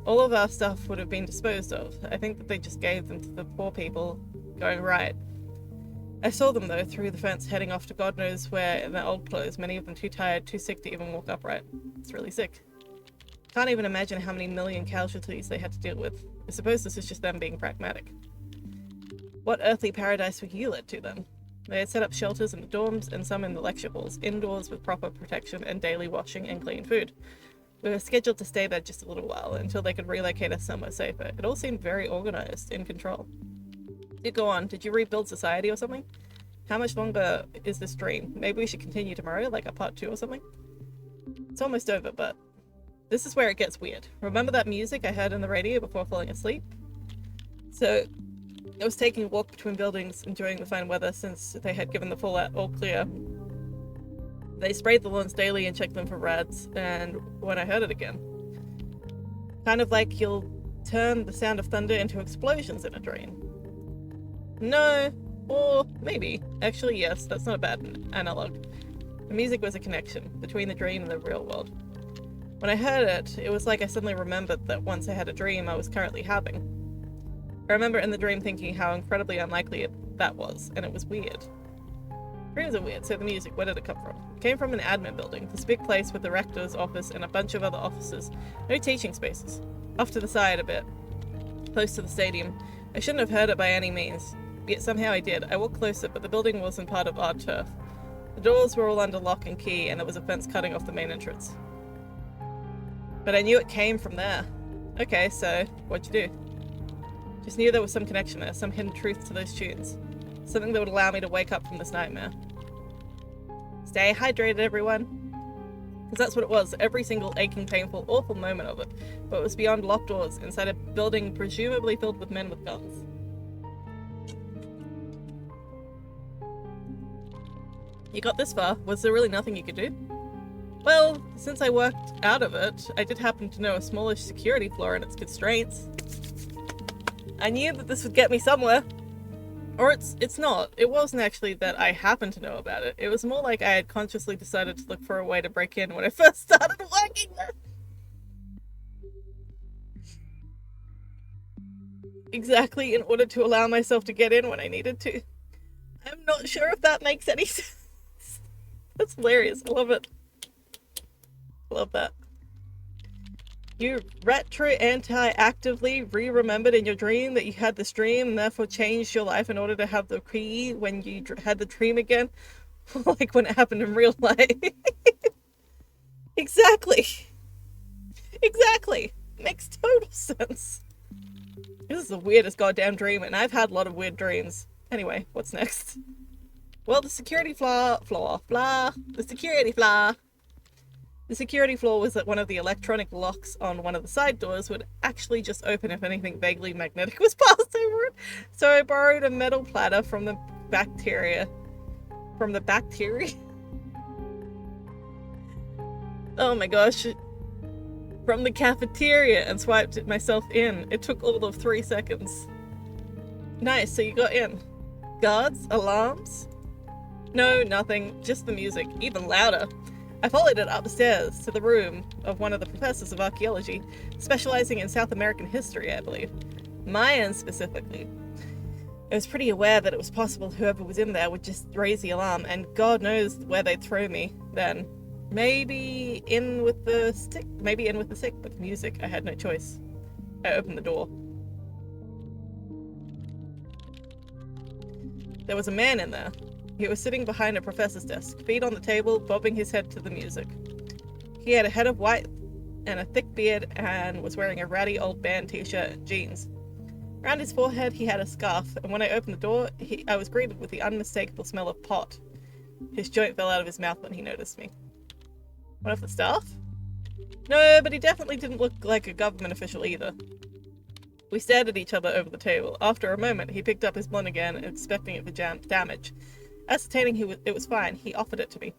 All of our stuff would have been disposed of. I think that they just gave them to the poor people going right. I saw them, though, through the fence, heading off to God knows where in their old clothes, many of them too tired, too sick to even walk upright. It's really sick. Can't even imagine how many million casualties they had to deal with. I suppose this is just them being pragmatic. What earthly paradise were you led to, then? They had set up shelters in the dorms and some in the lecture halls, indoors with proper protection and daily washing and clean food. We were scheduled to stay there just a little while, until they could relocate us somewhere safer. It all seemed very organized, in control. You go on, did you rebuild society or something? How much longer is this dream? Maybe we should continue tomorrow, like a part 2 or something? It's almost over, but this is where it gets weird. Remember that music I heard on the radio before falling asleep? So, I was taking a walk between buildings, enjoying the fine weather since they had given the full all clear. They sprayed the lawns daily and checked them for rats, and when I heard it again. Kind of like you'll turn the sound of thunder into explosions in a dream. No, or maybe. Actually, yes, that's not a bad analog. The music was a connection between the dream and the real world. When I heard it, it was like I suddenly remembered that once I had a dream I was currently having. I remember in the dream thinking how incredibly unlikely that was, and it was weird. Dreams are weird, so the music, where did it come from? It came from an admin building, this big place with the rector's office and a bunch of other offices. No teaching spaces. Off to the side a bit, close to the stadium. I shouldn't have heard it by any means, yet somehow I did. I walked closer, but the building wasn't part of our turf. The doors were all under lock and key, and there was a fence cutting off the main entrance. But I knew it came from there. Okay, so what'd you do? Just knew there was some connection there, some hidden truth to those tunes. Something that would allow me to wake up from this nightmare. Stay hydrated, everyone. Because that's what it was, every single aching, painful, awful moment of it. But it was beyond locked doors, inside a building presumably filled with men with guns. You got this far. Was there really nothing you could do? Well, since I worked out of it, I did happen to know a smallish security flaw in its constraints. I knew that this would get me somewhere. Or it's not. It wasn't actually that I happened to know about it. It was more like I had consciously decided to look for a way to break in when I first started working there. Exactly in order to allow myself to get in when I needed to. I'm not sure if that makes any sense. That's hilarious. I love it. I love that. You anti-actively re-remembered in your dream that you had this dream and therefore changed your life in order to have the key when you had the dream again. Like when it happened in real life. Exactly. Exactly. Makes total sense. This is the weirdest goddamn dream, and I've had a lot of weird dreams. Anyway, what's next? Well, the security flaw. The security flaw was that one of the electronic locks on one of the side doors would actually just open if anything vaguely magnetic was passed over it. So I borrowed a metal platter from the bacteria. Oh my gosh. From the cafeteria and swiped it myself in. It took all of 3 seconds. Nice, so you got in. Guards? Alarms? No, nothing. Just the music. Even louder. I followed it upstairs to the room of one of the professors of archaeology, specializing in South American history, I believe. Mayan specifically. I was pretty aware that it was possible whoever was in there would just raise the alarm, and God knows where they'd throw me then. Maybe in with the stick, but music, I had no choice. I opened the door. There was a man in there. He was sitting behind a professor's desk, feet on the table, bobbing his head to the music. He had a head of white and a thick beard and was wearing a ratty old band t-shirt and jeans. Around his forehead he had a scarf, and when I opened the door, I was greeted with the unmistakable smell of pot. His joint fell out of his mouth when he noticed me. One of the staff? No, but he definitely didn't look like a government official either. We stared at each other over the table. After a moment, he picked up his blunt again, expecting it for damage. Ascertaining it was fine, he offered it to me.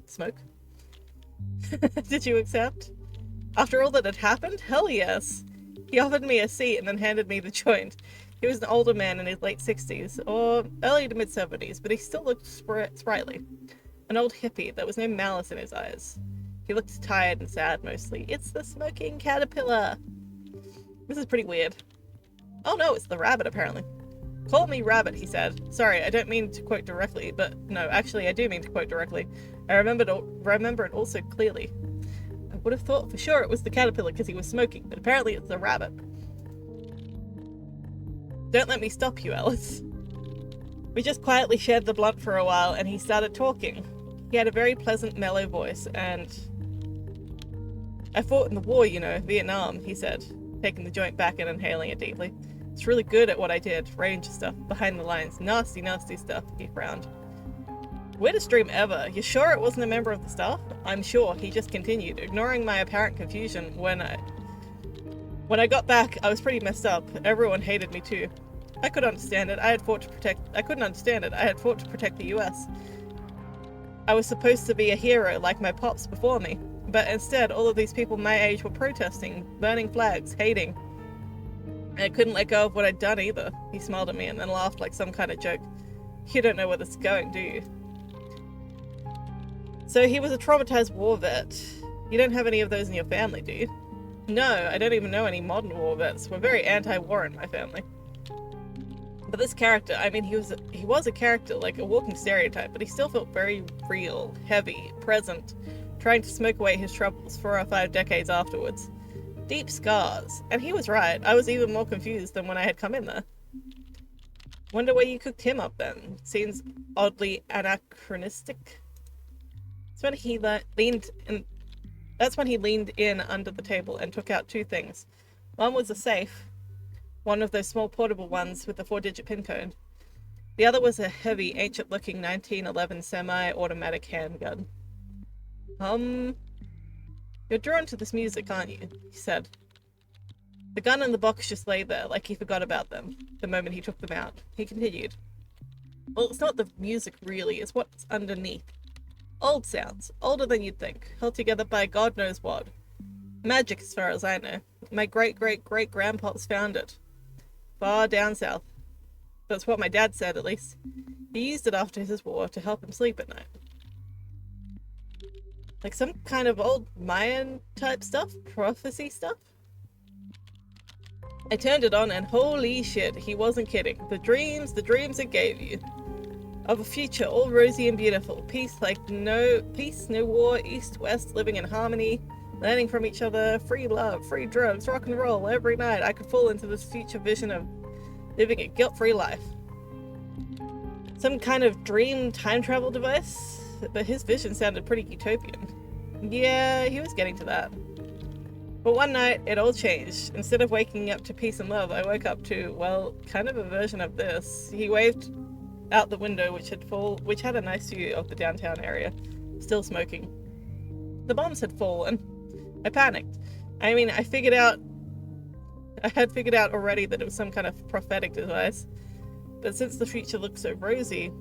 Smoke? Did you accept? After all that had happened? Hell yes. He offered me a seat and then handed me the joint. He was an older man in his late 60s, or early to mid-70s, but he still looked sprightly. An old hippie. There was no malice in his eyes. He looked tired and sad mostly. It's the smoking caterpillar. This is pretty weird. Oh no, it's the rabbit apparently. Call me rabbit, he said. Sorry, I don't mean to quote directly, but no, actually I do mean to quote directly. I remember it all so clearly. I would have thought for sure it was the caterpillar because he was smoking, but apparently it's the rabbit. Don't let me stop you, Alice. We just quietly shared the blunt for a while and he started talking. He had a very pleasant, mellow voice, and I fought in the war, you know, Vietnam, he said, taking the joint back and inhaling it deeply. It's really good at what I did. Range stuff, behind the lines, nasty, nasty stuff, he frowned. Weirdest dream ever. You sure it wasn't a member of the staff? I'm sure, he just continued, ignoring my apparent confusion. When I got back, I was pretty messed up. Everyone hated me too. I couldn't understand it. I had fought to protect the US. I was supposed to be a hero like my pops before me, but instead all of these people my age were protesting, burning flags, hating. And I couldn't let go of what I'd done either. He smiled at me and then laughed like some kind of joke. You don't know where this is going, do you? So he was a traumatized war vet. You don't have any of those in your family, do you? No, I don't even know any modern war vets. We're very anti-war in my family. But this character, I mean, he was a character, like a walking stereotype, but he still felt very real, heavy, present, trying to smoke away his troubles 4 or 5 decades afterwards. Deep scars. And he was right. I was even more confused than when I had come in there. Wonder where you cooked him up then. Seems oddly anachronistic. That's when he leaned in under the table and took out 2 things. One was a safe, one of those small portable ones with the 4-digit pin code. The other was a heavy, ancient-looking 1911 semi-automatic handgun. You're drawn to this music, aren't you? He said. The gun and the box just lay there, like he forgot about them, the moment he took them out. He continued. Well, it's not the music really, it's what's underneath. Old sounds, older than you'd think, held together by God knows what. Magic as far as I know. My great-great-great-grandpops found it. Far down south. That's what my dad said, at least. He used it after his war to help him sleep at night. Like some kind of old Mayan type stuff? Prophecy stuff? I turned it on and holy shit, he wasn't kidding. The dreams it gave you. Of a future all rosy and beautiful. Peace, no war, east-west, living in harmony. learning from each other, free love, free drugs, rock and roll. Every night I could fall into this future vision of living a guilt-free life. Some kind of dream time travel device? But his vision sounded pretty utopian. Yeah, he was getting to that. But one night, it all changed. Instead of waking up to peace and love, I woke up to, well, kind of a version of this. He waved out the window, which had a nice view of the downtown area, still smoking. The bombs had fallen. I panicked. I mean, I had figured out already that it was some kind of prophetic device. But since the future looked so rosy,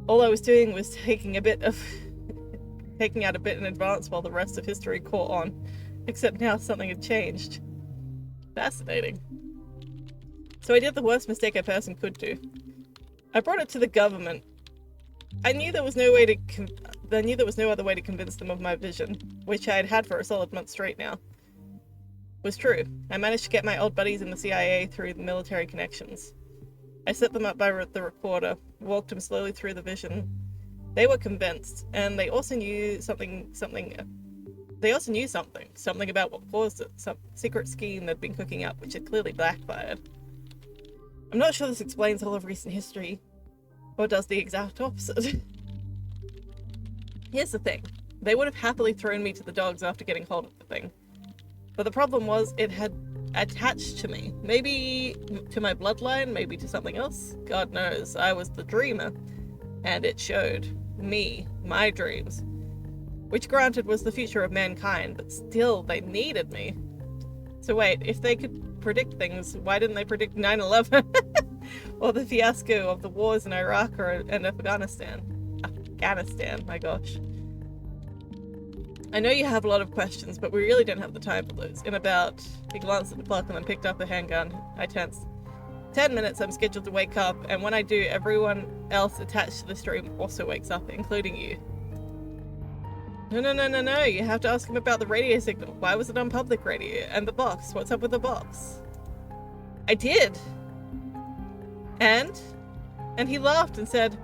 all I was doing was taking out a bit in advance while the rest of history caught on. Except now something had changed. Fascinating. So I did the worst mistake a person could do. I brought it to the government. I knew there was no other way to convince them of my vision, which I had had for a solid month straight now. Was true. I managed to get my old buddies in the CIA through the military connections. I set them up by the recorder, walked them slowly through the vision. They were convinced, and they also knew something about what caused it, some secret scheme they'd been cooking up, which had clearly backfired. I'm not sure this explains all of recent history, or does the exact opposite. Here's the thing. They would have happily thrown me to the dogs after getting hold of the thing. But the problem was, it had attached to me. Maybe to my bloodline, maybe to something else. God knows. I was the dreamer. And it showed. Me. My dreams. Which granted was the future of mankind, but still, they needed me. So wait, if they could predict things, why didn't they predict 9/11? Or the fiasco of the wars in Iraq and Afghanistan? Afghanistan, my gosh. I know you have a lot of questions, but we really don't have the time for those. He glanced at the clock and then picked up the handgun. I tensed. 10 minutes I'm scheduled to wake up, and when I do, everyone else attached to the stream also wakes up, including you. No, you have to ask him about the radio signal. Why was it on public radio? And the box, what's up with the box? I did. And he laughed and said,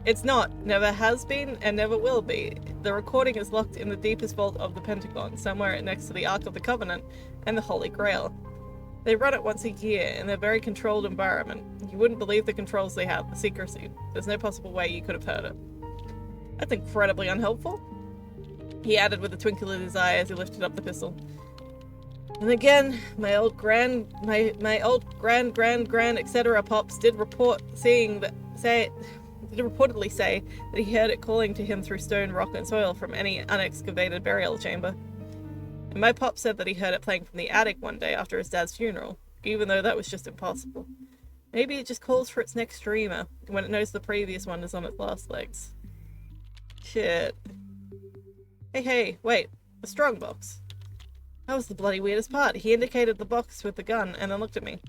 it's not, never has been, and never will be. The recording is locked in the deepest vault of the Pentagon, somewhere next to the Ark of the Covenant and the Holy Grail. They run it once a year in a very controlled environment. You wouldn't believe the controls they have, the secrecy. There's no possible way you could have heard it. That's incredibly unhelpful, he added with a twinkle in his eye as he lifted up the pistol. And again, my old grand, etc. pops did reportedly say that he heard it calling to him through stone, rock, and soil from any unexcavated burial chamber. And my pop said that he heard it playing from the attic one day after his dad's funeral, even though that was just impossible. Maybe it just calls for its next dreamer, when it knows the previous one is on its last legs. Shit. Hey, wait, the strongbox. That was the bloody weirdest part. He indicated the box with the gun and then looked at me.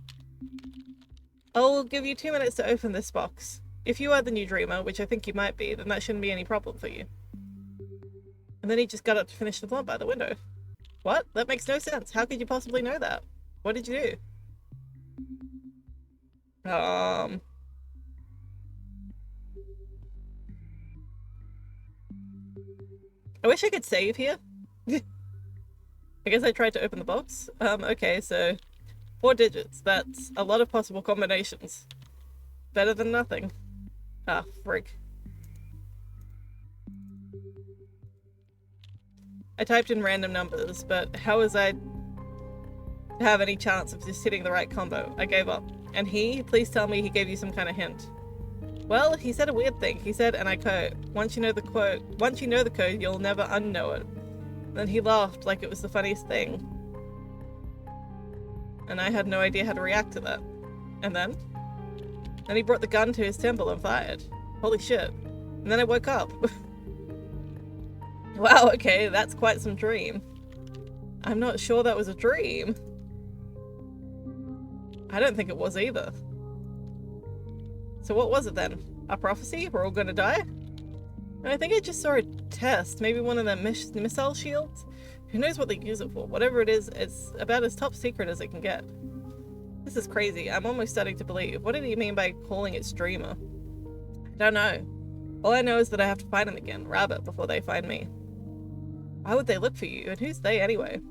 I'll give you 2 minutes to open this box. If you are the new dreamer, which I think you might be, then that shouldn't be any problem for you. And then he just got up to finish the blunt by the window. What? That makes no sense. How could you possibly know that? What did you do? I wish I could save here. I guess I tried to open the box. Okay, so 4 digits. That's a lot of possible combinations. Better than nothing. Ah, frick. I typed in random numbers, but how was I to have any chance of just hitting the right combo? I gave up. And please tell me he gave you some kind of hint. Well, he said a weird thing. He said, and I quote, once you know the code, you'll never unknow it. And then he laughed like it was the funniest thing. And I had no idea how to react to that. And then he brought the gun to his temple and fired. Holy shit. And then I woke up. Wow, okay, that's quite some dream. I'm not sure that was a dream. I don't think it was either. So what was it then? A prophecy? We're all gonna die? And I think I just saw a test. Maybe one of them missile shields? Who knows what they use it for? Whatever it is, it's about as top secret as it can get. This is crazy. I'm almost starting to believe. What did he mean by calling it streamer? I don't know. All I know is that I have to find him again, Rabbit, before they find me. Why would they look for you? And who's they anyway?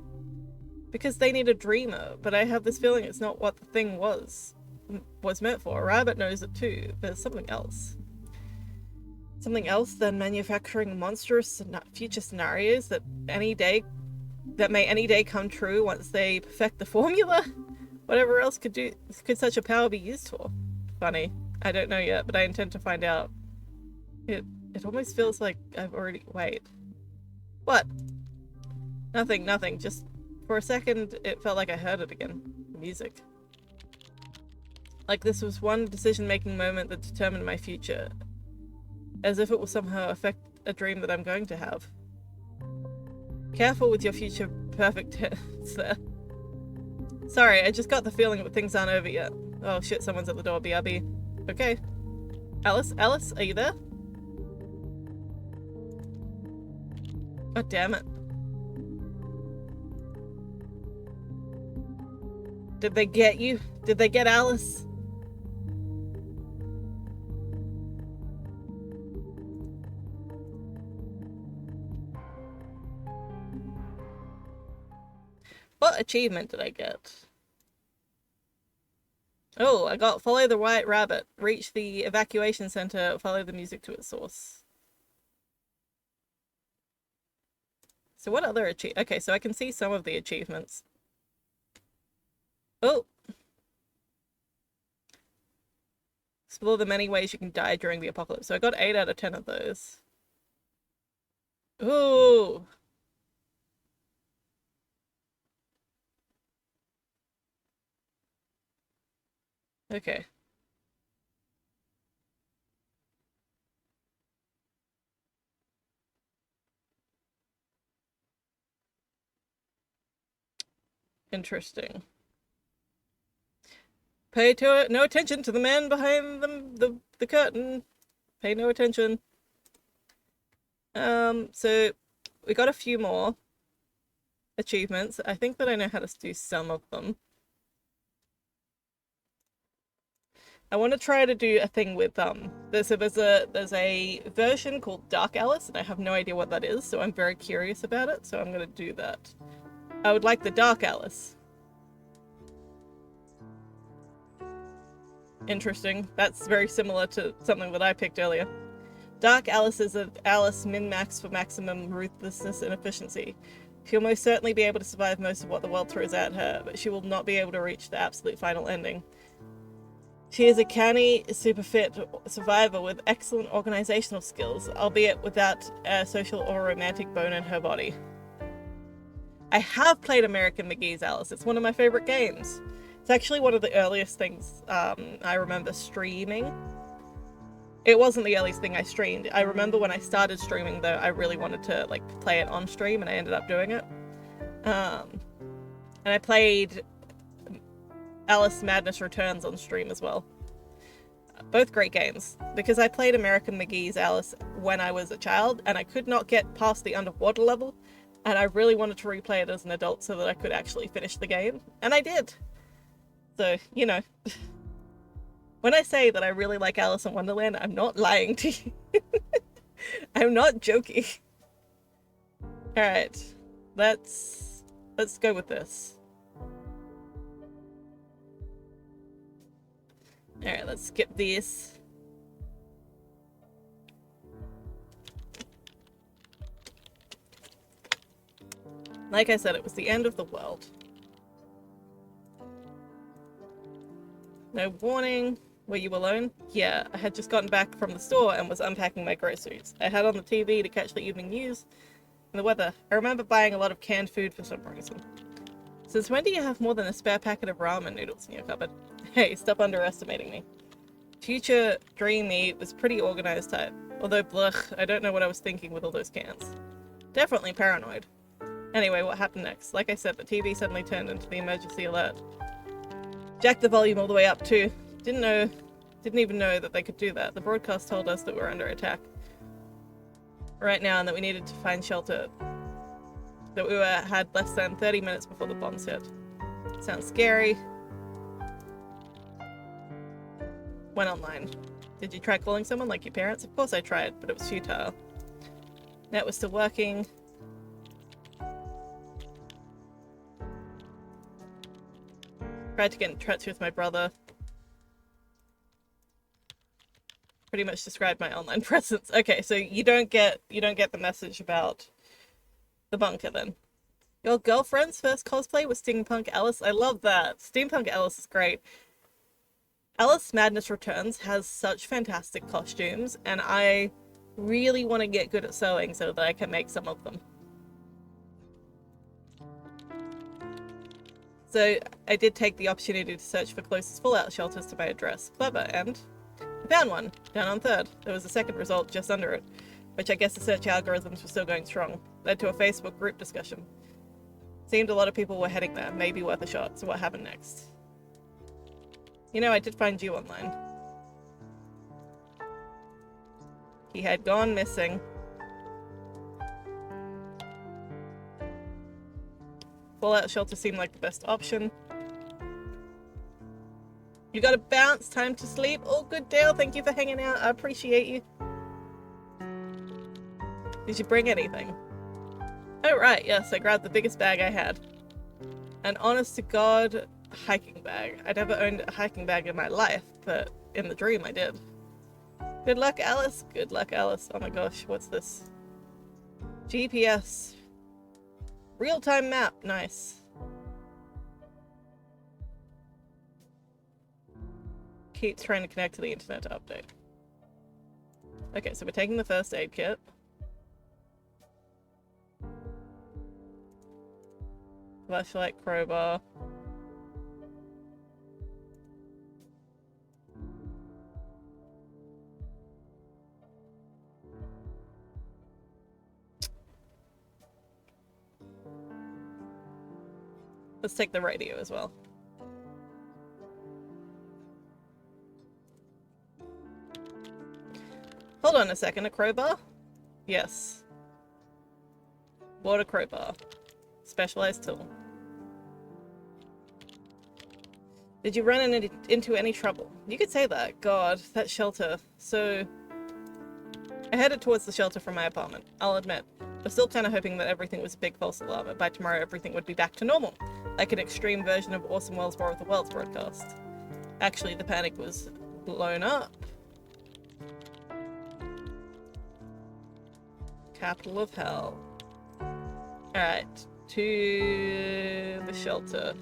Because they need a dreamer, but I have this feeling it's not what the thing was meant for. A rabbit knows it too. There's something else. Something else than manufacturing monstrous future scenarios that may any day come true once they perfect the formula? Whatever else could such a power be used for? Funny. I don't know yet, but I intend to find out. It almost feels like I've already... Wait. What? Nothing. Just for a second, it felt like I heard it again. The music. Like this was one decision-making moment that determined my future. As if it will somehow affect a dream that I'm going to have. Careful with your future perfect tense there. Sorry, I just got the feeling that things aren't over yet. Oh shit, someone's at the door, BRB. Okay. Alice, are you there? God damn it. Did they get you? Did they get Alice? What achievement did I get? Oh, I got follow the white rabbit. Reach the evacuation center. Follow the music to its source. So what other okay, so I can see some of the achievements. Oh. Explore the many ways you can die during the apocalypse. So I got 8 out of 10 of those. Ooh. Okay. Interesting. Pay no attention to the man behind the curtain. Pay no attention. So we got a few more achievements. I think that I know how to do some of them. I want to try to do a thing with there's a version called Dark Alice, and I have no idea what that is, so I'm very curious about it, so I'm gonna do that. I would like the Dark Alice. Interesting. That's very similar to something that I picked earlier. Dark Alice is an Alice min-max for maximum ruthlessness and efficiency. She'll most certainly be able to survive most of what the world throws at her, but she will not be able to reach the absolute final ending. She is a canny, super fit survivor with excellent organizational skills, albeit without a social or romantic bone in her body. I have played American McGee's Alice. It's one of my favorite games. It's actually one of the earliest things I remember streaming. It wasn't the earliest thing I streamed. I remember when I started streaming, though, I really wanted to like play it on stream, and I ended up doing it. And I played Alice Madness Returns on stream as well. Both great games, because I played American McGee's Alice when I was a child, and I could not get past the underwater level, and I really wanted to replay it as an adult so that I could actually finish the game, and I did. So, you know, when I say that I really like Alice in Wonderland, I'm not lying to you. I'm not joking. Alright, let's go with this. Alright, let's skip these. Like I said, it was the end of the world. No warning. Were you alone? Yeah, I had just gotten back from the store and was unpacking my groceries. I had on the TV to catch the evening news and the weather. I remember buying a lot of canned food for some reason. Since when do you have more than a spare packet of ramen noodles in your cupboard? Hey, stop underestimating me. Future Dream Me was pretty organized type. Although, blech, I don't know what I was thinking with all those cans. Definitely paranoid. Anyway, what happened next? Like I said, the TV suddenly turned into the emergency alert. Jacked the volume all the way up too. Didn't even know that they could do that. The broadcast told us that we're under attack right now and that we needed to find shelter. That we had less than 30 minutes before the bombs hit. Sounds scary. Went online. Did you try calling someone like your parents? Of course I tried, but it was futile. Net was still working. Tried to get in touch with my brother. Pretty much described my online presence. Okay, so you don't get the message about the bunker then. Your girlfriend's first cosplay was Steampunk Alice. I love that. Steampunk Alice is great. Alice Madness Returns has such fantastic costumes, and I really want to get good at sewing so that I can make some of them. So I did take the opportunity to search for closest fallout shelters to my address. Clever, and I found one, down on 3rd. There was a second result just under it, which I guess the search algorithms were still going strong. Led to a Facebook group discussion. Seemed a lot of people were heading there, maybe worth a shot, so what happened next? You know, I did find you online. He had gone missing. Fallout shelter seemed like the best option. You gotta bounce, time to sleep. Oh, good Dale, thank you for hanging out. I appreciate you. Did you bring anything? Oh, right, yes, I grabbed the biggest bag I had. An honest to God hiking bag. I never owned a hiking bag in my life, but in the dream I did. Good luck, Alice. Good luck, Alice. Oh my gosh, what's this? GPS. Real-time map. Nice. Keeps trying to connect to the internet to update. Okay, so we're taking the first aid kit. Flashlight, crowbar. Let's take the radio as well. Hold on a second, a crowbar? Yes. Water crowbar. Specialized tool. Did you run into any trouble? You could say that. God, that shelter. So... I headed towards the shelter from my apartment. I'll admit, I was still kind of hoping that everything was a big false alarm, and by tomorrow everything would be back to normal. Like an extreme version of Orson Welles' War of the Worlds broadcast. Actually, the panic was blown up. Capital of hell. Alright, to the shelter.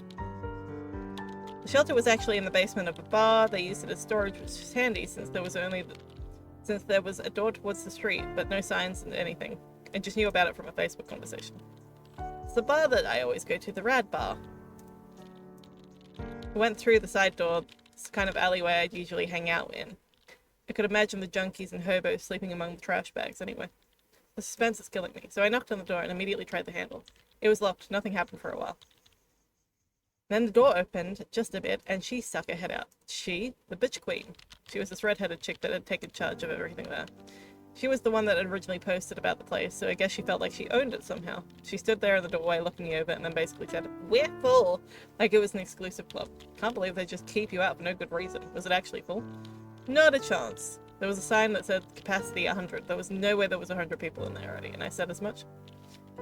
The shelter was actually in the basement of a bar. They used it as storage, which was handy since there was a door towards the street, but no signs and anything. I just knew about it from a Facebook conversation. It's the bar that I always go to, the Rad Bar. I went through the side door. It's the kind of alleyway I'd usually hang out in. I could imagine the junkies and hobos sleeping among the trash bags anyway. The suspense is killing me, so I knocked on the door and immediately tried the handle. It was locked. Nothing happened for a while. Then the door opened just a bit, and she stuck her head out. She? The bitch queen. She was this red-headed chick that had taken charge of everything there. She was the one that had originally posted about the place, so I guess she felt like she owned it somehow. She stood there in the doorway looking me over and then basically said, "We're full!" Like it was an exclusive club. Can't believe they just keep you out for no good reason. Was it actually full? Not a chance. There was a sign that said capacity 100. There was no way there was 100 people in there already, and I said as much.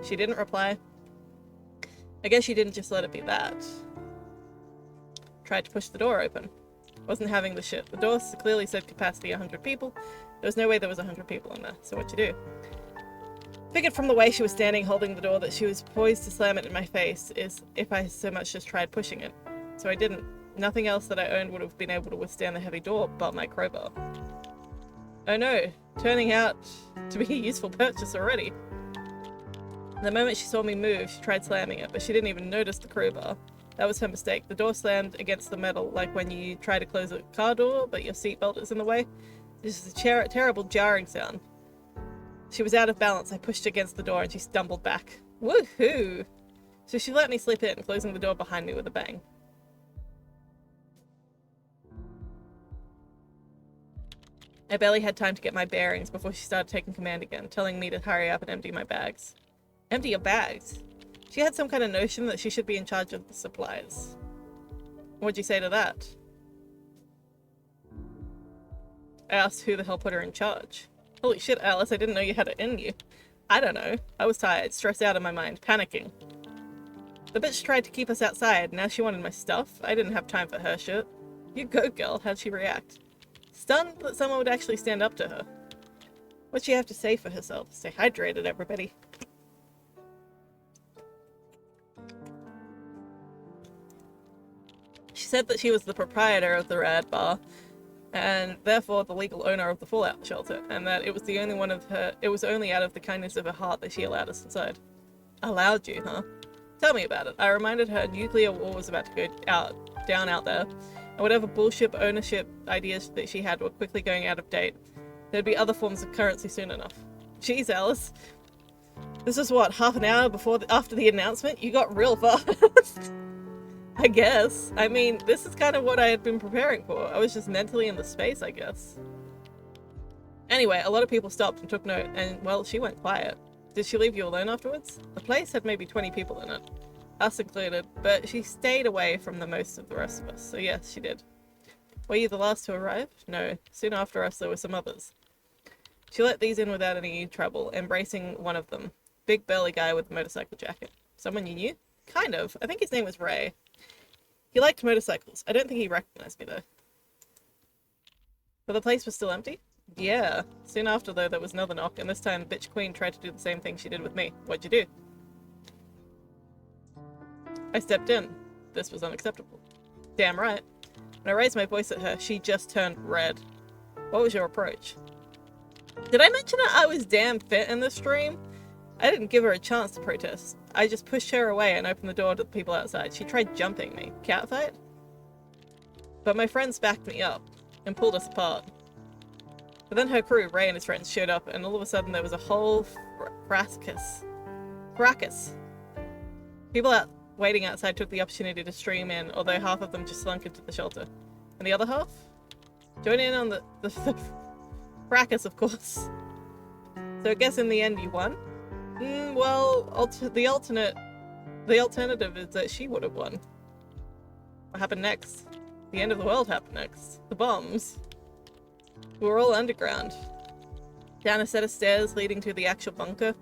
She didn't reply. I guess she didn't just let it be that. Tried to push the door open. Wasn't having the shit. The door clearly said capacity 100 people. There was no way there was 100 people in there, so what'd you do? Figured from the way she was standing holding the door that she was poised to slam it in my face is if I so much just tried pushing it. So I didn't. Nothing else that I owned would have been able to withstand the heavy door but my crowbar. Oh no, turning out to be a useful purchase already. The moment she saw me move, she tried slamming it, but she didn't even notice the crowbar. That was her mistake. The door slammed against the metal, like when you try to close a car door, but your seatbelt is in the way. This is a terrible jarring sound. She was out of balance. I pushed against the door and she stumbled back. Woohoo! So she let me slip in, closing the door behind me with a bang. I barely had time to get my bearings before she started taking command again, telling me to hurry up and empty my bags. Empty your bags? She had some kind of notion that she should be in charge of the supplies. What'd you say to that? I asked who the hell put her in charge. Holy shit, Alice, I didn't know you had it in you. I don't know. I was tired, stressed out in my mind, panicking. The bitch tried to keep us outside. Now she wanted my stuff. I didn't have time for her shit. You go, girl. How'd she react? Stunned that someone would actually stand up to her. What'd she have to say for herself? Stay hydrated, everybody. She said that she was the proprietor of the Rad Bar, and therefore the legal owner of the Fallout shelter, and that it was the only one of her. It was only out of the kindness of her heart that she allowed us inside. Allowed you, huh? Tell me about it. I reminded her nuclear war was about to go down out there, and whatever bullshit ownership ideas that she had were quickly going out of date. There'd be other forms of currency soon enough. Jeez, Alice. This is what, half an hour after the announcement? You got real fast. I guess. I mean, this is kind of what I had been preparing for. I was just mentally in the space, I guess. Anyway, a lot of people stopped and took note, and, well, she went quiet. Did she leave you alone afterwards? The place had maybe 20 people in it, us included, but she stayed away from the most of the rest of us, so yes, she did. Were you the last to arrive? No. Soon after us, there were some others. She let these in without any trouble, embracing one of them. Big burly guy with a motorcycle jacket. Someone you knew? Kind of. I think his name was Ray. He liked motorcycles. I don't think he recognized me, though. But the place was still empty? Yeah. Soon after, though, there was another knock, and this time Bitch Queen tried to do the same thing she did with me. What'd you do? I stepped in. This was unacceptable. Damn right. When I raised my voice at her, she just turned red. What was your approach? Did I mention that I was damn fit in the stream? I didn't give her a chance to protest. I just pushed her away and opened the door to the people outside. She tried jumping me. Catfight? But my friends backed me up and pulled us apart. But then her crew, Ray and his friends, showed up, and all of a sudden there was a whole fracas. People waiting outside took the opportunity to stream in, although half of them just slunk into the shelter. And the other half? Join in on the fracas, of course. So I guess in the end you won? Well, the alternative is that she would have won. What happened next? The end of the world happened next. The bombs. We were all underground. Down a set of stairs leading to the actual bunker. It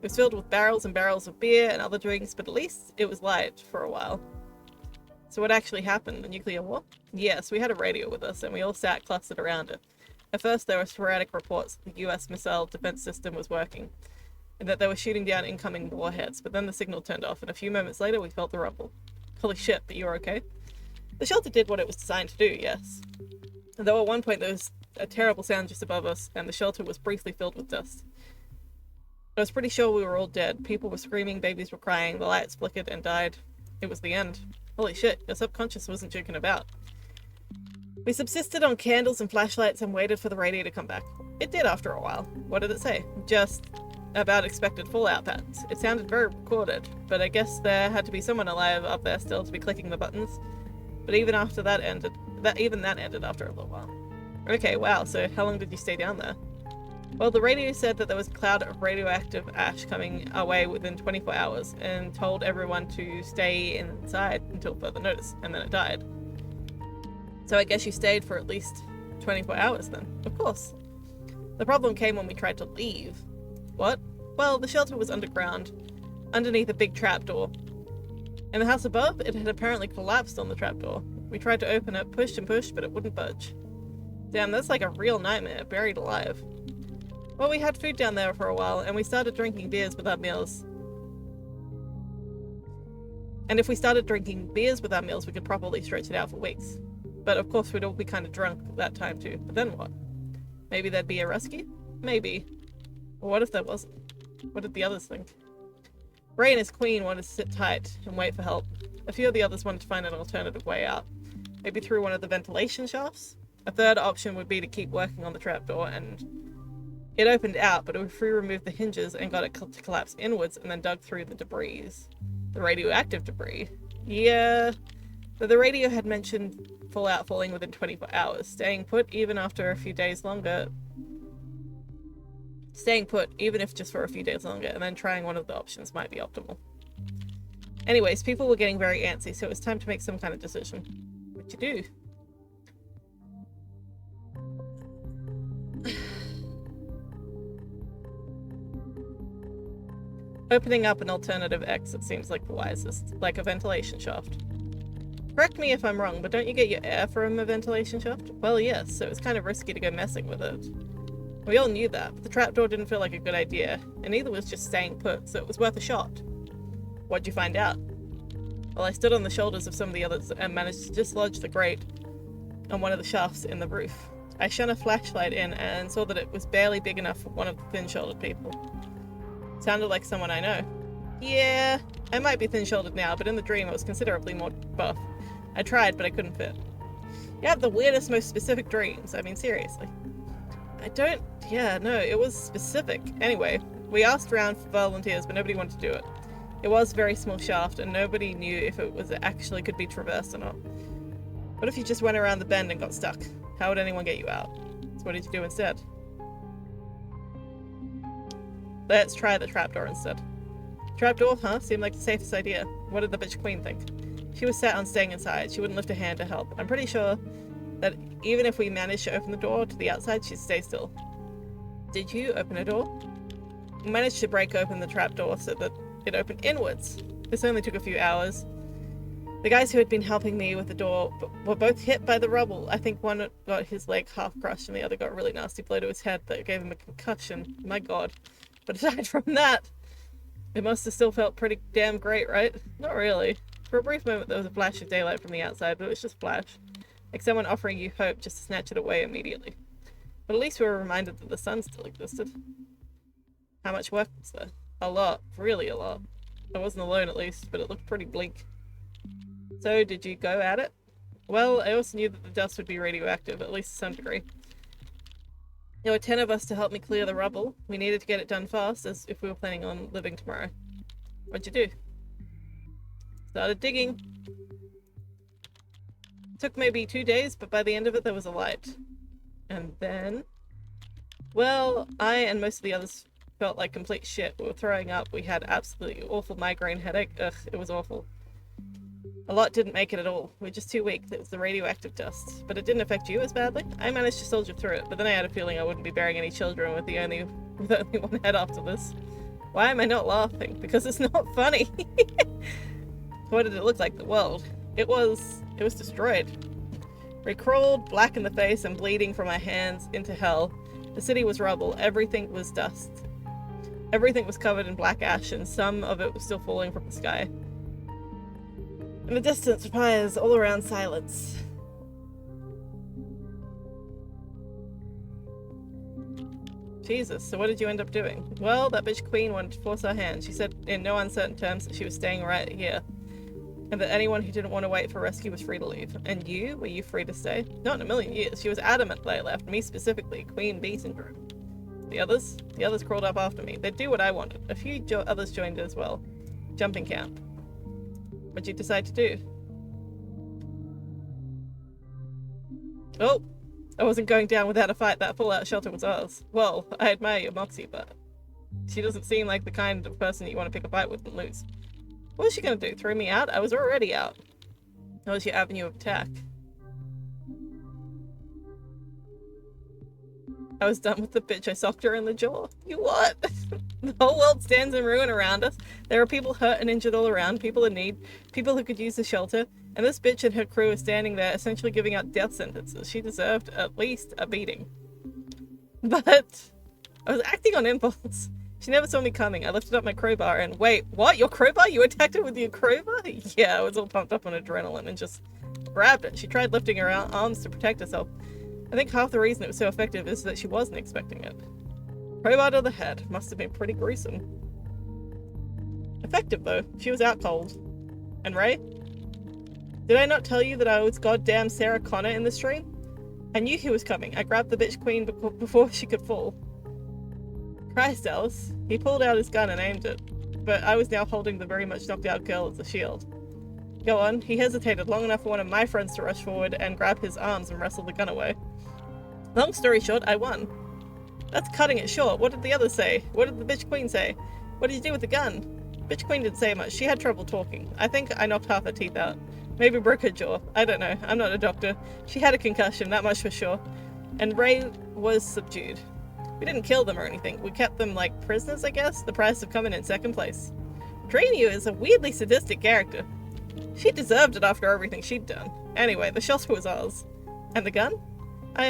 was filled with barrels and barrels of beer and other drinks, but at least it was light for a while. So what actually happened? The nuclear war? Yes, we had a radio with us, and we all sat clustered around it. At first, there were sporadic reports that the US missile defense system was working, and that they were shooting down incoming warheads, but then the signal turned off, and a few moments later we felt the rumble. Holy shit, but you were okay? The shelter did what it was designed to do, yes. Though at one point there was a terrible sound just above us, and the shelter was briefly filled with dust. I was pretty sure we were all dead. People were screaming, babies were crying, the lights flickered and died. It was the end. Holy shit, your subconscious wasn't joking about. We subsisted on candles and flashlights and waited for the radio to come back. It did after a while. What did it say? Just about expected Fallout patterns. It sounded very recorded, but I guess there had to be someone alive up there still to be clicking the buttons. But even after that ended, that ended after a little while. Okay, wow, so how long did you stay down there? Well, the radio said that there was a cloud of radioactive ash coming our way within 24 hours, and told everyone to stay inside until further notice, and then it died. So I guess you stayed for at least 24 hours then. Of course. The problem came when we tried to leave. What? Well, the shelter was underground, underneath a big trapdoor. In the house above, it had apparently collapsed on the trapdoor. We tried to open it, pushed and pushed, but it wouldn't budge. Damn, that's like a real nightmare, buried alive. Well, we had food down there for a while, and we started drinking beers with our meals. And if we started drinking beers with our meals, we could probably stretch it out for weeks. But of course, we'd all be kind of drunk that time too. But then what? Maybe there'd be a rescue? Maybe. Or what if there wasn't? What did the others think? Ray and his queen wanted to sit tight and wait for help. A few of the others wanted to find an alternative way out. Maybe through one of the ventilation shafts? A third option would be to keep working on the trapdoor, and it opened out, but if we removed the hinges and got it to collapse inwards and then dug through the debris. The radioactive debris. Yeah. But the radio had mentioned Fallout falling within 24 hours. Staying put even after a few days longer. Staying put, even if just for a few days longer, and then trying one of the options might be optimal. Anyways, people were getting very antsy, so it was time to make some kind of decision. What'd you do? Opening up an alternative exit seems like the wisest, like a ventilation shaft. Correct me if I'm wrong, but don't you get your air from a ventilation shaft? Well, yes, so it was kind of risky to go messing with it. We all knew that, but the trapdoor didn't feel like a good idea, and neither was just staying put, so it was worth a shot. What'd you find out? Well, I stood on the shoulders of some of the others and managed to dislodge the grate on one of the shafts in the roof. I shone a flashlight in and saw that it was barely big enough for one of the thin-shouldered people. Sounded like someone I know. Yeah, I might be thin-shouldered now, but in the dream I was considerably more buff. I tried, but I couldn't fit. You have the weirdest, most specific dreams. I mean, seriously. It was specific. Anyway, we asked around for volunteers, but nobody wanted to do it. It was a very small shaft, and nobody knew if it was actually could be traversed or not. What if you just went around the bend and got stuck? How would anyone get you out? So what did you do instead? Let's try the trapdoor instead. Trapdoor, huh? Seemed like the safest idea. What did the bitch queen think? She was set on staying inside. She wouldn't lift a hand to help. I'm pretty sure that even if we managed to open the door to the outside, she'd stay still. Did you open a door? We managed to break open the trapdoor so that it opened inwards. This only took a few hours. The guys who had been helping me with the door were both hit by the rubble. I think one got his leg half crushed and the other got a really nasty blow to his head that gave him a concussion. My god. But aside from that, it must have still felt pretty damn great, right? Not really. For a brief moment there was a flash of daylight from the outside, but it was just flash. Like someone offering you hope just to snatch it away immediately. But at least we were reminded that the sun still existed. How much work was there? A lot. Really a lot. I wasn't alone at least, but it looked pretty bleak. So, did you go at it? Well, I also knew that the dust would be radioactive, at least to some degree. There were 10 of us to help me clear the rubble. We needed to get it done fast, as if we were planning on living tomorrow. What'd you do? Started digging. It took maybe 2 days, but by the end of it there was a light. And then... well, I and most of the others felt like complete shit. We were throwing up. We had absolutely awful migraine headache. Ugh, it was awful. A lot didn't make it at all. We were just too weak. It was the radioactive dust. But it didn't affect you as badly. I managed to soldier through it, but then I had a feeling I wouldn't be bearing any children with only one head after this. Why am I not laughing? Because it's not funny. What did it look like? The world. It was destroyed. We crawled, black in the face and bleeding from our hands, into hell. The city was rubble. Everything was dust. Everything was covered in black ash, and some of it was still falling from the sky. In the distance, fires all around, silence. Jesus, so what did you end up doing? Well, that bitch queen wanted to force our hand. She said in no uncertain terms that she was staying right here, and that anyone who didn't want to wait for rescue was free to leave. And you? Were you free to stay? Not in a million years. She was adamant that I left, me specifically, Queen Bee syndrome. The others? The others crawled up after me. They'd do what I wanted. A few others joined as well. Jumping camp. What'd you decide to do? Oh! I wasn't going down without a fight. That fallout shelter was ours. Well, I admire your moxie, but she doesn't seem like the kind of person you want to pick a fight with and lose. What was she gonna do? Throw me out? I was already out. That was your avenue of attack. I was done with the bitch. I socked her in the jaw. You what? The whole world stands in ruin around us. There are people hurt and injured all around, people in need, people who could use the shelter, and this bitch and her crew are standing there essentially giving out death sentences. She deserved at least a beating. But I was acting on impulse. She never saw me coming. I lifted up my crowbar and wait, what? Your crowbar? You attacked her with your crowbar? Yeah, I was all pumped up on adrenaline and just grabbed it. She tried lifting her arms to protect herself. I think half the reason it was so effective is that she wasn't expecting it. Crowbar to the head. Must have been pretty gruesome. Effective though. She was out cold. And Ray? Did I not tell you that I was goddamn Sarah Connor in this stream? I knew he was coming. I grabbed the bitch queen before she could fall. Christ, Alice. He pulled out his gun and aimed it. But I was now holding the very much knocked out girl as a shield. Go on. He hesitated long enough for one of my friends to rush forward and grab his arms and wrestle the gun away. Long story short, I won. That's cutting it short. What did the others say? What did the bitch queen say? What did you do with the gun? Bitch queen didn't say much. She had trouble talking. I think I knocked half her teeth out. Maybe broke her jaw. I don't know. I'm not a doctor. She had a concussion, that much for sure. And Ray was subdued. We didn't kill them or anything. We kept them like prisoners, I guess. The price of coming in second place. Drainu is a weirdly sadistic character. She deserved it after everything she'd done. Anyway, the shelter was ours. And the gun? I,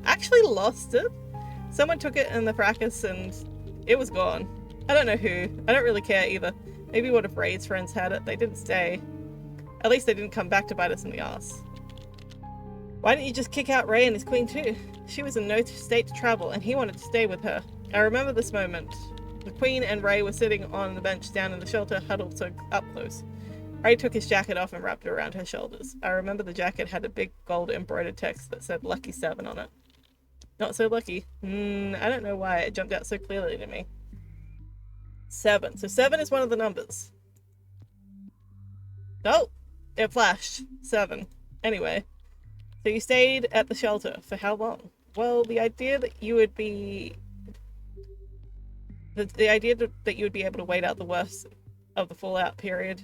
actually lost it. Someone took it in the fracas and it was gone. I don't know who. I don't really care either. Maybe one of Ray's friends had it. They didn't stay. At least they didn't come back to bite us in the ass. Why didn't you just kick out Ray and his queen too? She was in no state to travel and he wanted to stay with her. I remember this moment. The queen and Ray were sitting on the bench down in the shelter, huddled so up close. Ray took his jacket off and wrapped it around her shoulders. I remember the jacket had a big gold embroidered text that said Lucky 7 on it. Not so lucky. I don't know why it jumped out so clearly to me. 7. So 7 is one of the numbers. Oh, it flashed. 7. Anyway. So you stayed at the shelter for how long? Well, the idea that you would be... The idea that you would be able to wait out the worst of the fallout period.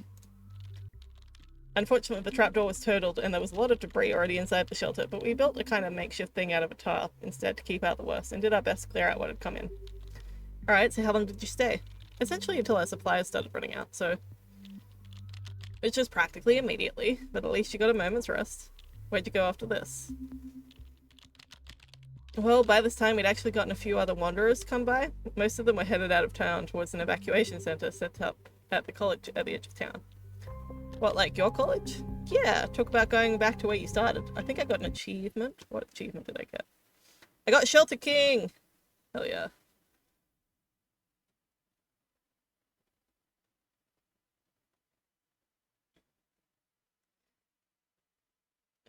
Unfortunately, the trapdoor was totaled and there was a lot of debris already inside the shelter, but we built a kind of makeshift thing out of a tile instead to keep out the worst and did our best to clear out what had come in. Alright, so how long did you stay? Essentially until our supplies started running out, so... Which is practically immediately, but at least you got a moment's rest. Where'd you go after this? Well, by this time we'd actually gotten a few other wanderers come by. Most of them were headed out of town towards an evacuation center set up at the college at the edge of town. What, like your college? Yeah, talk about going back to where you started. I think I got an achievement. What achievement did I get? I got Shelter King! Hell yeah.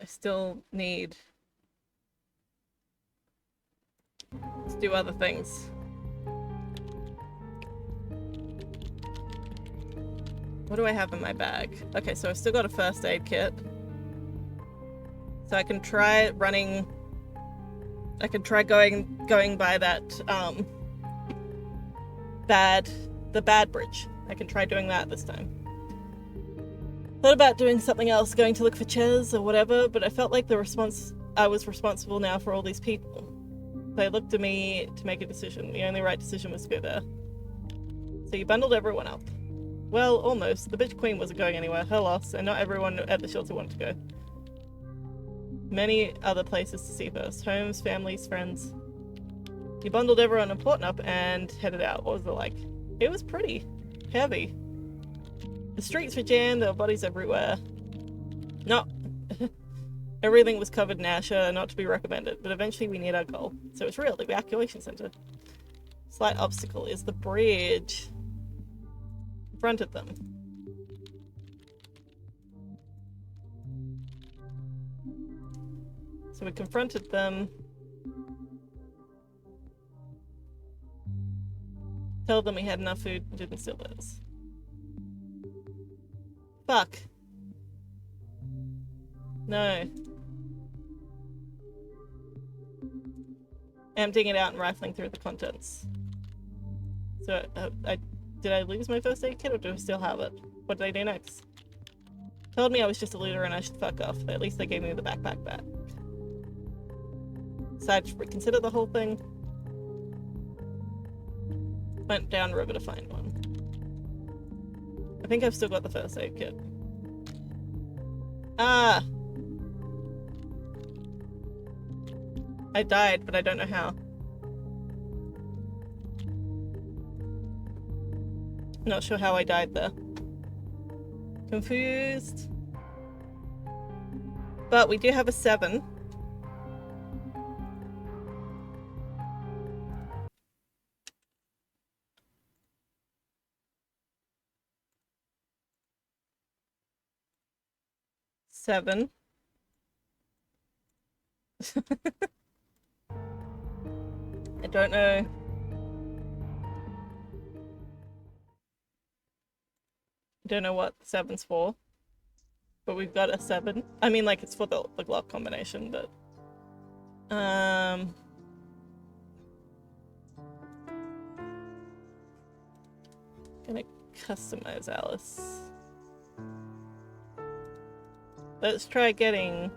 I still need to do other things. What do I have in my bag? Okay, so I've still got a first aid kit. So I can try running... I can try going by that, the bad bridge. I can try doing that this time. Thought about doing something else, going to look for Ches or whatever, but I felt like I was responsible now for all these people. They looked to me to make a decision. The only right decision was to go there. So you bundled everyone up. Well, almost. The bitch queen wasn't going anywhere. Her loss, and not everyone at the shelter wanted to go. Many other places to see first. Homes, families, friends. You bundled everyone important up and headed out. What was it like? It was pretty heavy. The streets were jammed, there were bodies everywhere. No. Everything was covered in ashes, not to be recommended, but eventually we neared our goal. So it's real, the evacuation center. Slight obstacle is the bridge. Confronted them. So we confronted them. Told them we had enough food and didn't steal theirs. Fuck. No. Emptying it out and rifling through the contents. So, did I lose my first aid kit or do I still have it? What did I do next? Told me I was just a looter and I should fuck off, but at least they gave me the backpack back. Decided to reconsider the whole thing. Went down river to find one. I think I've still got the first aid kit. Ah! I died, but I don't know how. Not sure how I died there. Confused. But we do have a 7. I don't know. I don't know what 7's for. But we've got a 7. I mean, like, it's for the glove combination, but... Gonna customize Alice. Let's try getting...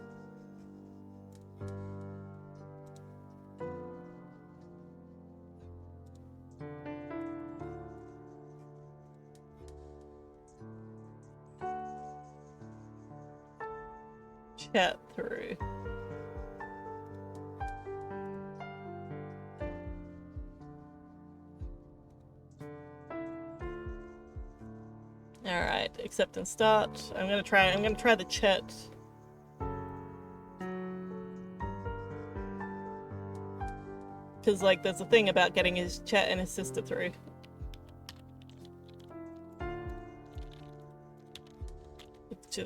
chat through. Alright, accept and start. I'm gonna try the chat. Cause like there's a thing about getting his chat and his sister through.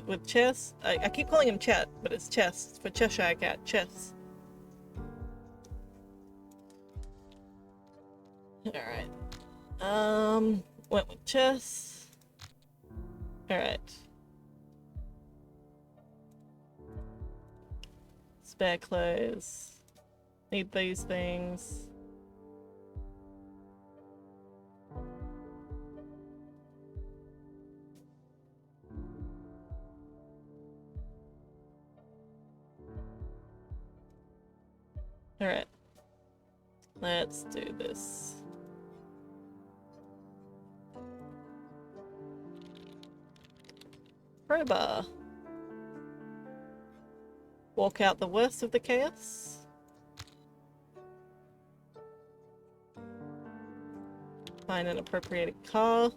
With Chess, I keep calling him Chet, but it's Chess. It's for Cheshire Cat, Chess. Alright. Went with Chess. Alright. Spare clothes. Need these things. Alright. Let's do this. Crowbar. Walk out the worst of the chaos. Find an appropriated car.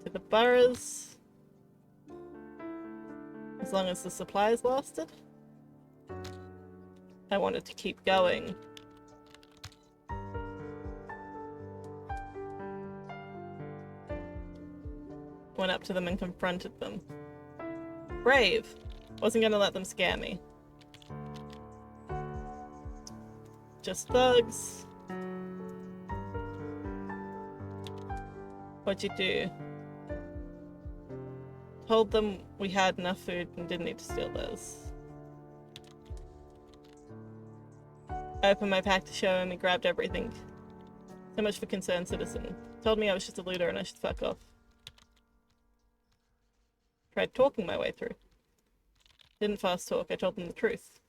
To the boroughs. As long as the supplies lasted. I wanted to keep going. Went up to them and confronted them. Brave. Wasn't gonna let them scare me. Just thugs. What'd you do? Told them we had enough food and didn't need to steal theirs. I opened my pack to show him and grabbed everything. So much for concerned citizen. Told me I was just a looter and I should fuck off. Tried talking my way through. Didn't fast talk, I told them the truth.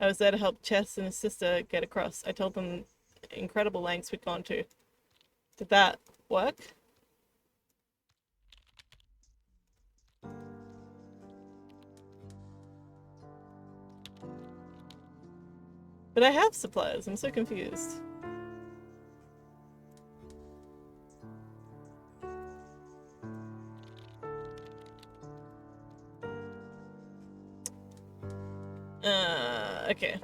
I was there to help Chess and his sister get across. I told them incredible lengths we'd gone to. Did that work? But I have supplies, I'm so confused. Okay.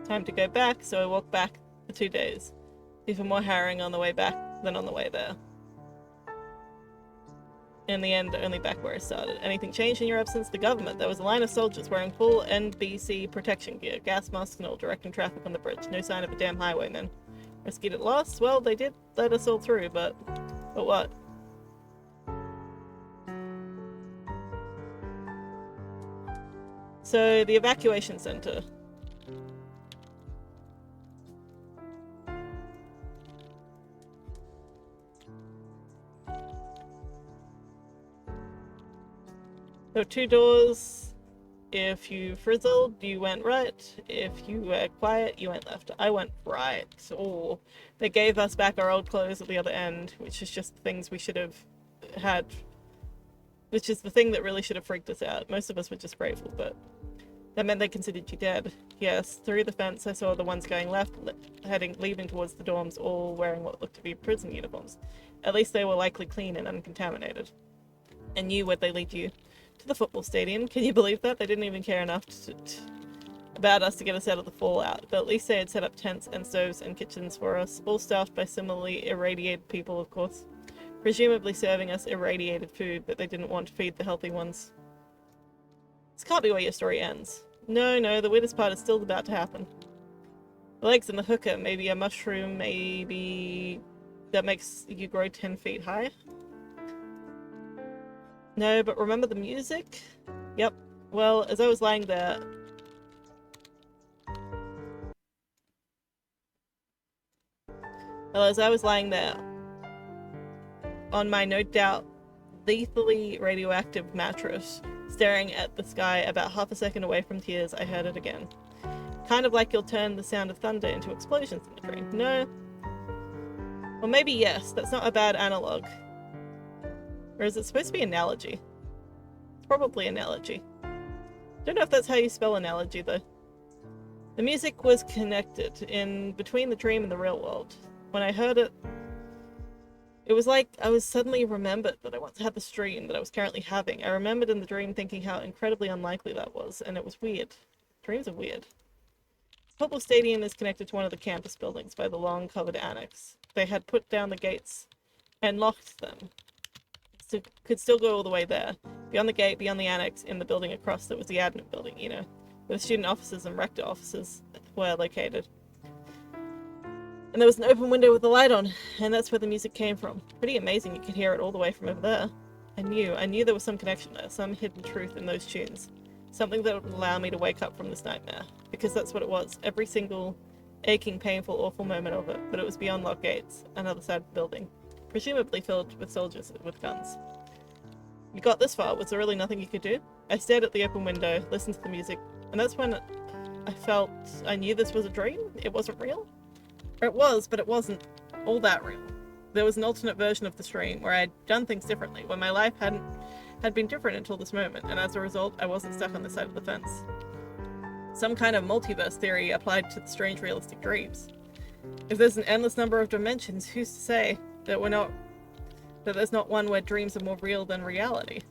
Time to go back, so I walk back for 2 days. Even more harrowing on the way back than on the way there. In the end, only back where I started. Anything changed in your absence? The government. There was a line of soldiers wearing full NBC protection gear, gas masks and all, directing traffic on the bridge. No sign of a damn highwayman. Rescued at last? Well, they did let us all through, but what? So, the evacuation center. There were 2 doors. If you frizzled, you went right. If you were quiet, you went left. I went right. Oh, they gave us back our old clothes at the other end, which is just the things we should have had. Which is the thing that really should have freaked us out. Most of us were just grateful, but that meant they considered you dead. Yes, through the fence I saw the ones going left, leaving towards the dorms, all wearing what looked to be prison uniforms. At least they were likely clean and uncontaminated. And knew where'd they lead you. To the football stadium. Can you believe that? They didn't even care enough about us to get us out of the fallout. But at least they had set up tents and stoves and kitchens for us, all staffed by similarly irradiated people, of course. Presumably serving us irradiated food that they didn't want to feed the healthy ones. This can't be where your story ends. No, the weirdest part is still about to happen. The legs and the hooker, maybe a mushroom, maybe that makes you grow 10 feet high. No, but remember the music? Yep. Well, as I was lying there... on my no doubt lethally radioactive mattress, staring at the sky about half a second away from tears, I heard it again. Kind of like you'll turn the sound of thunder into explosions in the dream. No. Or maybe yes, that's not a bad analog. Or is it supposed to be analogy? It's probably analogy. Don't know if that's how you spell analogy, though. The music was connected in between the dream and the real world. When I heard it, it was like I was suddenly remembered that I once had this dream that I was currently having. I remembered in the dream thinking how incredibly unlikely that was, and it was weird. Dreams are weird. The football stadium is connected to one of the campus buildings by the long covered annex. They had put down the gates and locked them. So could still go all the way there. Beyond the gate, beyond the annex, in the building across, there was the admin building, you know, where the student offices and rector offices were located. And there was an open window with the light on, and that's where the music came from. Pretty amazing, you could hear it all the way from over there. I knew there was some connection there, some hidden truth in those tunes. Something that would allow me to wake up from this nightmare. Because that's what it was. Every single aching, painful, awful moment of it. But it was beyond locked gates, another side of the building. Presumably filled with soldiers with guns. You got this far, was there really nothing you could do? I stared at the open window, listened to the music, and that's when I felt I knew this was a dream. It wasn't real. Or it was, but it wasn't all that real. There was an alternate version of the dream where I'd done things differently, where my life had been different until this moment, and as a result, I wasn't stuck on this side of the fence. Some kind of multiverse theory applied to the strange realistic dreams. If there's an endless number of dimensions, who's to say that there's not one where dreams are more real than reality?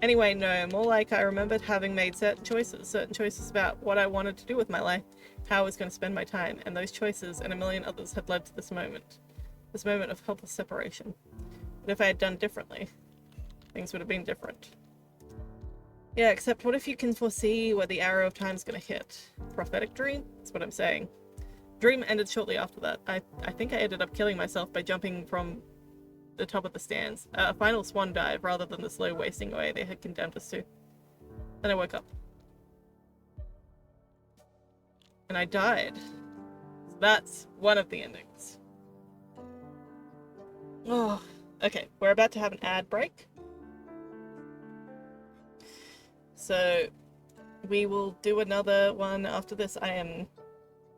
Anyway, no, more like I remembered having made certain choices about what I wanted to do with my life, how I was going to spend my time, and those choices and a million others had led to this moment of helpless separation. But if I had done differently, things would have been different. Yeah, except what if you can foresee where the arrow of time is going to hit? Prophetic dream? That's what I'm saying. Dream ended shortly after that. I think I ended up killing myself by jumping from the top of the stands. A final swan dive rather than the slow wasting away they had condemned us to. Then I woke up. And I died. So that's one of the endings. Oh, okay. We're about to have an ad break. So we will do another one after this. I am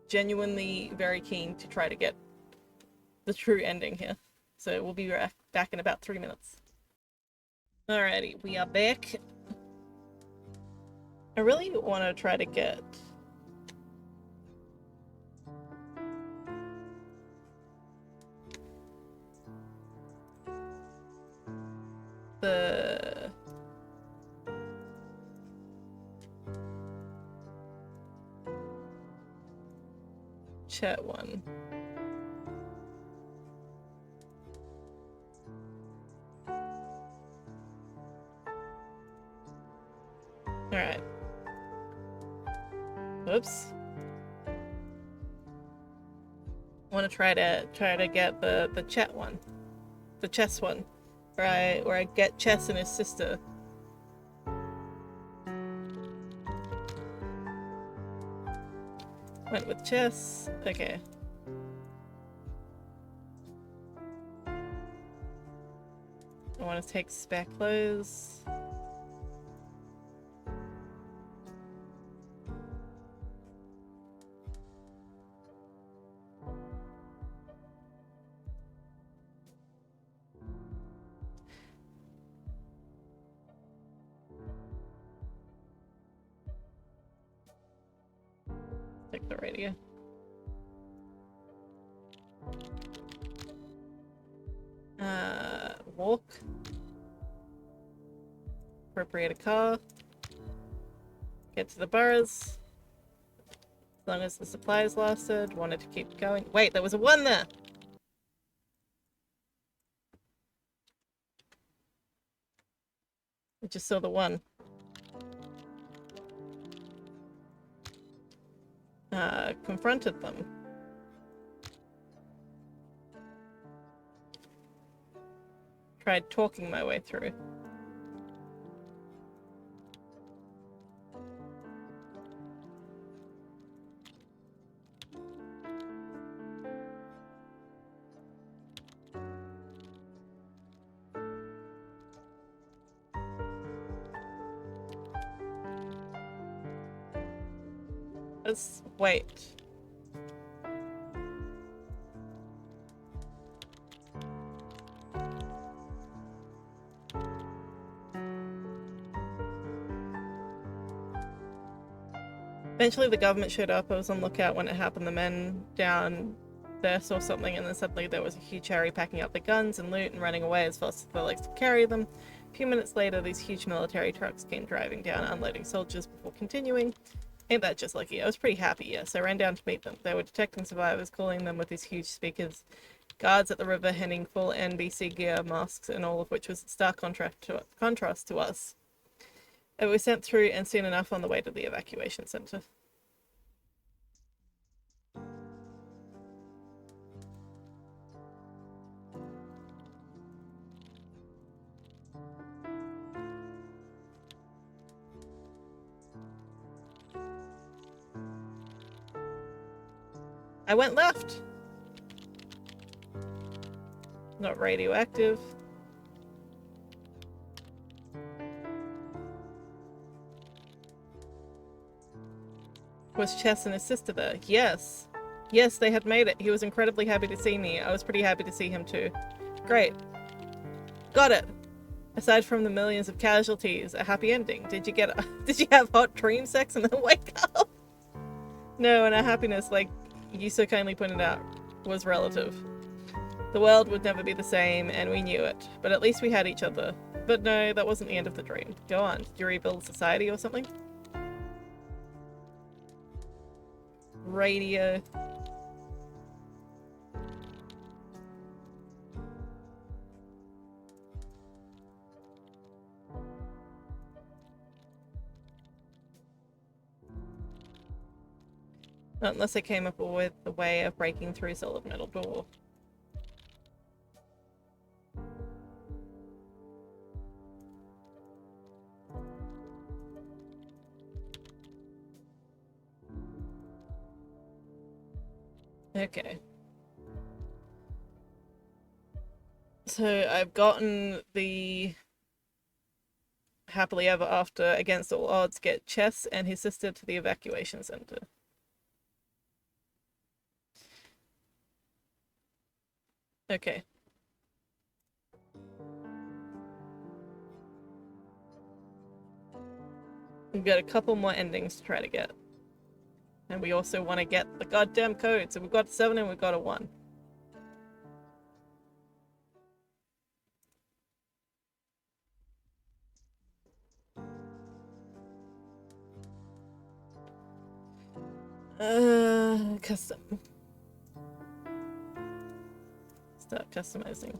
genuinely very keen to try to get the true ending here. So we'll be back in about 3 minutes. Alrighty, we are back. I really want to try to get the chat one. Alright. Oops. I want to try to get the chat one. The chess one. Where I get Chess and his sister. Went with Chess. Okay. I want to take spare clothes. Take the radio. Walk. Appropriate a car. Get to the bars. As long as the supplies lasted. Wanted to keep going. Wait, there was a 1 there! I just saw the 1. Confronted them. Tried talking my way through. Let's wait. Eventually the government showed up. I was on lookout when it happened. The men down there saw something, and then suddenly there was a huge hurry packing up their guns and loot and running away as fast as their legs could carry them. A few minutes later, these huge military trucks came driving down, unloading soldiers before continuing. Ain't that just lucky? I was pretty happy, yes. I ran down to meet them. They were detecting survivors, calling them with these huge speakers. Guards at the river handing full NBC gear, masks, and all of which was a stark contrast to us. It was sent through and soon enough on the way to the evacuation center. I went left. Not radioactive. Was Chess and his sister there? Yes. Yes, they had made it. He was incredibly happy to see me. I was pretty happy to see him too. Great. Got it. Aside from the millions of casualties, a happy ending. Did you have hot dream sex and then wake up? No, and our happiness, like you so kindly pointed out, was relative. The world would never be the same, and we knew it. But at least we had each other. But no, that wasn't the end of the dream. Go on. Did you rebuild society or something? Radio. Not unless I came up with a way of breaking through a solid metal door. Okay. So I've gotten the happily ever after against all odds get Chess and his sister to the evacuation center. Okay. We've got a couple more endings to try to get. And we also want to get the goddamn code. So we've got a 7 and we've got a 1. Custom. Start customizing.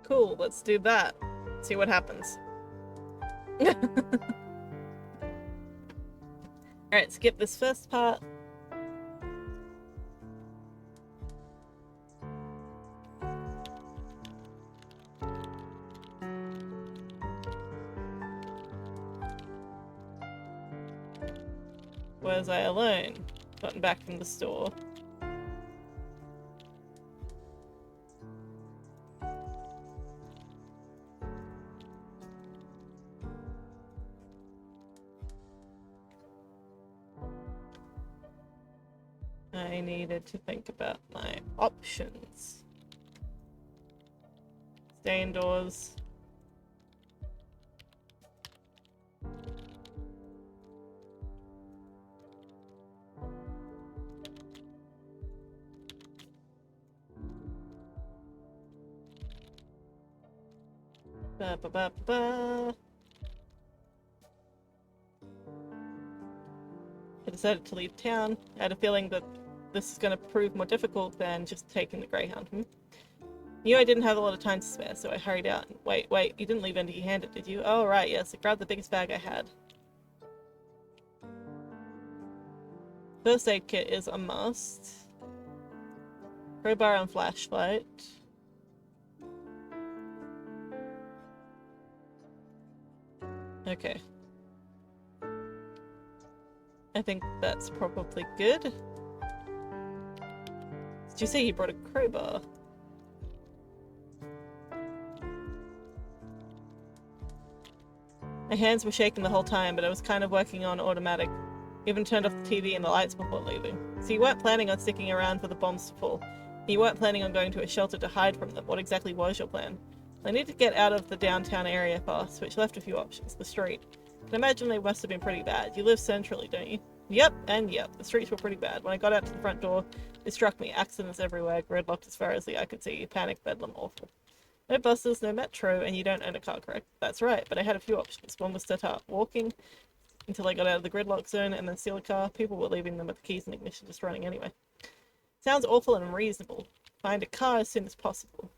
Cool, let's do that. See what happens. Alright, skip this first part. Was I alone? Gotten back from the store. I needed to think about my options. Stay indoors. Ba, ba, ba, ba. I decided to leave town. I had a feeling that this is going to prove more difficult than just taking the Greyhound. Knew I didn't have a lot of time to spare, so I hurried out. Wait, you didn't leave empty-handed, did you? Oh, right, yes. I grabbed the biggest bag I had. First aid kit is a must. Crowbar and flashlight. Okay. I think that's probably good. Did you say you brought a crowbar? My hands were shaking the whole time, but I was kind of working on automatic. Even turned off the TV and the lights before leaving. So you weren't planning on sticking around for the bombs to fall. You weren't planning on going to a shelter to hide from them. What exactly was your plan? I need to get out of the downtown area fast, which left a few options. The street. I can imagine they must have been pretty bad. You live centrally, don't you? Yep, and yep. The streets were pretty bad. When I got out to the front door, it struck me. Accidents everywhere, gridlocked as far as the eye could see. Panic, bedlam, awful. No buses, no metro, and you don't own a car, correct? That's right, but I had a few options. One was to start walking until I got out of the gridlock zone and then steal a car. People were leaving them with the keys and ignition just running anyway. Sounds awful and unreasonable. Find a car as soon as possible.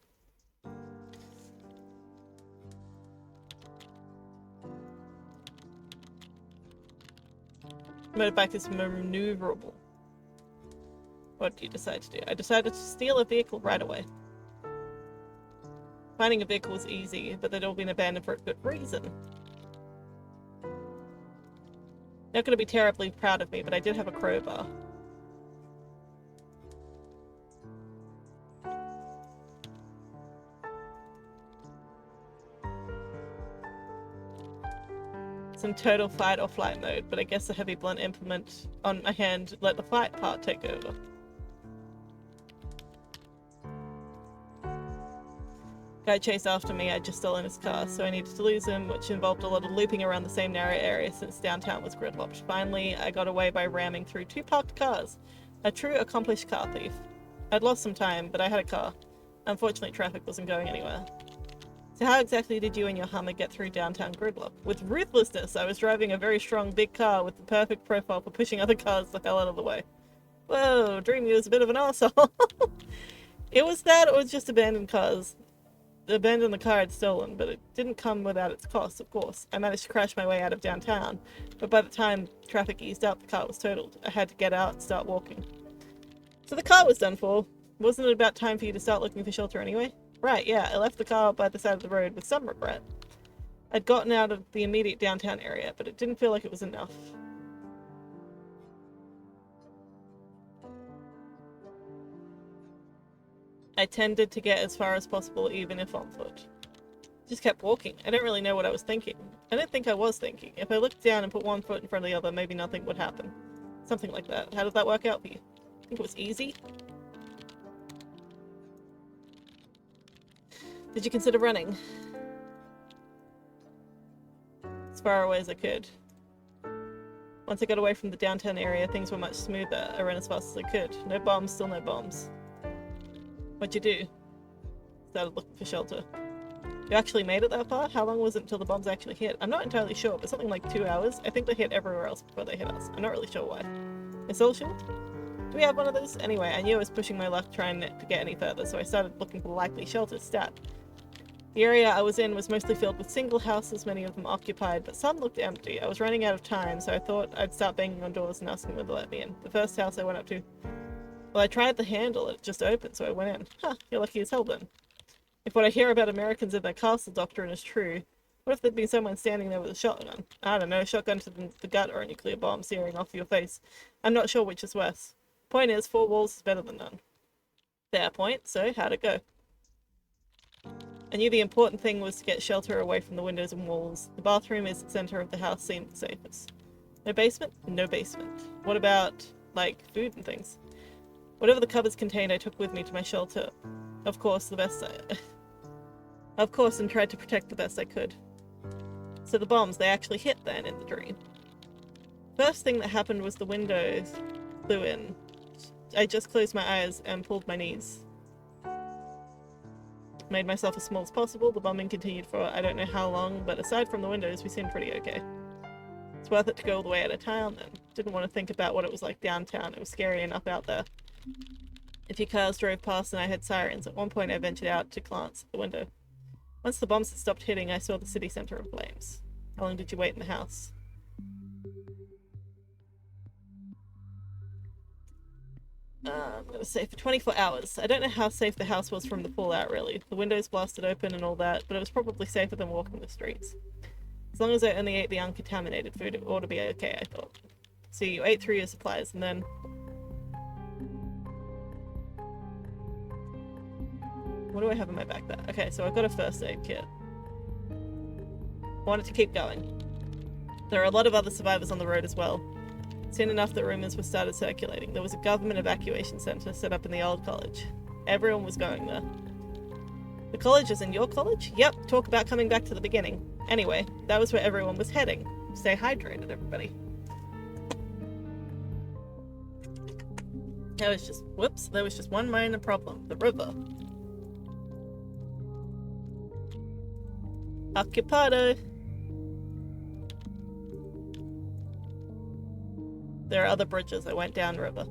Motorbike is maneuverable. What do you decide to do? I decided to steal a vehicle right away. Finding a vehicle was easy, but they'd all been abandoned for a good reason. Not going to be terribly proud of me, but I did have a crowbar. It's in total fight or flight mode, but I guess the heavy blunt implement on my hand let the fight part take over. Guy chased after me. I'd just stolen his car, so I needed to lose him, which involved a lot of looping around the same narrow area since downtown was gridlocked. Finally, I got away by ramming through 2 parked cars. A true accomplished car thief. I'd lost some time, but I had a car. Unfortunately, traffic wasn't going anywhere. So how exactly did you and your Hummer get through downtown gridlock? With ruthlessness, I was driving a very strong big car with the perfect profile for pushing other cars the hell out of the way. Whoa, Dreamy was a bit of an arsehole. It was that, or it was just abandoned cars. Abandoned the car I'd stolen, but it didn't come without its costs, of course. I managed to crash my way out of downtown, but by the time traffic eased up, the car was totaled. I had to get out and start walking. So the car was done for. Wasn't it about time for you to start looking for shelter anyway? Right, yeah, I left the car by the side of the road with some regret. I'd gotten out of the immediate downtown area, but it didn't feel like it was enough. I tended to get as far as possible, even if on foot. Just kept walking. I don't really know what I was thinking. I don't think I was thinking. If I looked down and put one foot in front of the other, maybe nothing would happen. Something like that. How did that work out for you? I think it was easy. Did you consider running? As far away as I could. Once I got away from the downtown area, things were much smoother. I ran as fast as I could. No bombs, still no bombs. What'd you do? Started looking for shelter. You actually made it that far? How long was it until the bombs actually hit? I'm not entirely sure, but something like 2 hours. I think they hit everywhere else before they hit us. I'm not really sure why. A soul shield? Do we have one of those? Anyway, I knew I was pushing my luck trying to get any further, so I started looking for likely shelters. Stat. The area I was in was mostly filled with single houses, many of them occupied, but some looked empty. I was running out of time, so I thought I'd start banging on doors and asking them to let me in. The first house I went up to, well, I tried the handle, it just opened, so I went in. Huh, you're lucky as hell then. If what I hear about Americans and their castle doctrine is true, what if there'd been someone standing there with a shotgun? I don't know, a shotgun to the gut or a nuclear bomb searing off your face. I'm not sure which is worse. Point is, 4 walls is better than none. Fair point, so how'd it go? I knew the important thing was to get shelter away from the windows and walls. The bathroom is the center of the house, seemed the safest. No basement? No basement. What about, like, food and things? Whatever the cupboards contained, I took with me to my shelter. Of course, and tried to protect the best I could. So the bombs, they actually hit then in the dream. First thing that happened was the windows flew in. I just closed my eyes and pulled my knees. Made myself as small as possible. The bombing continued for I don't know how long, but aside from the windows, we seemed pretty okay. It's worth it to go all the way out of town then. Didn't want to think about what it was like downtown. It was scary enough out there. A few cars drove past and I heard sirens. At one point I ventured out to glance at the window. Once the bombs had stopped hitting, I saw the city center in flames. How long did you wait in the house? I'm gonna say for 24 hours. I don't know how safe the house was from the fallout, really. The windows blasted open and all that, but it was probably safer than walking the streets. As long as I only ate the uncontaminated food, it ought to be okay, I thought. So you ate through your supplies, and then... What do I have in my backpack? Okay, so I've got a first aid kit. I wanted to keep going. There are a lot of other survivors on the road as well. Soon enough, the rumors were started circulating. There was a government evacuation center set up in the old college. Everyone was going there. The college is in your college? Yep, talk about coming back to the beginning. Anyway, that was where everyone was heading. Stay hydrated, everybody. There was just one minor problem. The river. Occupado. There are other bridges. I went downriver.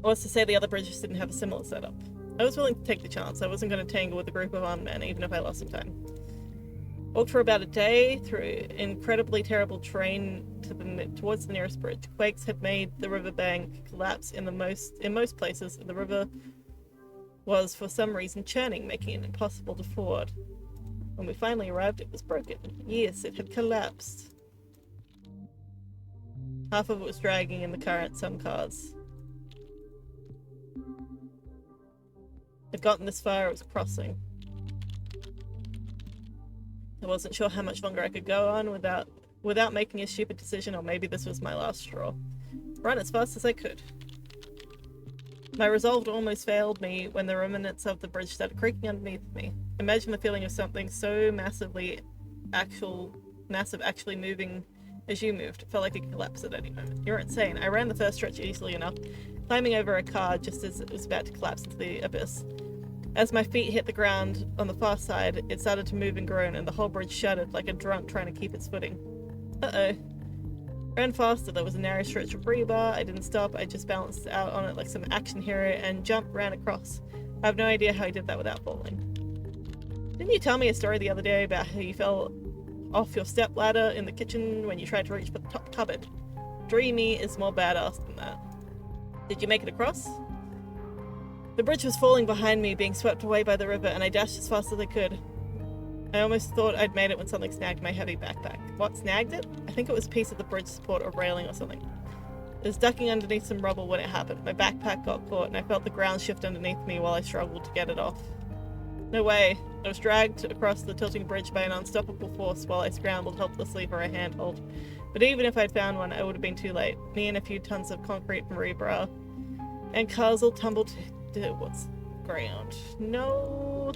What's to say the other bridges didn't have a similar setup? I was willing to take the chance. I wasn't going to tangle with a group of armed men, even if I lost some time. Walked for about a day through incredibly terrible terrain towards the nearest bridge. Quakes had made the riverbank collapse in most places, and the river was for some reason churning, making it impossible to ford. When we finally arrived, it was broken. Yes, it had collapsed. Half of it was dragging in the current, some cars. I'd gotten this far, it was crossing. I wasn't sure how much longer I could go on without making a stupid decision, or maybe this was my last straw. Run as fast as I could. My resolve almost failed me when the remnants of the bridge started creaking underneath me. Imagine the feeling of something so massive actually moving as you moved. It felt like it could collapse at any moment. You're insane. I ran the first stretch easily enough, climbing over a car just as it was about to collapse into the abyss. As my feet hit the ground on the far side, it started to move and groan, and the whole bridge shuddered like a drunk trying to keep its footing. Uh-oh. Ran faster. There was a narrow stretch of rebar. I didn't stop. I just balanced out on it like some action hero and ran across. I have no idea how I did that without falling. Didn't you tell me a story the other day about how you fell off your step ladder in the kitchen when you tried to reach for the top cupboard? Dreamy is more badass than that. Did you make it across? The bridge was falling behind me, being swept away by the river, and I dashed as fast as I could. I almost thought I'd made it when something snagged my heavy backpack. What snagged it? I think it was a piece of the bridge support or railing or something. It was ducking underneath some rubble when it happened. My backpack got caught, and I felt the ground shift underneath me while I struggled to get it off. No way. I was dragged across the tilting bridge by an unstoppable force while I scrambled helplessly for a handhold. But even if I'd found one, I would have been too late. Me and a few tons of concrete and rebar. And cars all tumbled to what's ground. No.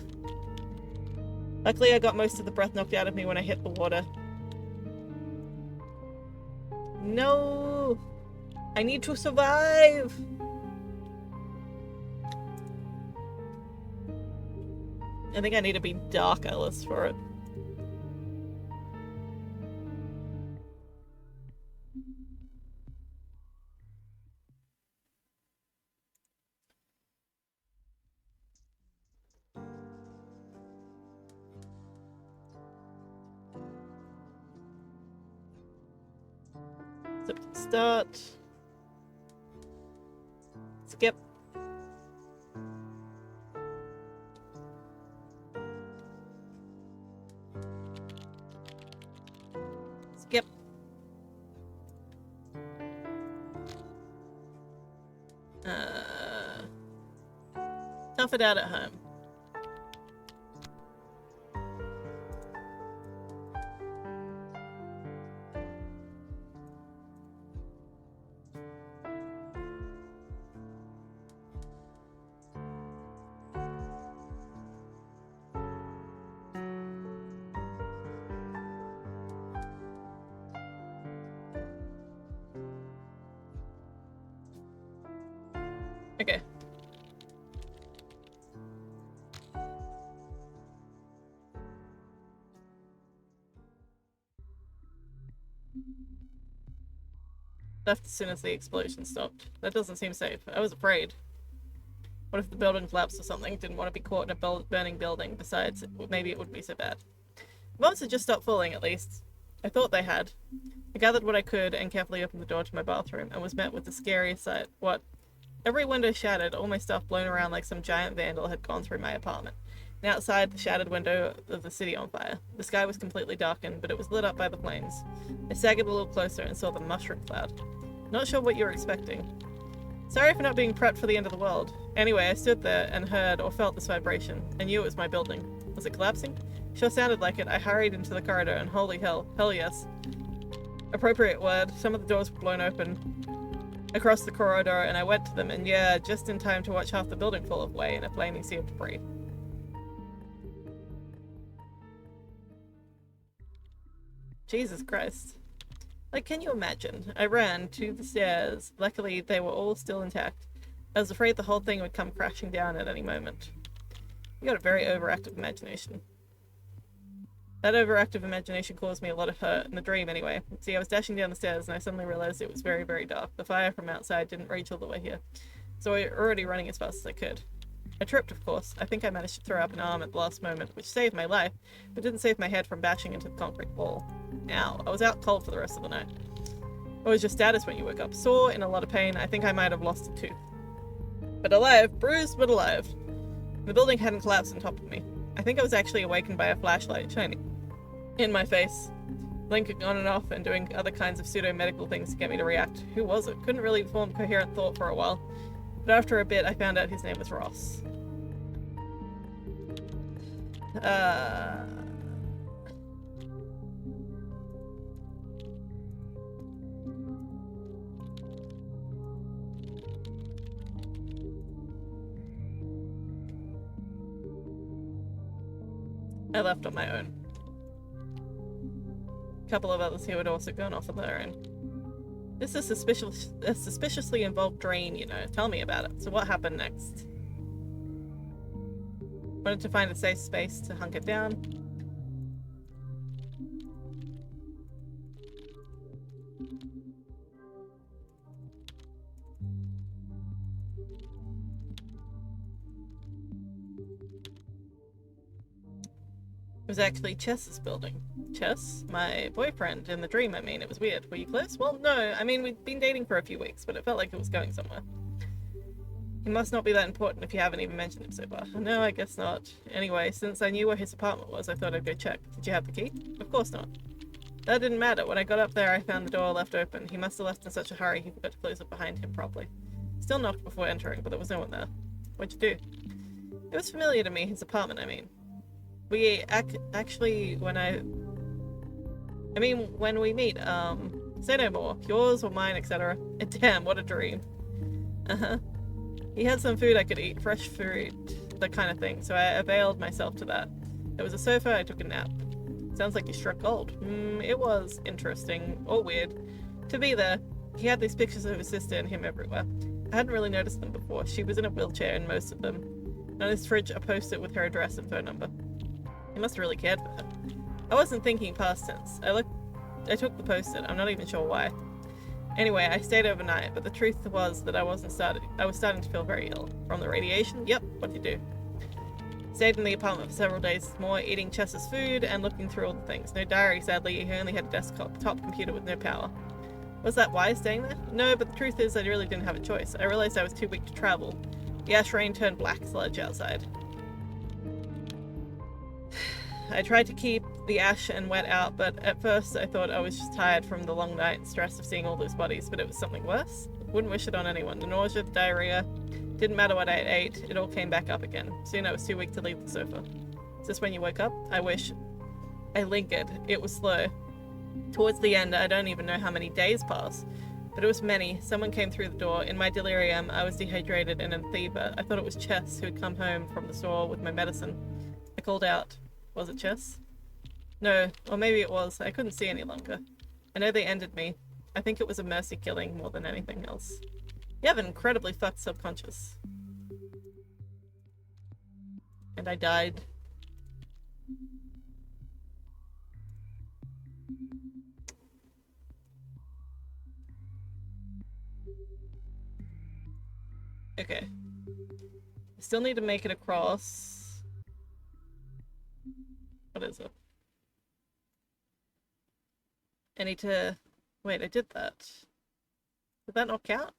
Luckily, I got most of the breath knocked out of me when I hit the water. No! I need to survive! I think I need to be dark Alice for it. Start. Skip. Skip. Tough it out at home. Okay. Left as soon as the explosion stopped. That doesn't seem safe. I was afraid. What if the building collapsed or something? Didn't want to be caught in a burning building. Besides, maybe it wouldn't be so bad. The bombs had just stopped falling, at least. I thought they had. I gathered what I could and carefully opened the door to my bathroom and was met with the scariest sight. What? Every window shattered, all my stuff blown around like some giant vandal had gone through my apartment. And outside, the shattered window of the city on fire. The sky was completely darkened, but it was lit up by the flames. I staggered a little closer and saw the mushroom cloud. Not sure what you were expecting. Sorry for not being prepped for the end of the world. Anyway, I stood there and heard or felt this vibration. I knew it was my building. Was it collapsing? Sure sounded like it. I hurried into the corridor and holy hell yes. Appropriate word. Some of the doors were blown open across the corridor and I went to them and yeah, just in time to watch half the building fall away in a flaming sea of debris. Jesus Christ. Like, can you imagine? I ran to the stairs. Luckily, they were all still intact. I was afraid the whole thing would come crashing down at any moment. You got a very overactive imagination. That overactive imagination caused me a lot of hurt, in the dream anyway. See, I was dashing down the stairs and I suddenly realized it was very, very dark. The fire from outside didn't reach all the way here, so I was already running as fast as I could. I tripped, of course. I think I managed to throw up an arm at the last moment, which saved my life, but didn't save my head from bashing into the concrete wall. Ow. I was out cold for the rest of the night. What was your status when you woke up? Sore, in a lot of pain. I think I might have lost a tooth. But alive. Bruised, but alive. The building hadn't collapsed on top of me. I think I was actually awakened by a flashlight shining in my face, blinking on and off and doing other kinds of pseudo-medical things to get me to react. Who was it? Couldn't really form coherent thought for a while, but after a bit I found out his name was Ross. I left on my own. A couple of others here had also gone off on their own. This is a suspiciously involved drain, you know. Tell me about it. So what happened next? Wanted to find a safe space to hunker down. It was actually Chess's building. Chess? My boyfriend in the dream, I mean. It was weird. Were you close? Well, no. I mean, we'd been dating for a few weeks, but it felt like it was going somewhere. He must not be that important if you haven't even mentioned him so far. No, I guess not. Anyway, since I knew where his apartment was, I thought I'd go check. Did you have the key? Of course not. That didn't matter. When I got up there, I found the door left open. He must have left in such a hurry he forgot to close it behind him properly. Still knocked before entering, but there was no one there. What'd you do? It was familiar to me, his apartment, I mean. We actually, when we meet, say no more. Yours or mine, etc. Damn, what a dream. Uh-huh. He had some food I could eat, fresh food, that kind of thing, so I availed myself to that. There was a sofa, I took a nap. Sounds like you struck gold. It was interesting, or weird, to be there. He had these pictures of his sister and him everywhere. I hadn't really noticed them before. She was in a wheelchair in most of them. And on his fridge, a post-it with her address and phone number. He must have really cared for her. I wasn't thinking past tense. I took the post-it. I'm not even sure why. Anyway, I stayed overnight, but the truth was that I was starting to feel very ill. From the radiation? Yep, what'd you do? Stayed in the apartment for several days more, eating Chess's food and looking through all the things. No diary, sadly. He only had a desktop computer with no power. Was that why staying there? No, but the truth is I really didn't have a choice. I realized I was too weak to travel. The ash rain turned black sludge outside. I tried to keep the ash and wet out, but at first I thought I was just tired from the long night and stress of seeing all those bodies, but it was something worse. Wouldn't wish it on anyone. The nausea, the diarrhea, didn't matter what I ate, it all came back up again. Soon I was too weak to leave the sofa. Is this when you woke up? I wish. I lingered. It was slow. Towards the end, I don't even know how many days passed, but it was many. Someone came through the door. In my delirium, I was dehydrated and in a fever. I thought it was Chess who had come home from the store with my medicine. I called out. Was it Chess? No, or maybe it was. I couldn't see any longer. I know they ended me. I think it was a mercy killing more than anything else. You have an incredibly fucked subconscious. And I died. Okay. I still need to make it across. What is it? I need to... Wait, I did that. Did that not count?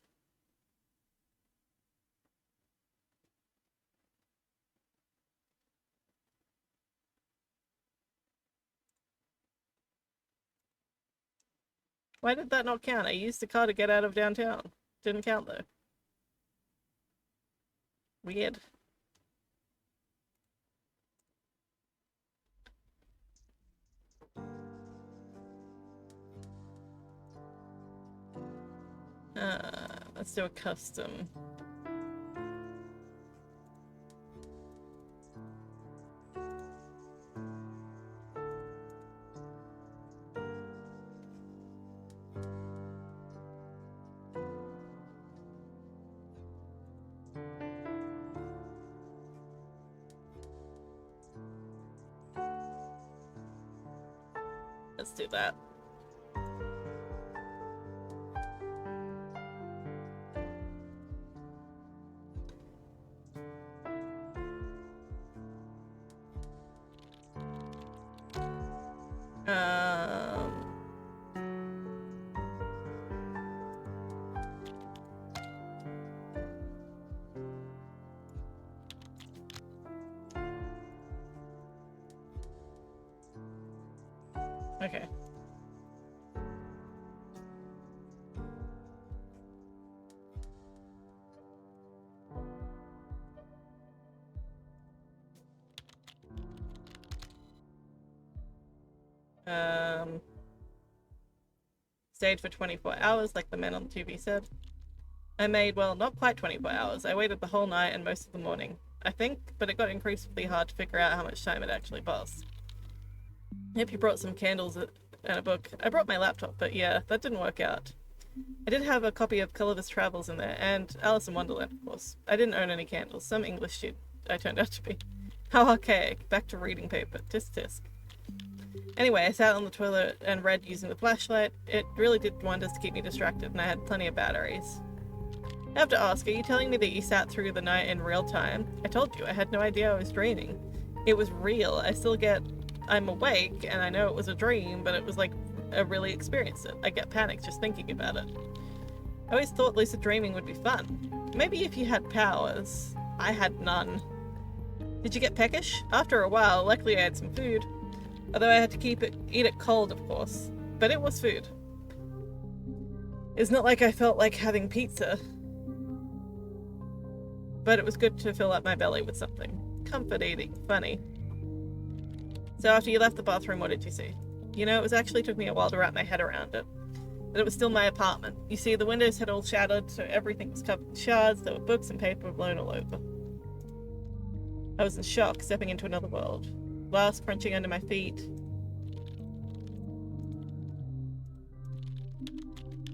Why did that not count? I used the car to get out of downtown. Didn't count though. Weird. Let's do a custom. Let's do that. Okay. Stayed for 24 hours, like the man on the TV said. I made, well, not quite 24 hours. I waited the whole night and most of the morning, I think, but it got increasingly hard to figure out how much time it actually passed. Yep, you brought some candles and a book. I brought my laptop, but yeah, that didn't work out. I did have a copy of Gulliver's Travels in there, and Alice in Wonderland, of course. I didn't own any candles. Some English student I turned out to be. How archaic. Back to reading paper. Tisk tisk. Anyway, I sat on the toilet and read using the flashlight. It really did wonders to keep me distracted, and I had plenty of batteries. I have to ask, are you telling me that you sat through the night in real time? I told you, I had no idea I was dreaming. It was real. I'm awake, and I know it was a dream, but it was like I really experienced it. I get panicked just thinking about it. I always thought lucid dreaming would be fun. Maybe if you had powers. I had none. Did you get peckish? After a while, luckily I had some food. Although I had to eat it cold, of course. But it was food. It's not like I felt like having pizza. But it was good to fill up my belly with something. Comfort eating. Funny. So after you left the bathroom, what did you see? You know, it actually took me a while to wrap my head around it. But it was still my apartment. You see, the windows had all shattered, so everything was covered in shards. There were books and paper blown all over. I was in shock, stepping into another world. Glass crunching under my feet.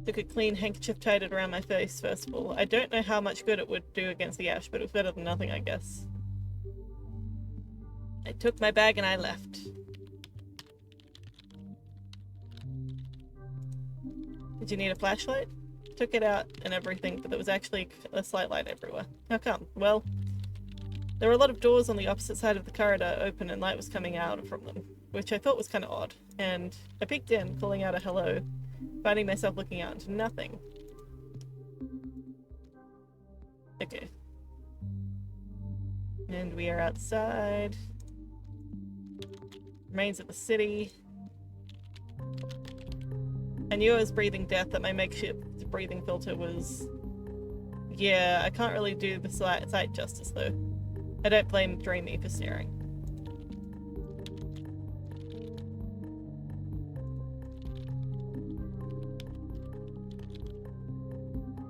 Took a clean handkerchief, tied it around my face, first of all. I don't know how much good it would do against the ash, but it was better than nothing, I guess. I took my bag and I left. Did you need a flashlight? Took it out and everything, but there was actually a slight light everywhere. How come? Well, there were a lot of doors on the opposite side of the corridor open and light was coming out from them, which I thought was kind of odd. And I peeked in, calling out a hello, finding myself looking out into nothing. Okay. And we are outside. Remains of the city. I knew I was breathing death, that my makeshift breathing filter was... Yeah, I can't really do the sight justice though. I don't blame Dreamy for staring.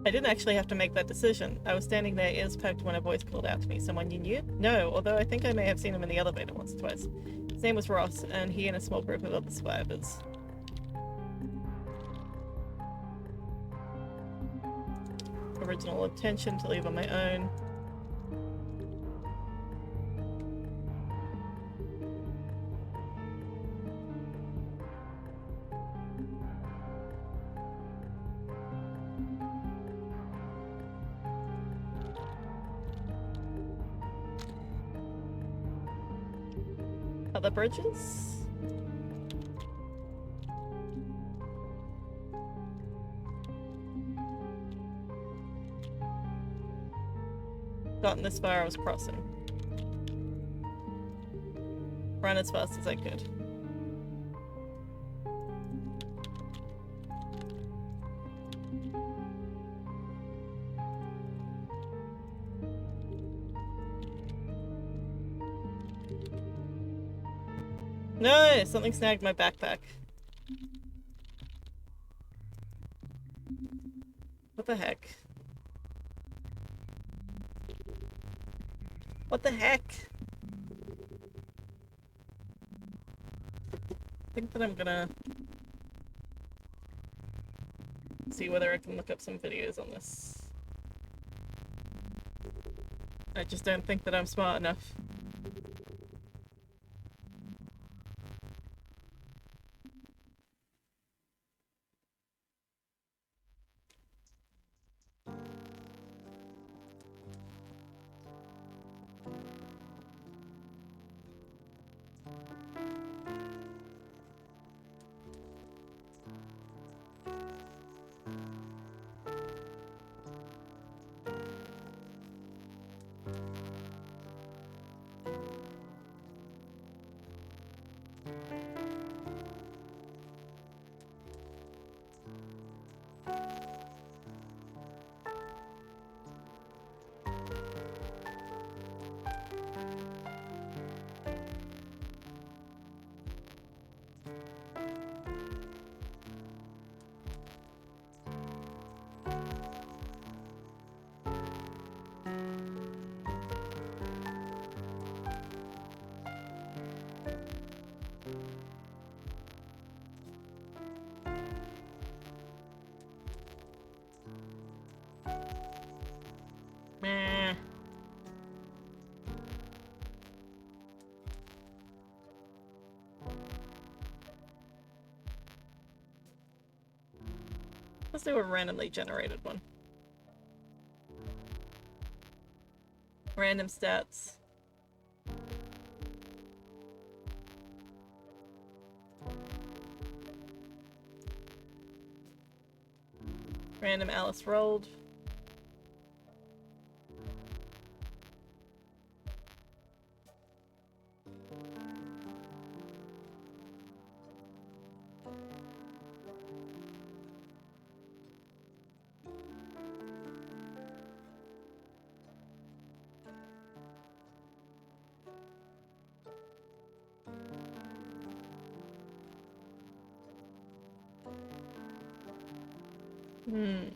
I didn't actually have to make that decision. I was standing there, ears perked, when a voice called out to me. Someone you knew? No, although I think I may have seen him in the elevator once or twice. His name was Ross, and he and a small group of other survivors. Original intention to leave on my own. Other bridges? Gotten this far, I was crossing. Run as fast as I could. No! Something snagged my backpack. What the heck? What the heck? I think that I'm gonna see whether I can look up some videos on this. I just don't think that I'm smart enough. Meh. Let's do a randomly generated one. Random stats. Random Alice rolled. Hmm.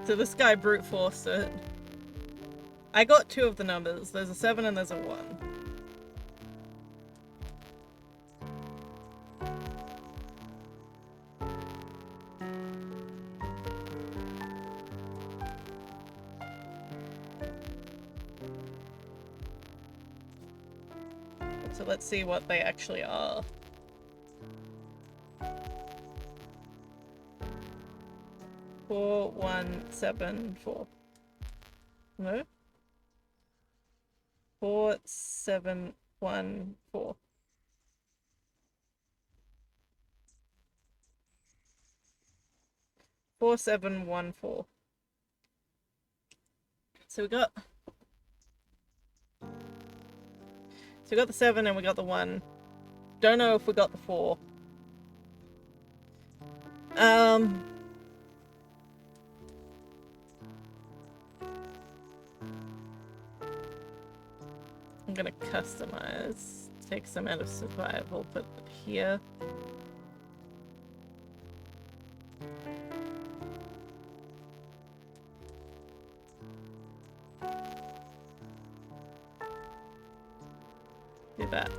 So this guy brute forced it. I got two of the numbers. There's a 7 and there's a 1. So let's see what they actually are. Four, 1, 7, 4. No? 4, 7, 1, 4. Four, 7, 1, 4. So we got the 7 and we got the 1. Don't know if we got the 4. I'm gonna customize. Take some out of survival, put it here. Do that.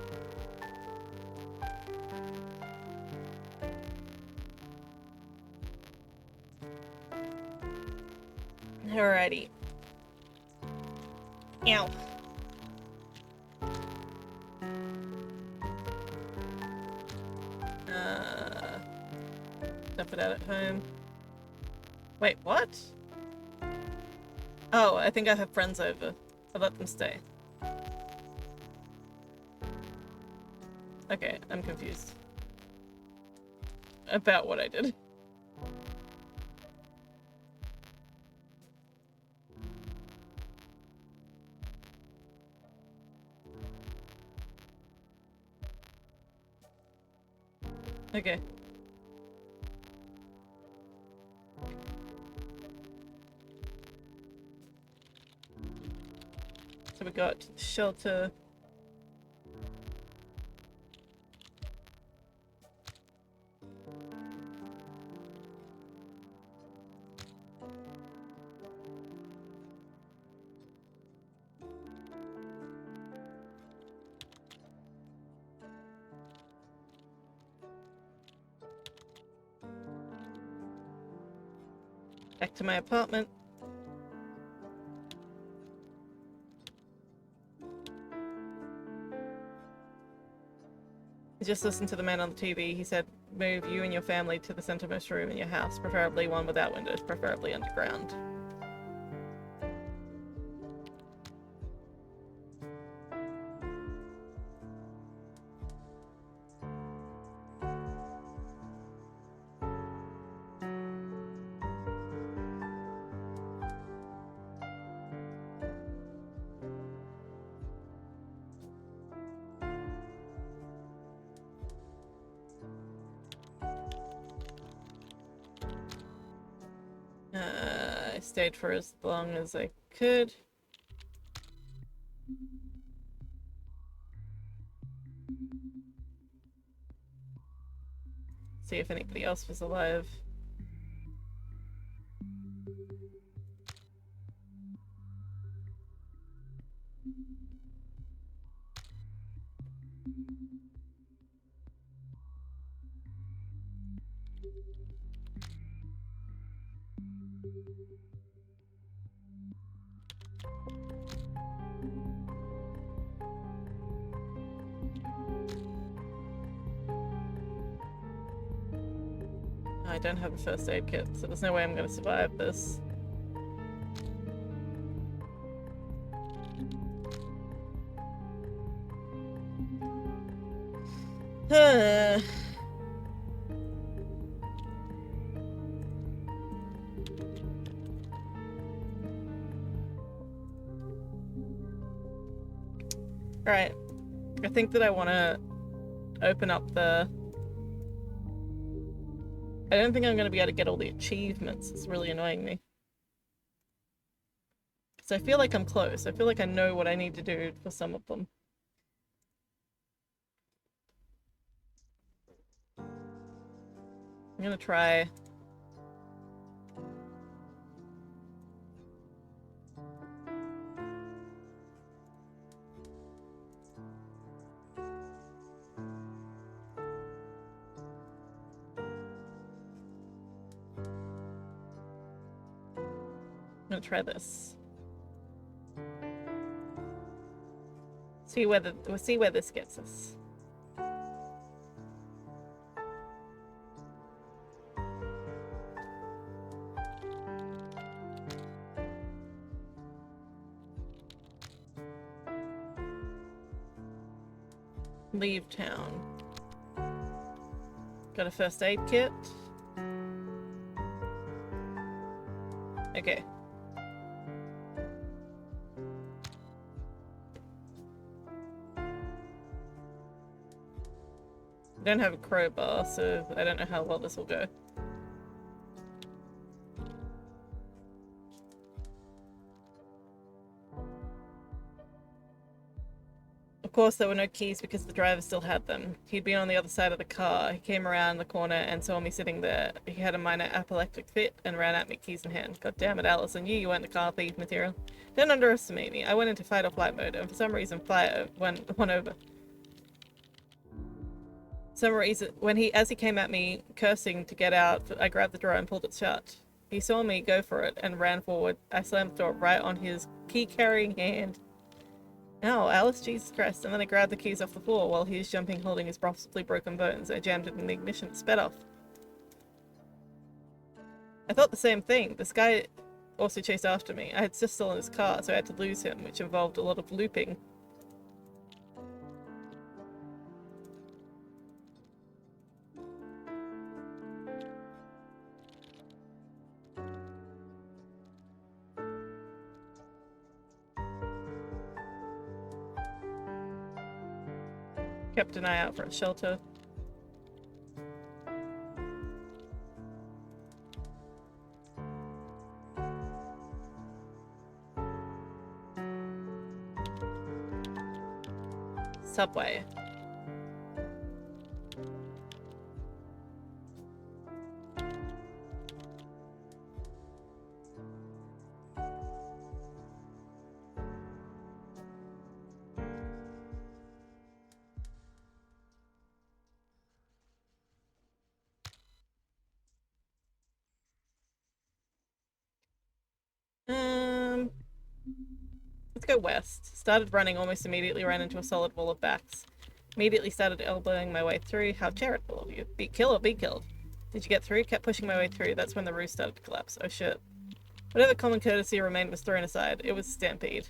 Alrighty. Ow. Dump it out at home. Wait, what? Oh, I think I have friends over. I'll let them stay. Okay, I'm confused. About what I did. Okay. So we got shelter. Back to my apartment. I just listened to the man on the TV. He said, move you and your family to the centermost room in your house, preferably one without windows, preferably underground. I stayed for as long as I could. See if anybody else was alive. I don't have a first aid kit, so there's no way I'm going to survive this. Alright. I think that I want to open up the... I don't think I'm going to be able to get all the achievements. It's really annoying me. So I feel like I'm close. I feel like I know what I need to do for some of them. I'm going to try... I'm gonna try this. We'll see where this gets us. Leave town. Got a first aid kit. Okay. I don't have a crowbar, so I don't know how well this will go. Of course, there were no keys because the driver still had them. He'd been on the other side of the car. He came around the corner and saw me sitting there. He had a minor apoplectic fit and ran at me, keys in hand. God damn it, Alice, I knew you weren't the car thief material. Don't underestimate me. I went into fight or flight mode, and for some reason, flight won over. Some reason, as he came at me, cursing to get out, I grabbed the drawer and pulled it shut. He saw me go for it and ran forward. I slammed the door right on his key-carrying hand. Ow, Alice, Jesus Christ. And then I grabbed the keys off the floor while he was jumping, holding his possibly broken bones. I jammed it in the ignition. It sped off. I thought the same thing. This guy also chased after me. I had sis still in his car, so I had to lose him, which involved a lot of looping. Kept an eye out for a shelter. Subway. Let's go west. Started running, almost immediately ran into a solid wall of backs. Immediately started elbowing my way through. How charitable of you. Be kill or be killed. Did you get through? Kept pushing my way through. That's when the roof started to collapse. Oh shit. Whatever common courtesy remained was thrown aside. It was a stampede.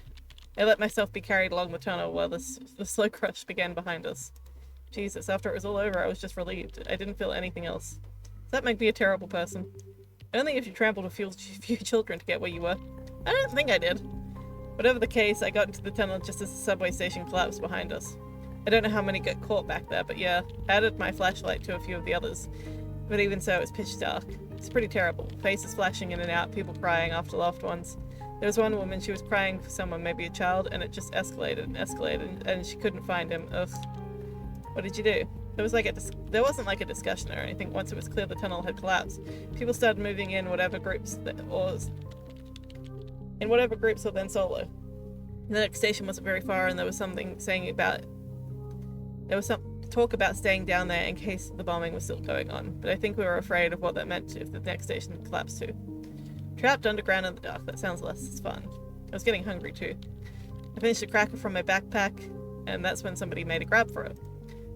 I let myself be carried along the tunnel while the slow crush began behind us. Jesus, after it was all over, I was just relieved. I didn't feel anything else. Does that make me a terrible person? Only if you trampled a few children to get where you were. I don't think I did. Whatever the case, I got into the tunnel just as the subway station collapsed behind us. I don't know how many got caught back there, but yeah, I added my flashlight to a few of the others. But even so, it was pitch dark. It's pretty terrible. Faces flashing in and out, people crying after loved ones. There was one woman, she was crying for someone, maybe a child, and it just escalated and escalated, and she couldn't find him. Ugh. What did you do? There wasn't like a discussion or anything. Once it was clear the tunnel had collapsed, people started moving in whatever groups or then solo. The next station wasn't very far, and there was some talk about staying down there in case the bombing was still going on. But I think we were afraid of what that meant if the next station collapsed too. Trapped underground in the dark. That sounds less fun. I was getting hungry too. I finished a cracker from my backpack, and that's when somebody made a grab for it.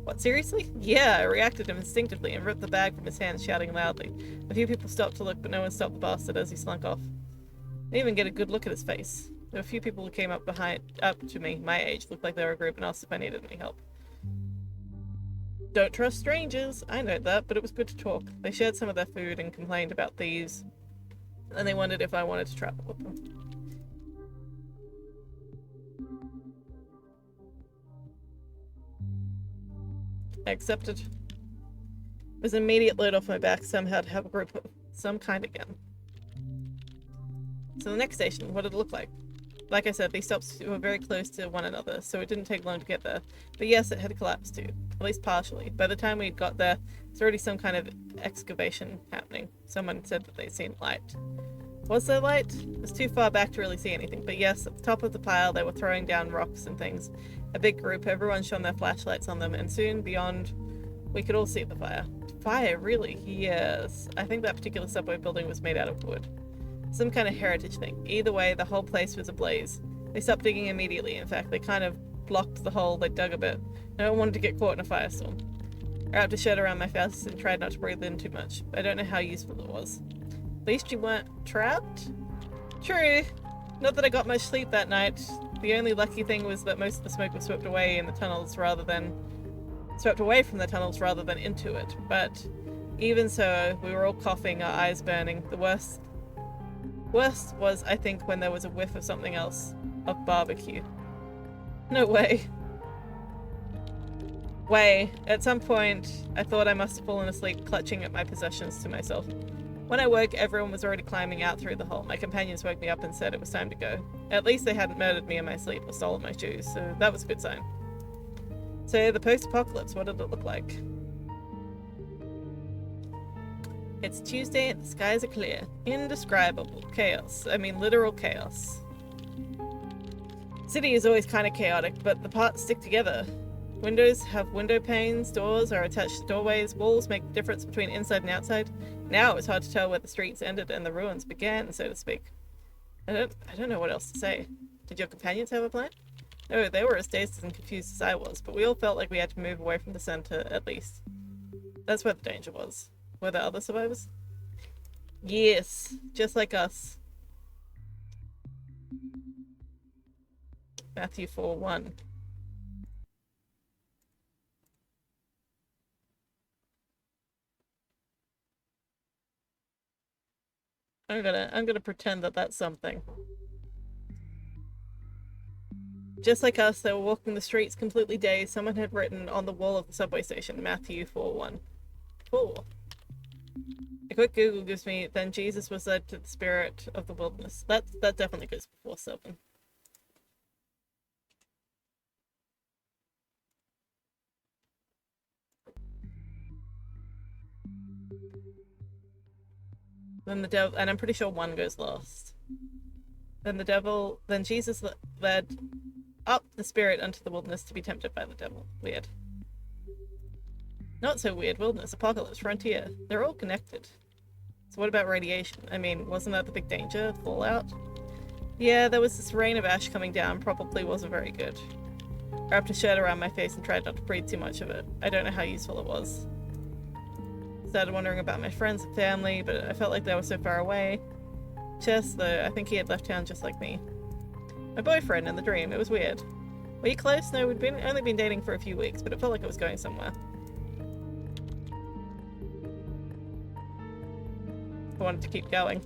What, seriously? Yeah, I reacted instinctively and ripped the bag from his hands, shouting loudly. A few people stopped to look, but no one stopped the bastard as he slunk off. I didn't even get a good look at his face. There were a few people who came up to me, my age, looked like they were a group, and asked if I needed any help. Don't trust strangers. I know that, but it was good to talk. They shared some of their food and complained about thieves, and they wondered if I wanted to travel with them. I accepted. It was an immediate load off my back, somehow to have a group of some kind again. So the next station, what did it look like? Like I said, these stops were very close to one another, so it didn't take long to get there. But yes, it had collapsed too, at least partially. By the time we got there, there was already some kind of excavation happening. Someone said that they'd seen light. Was there light? It was too far back to really see anything, but yes, at the top of the pile they were throwing down rocks and things. A big group, everyone shone their flashlights on them, and soon, beyond, we could all see the fire. Fire, really? Yes. I think that particular subway building was made out of wood. Some kind of heritage thing. Either way, the whole place was ablaze. They stopped digging immediately, in fact. They kind of blocked the hole, they dug a bit. No one wanted to get caught in a firestorm. I wrapped a shirt around my face and tried not to breathe in too much. I don't know how useful it was. At least you weren't trapped? True. Not that I got much sleep that night. The only lucky thing was that most of the smoke was swept away from the tunnels rather than into it. But even so, we were all coughing, our eyes burning. The worst was, I think, when there was a whiff of something else. Of barbecue. No way. At some point, I thought I must have fallen asleep, clutching at my possessions to myself. When I woke, everyone was already climbing out through the hole. My companions woke me up and said it was time to go. At least they hadn't murdered me in my sleep or stolen my shoes, so that was a good sign. So, the post-apocalypse, what did it look like? It's Tuesday and the skies are clear. Indescribable. Chaos. I mean, literal chaos. City is always kind of chaotic, but the parts stick together. Windows have window panes, doors are attached to doorways, walls make the difference between inside and outside. Now it's hard to tell where the streets ended and the ruins began, so to speak. I don't know what else to say. Did your companions have a plan? No, they were as dazed and confused as I was, but we all felt like we had to move away from the center, at least. That's where the danger was. Were there other survivors? Yes, just like us. Matthew 4:1. I'm gonna pretend that that's something. Just like us, they were walking the streets completely dazed. Someone had written on the wall of the subway station, Matthew 4:1. Cool. A quick Google gives me, then Jesus was led to the spirit of the wilderness. That definitely goes before 7. Then the devil, and I'm pretty sure 1 goes last. Then Jesus led up the spirit unto the wilderness to be tempted by the devil. Weird. Not so weird. Wilderness, apocalypse, frontier. They're all connected. So what about radiation? I mean, wasn't that the big danger? Fallout? Yeah, there was this rain of ash coming down. Probably wasn't very good. I wrapped a shirt around my face and tried not to breathe too much of it. I don't know how useful it was. Started wondering about my friends and family, but I felt like they were so far away. Chess, though, I think he had left town just like me. My boyfriend in the dream, it was weird. Were you close? No, we'd only been dating for a few weeks, but it felt like it was going somewhere. I wanted to keep going.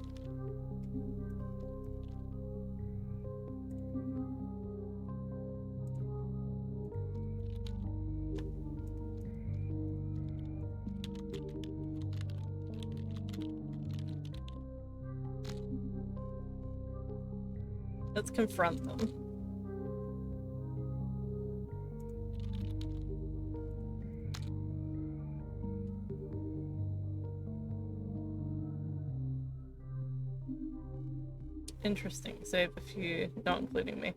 Let's confront them. Interesting. Save a few, not including me.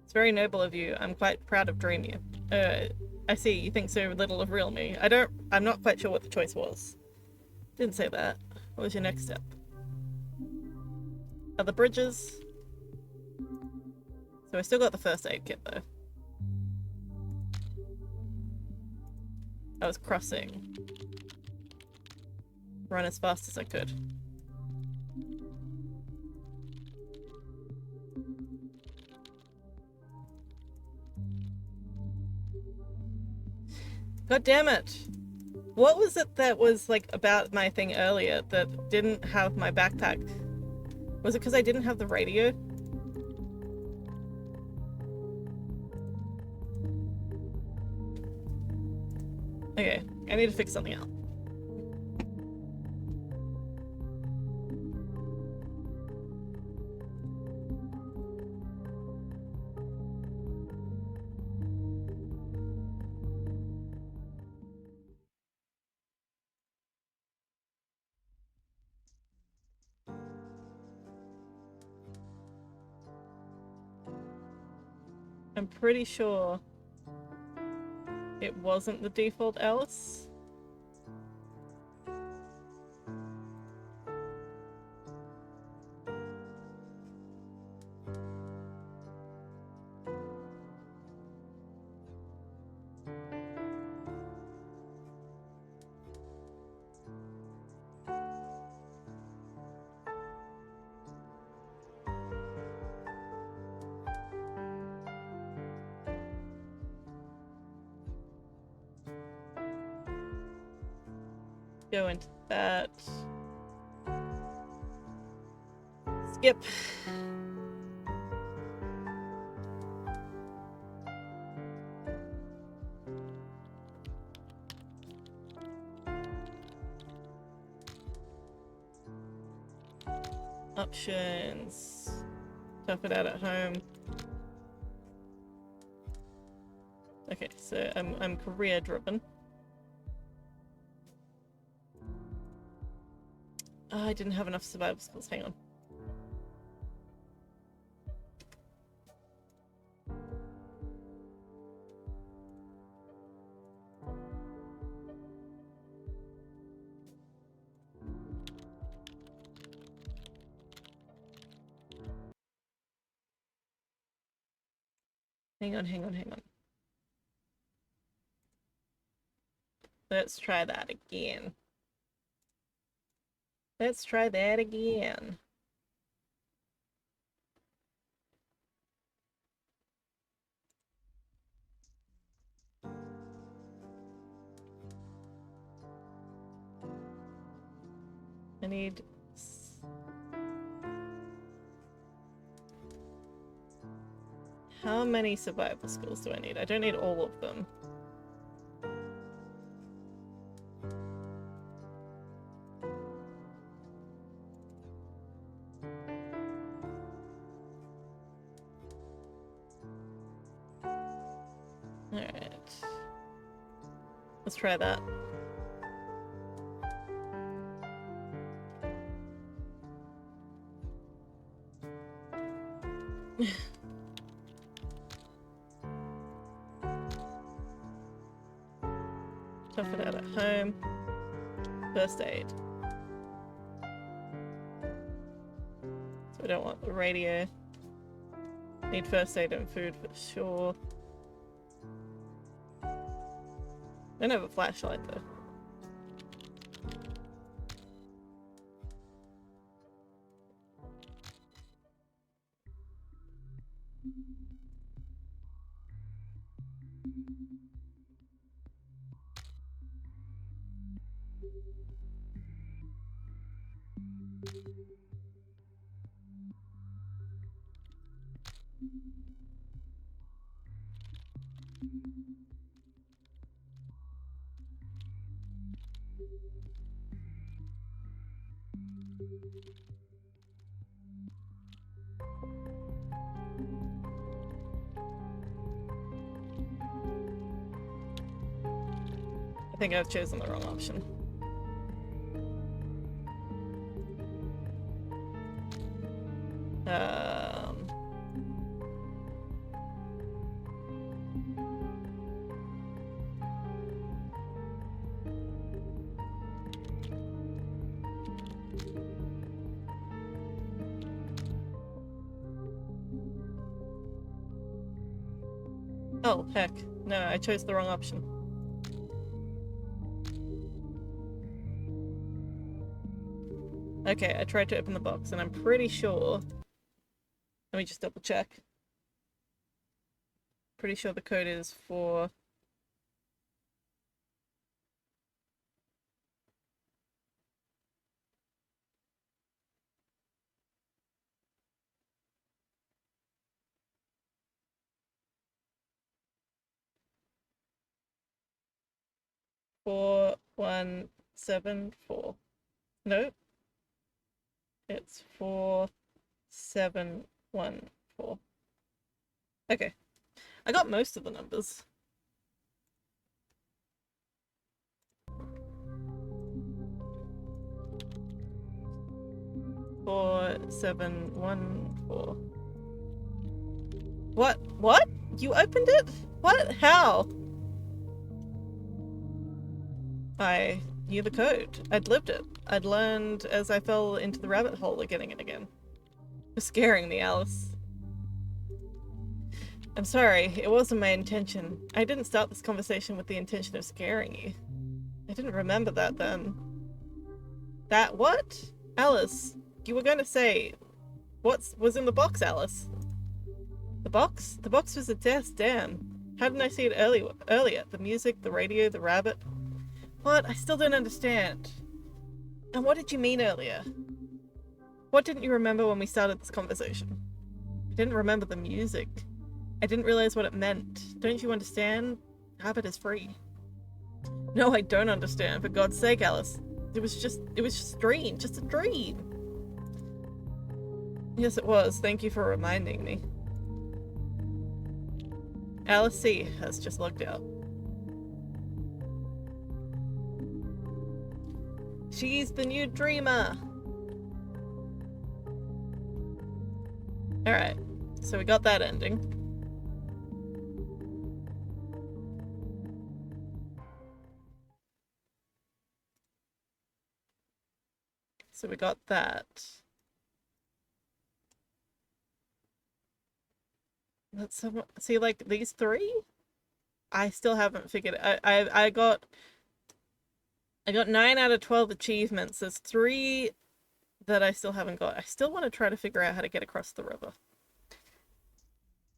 It's very noble of you. I'm quite proud of Dream You. I see. You think so little of real me. I'm not quite sure what the choice was. Didn't say that. What was your next step? Other bridges? So I still got the first aid kit though. I was crossing. Run as fast as I could. God damn it! What was it that was like about my thing earlier that didn't have my backpack? Was it because I didn't have the radio? Okay, I need to fix something out. I'm pretty sure it wasn't the default Alice. Go into that. Skip. Options. Tough it out at home. Okay, so I'm career driven. Oh, I didn't have enough survival skills. Hang on. Hang on. Let's try that again. Let's try that again. I need... How many survival skills do I need? I don't need all of them. Alright. Let's try that. Tough it out at home. First aid. So we don't want the radio. Need first aid and food for sure. Don't have a flashlight though. I think I've chosen the wrong option. Oh, heck. No, I chose the wrong option. Okay, I tried to open the box and I'm pretty sure... Let me just double check. Pretty sure the code is for... Four, 1, 7, 4. Nope. It's 4, 7, 1, 4. Okay. I got most of the numbers. 4, 7, 1, 4. What? What? You opened it? What? How? I knew the code. I'd lived it. I'd learned as I fell into the rabbit hole of getting it again. You're scaring me, Alice. I'm sorry, it wasn't my intention. I didn't start this conversation with the intention of scaring you. I didn't remember that then. That what? Alice, you were going to say... What was in the box, Alice? The box? The box was a test, damn. How didn't I see it earlier? The music, the radio, the rabbit. What? I still don't understand. And what did you mean earlier? What didn't you remember when we started this conversation? I didn't remember the music. I didn't realize what it meant. Don't you understand? Habit is free. No, I don't understand. For God's sake, Alice. It was just a dream. Just a dream. Yes, it was. Thank you for reminding me. Alice C. has just logged out. She's the new dreamer. Alright, so we got that ending. So we got that. Let's see, like, these three? I still haven't figured it. I got 9 out of 12 achievements. There's 3 that I still haven't got. I still want to try to figure out how to get across the river.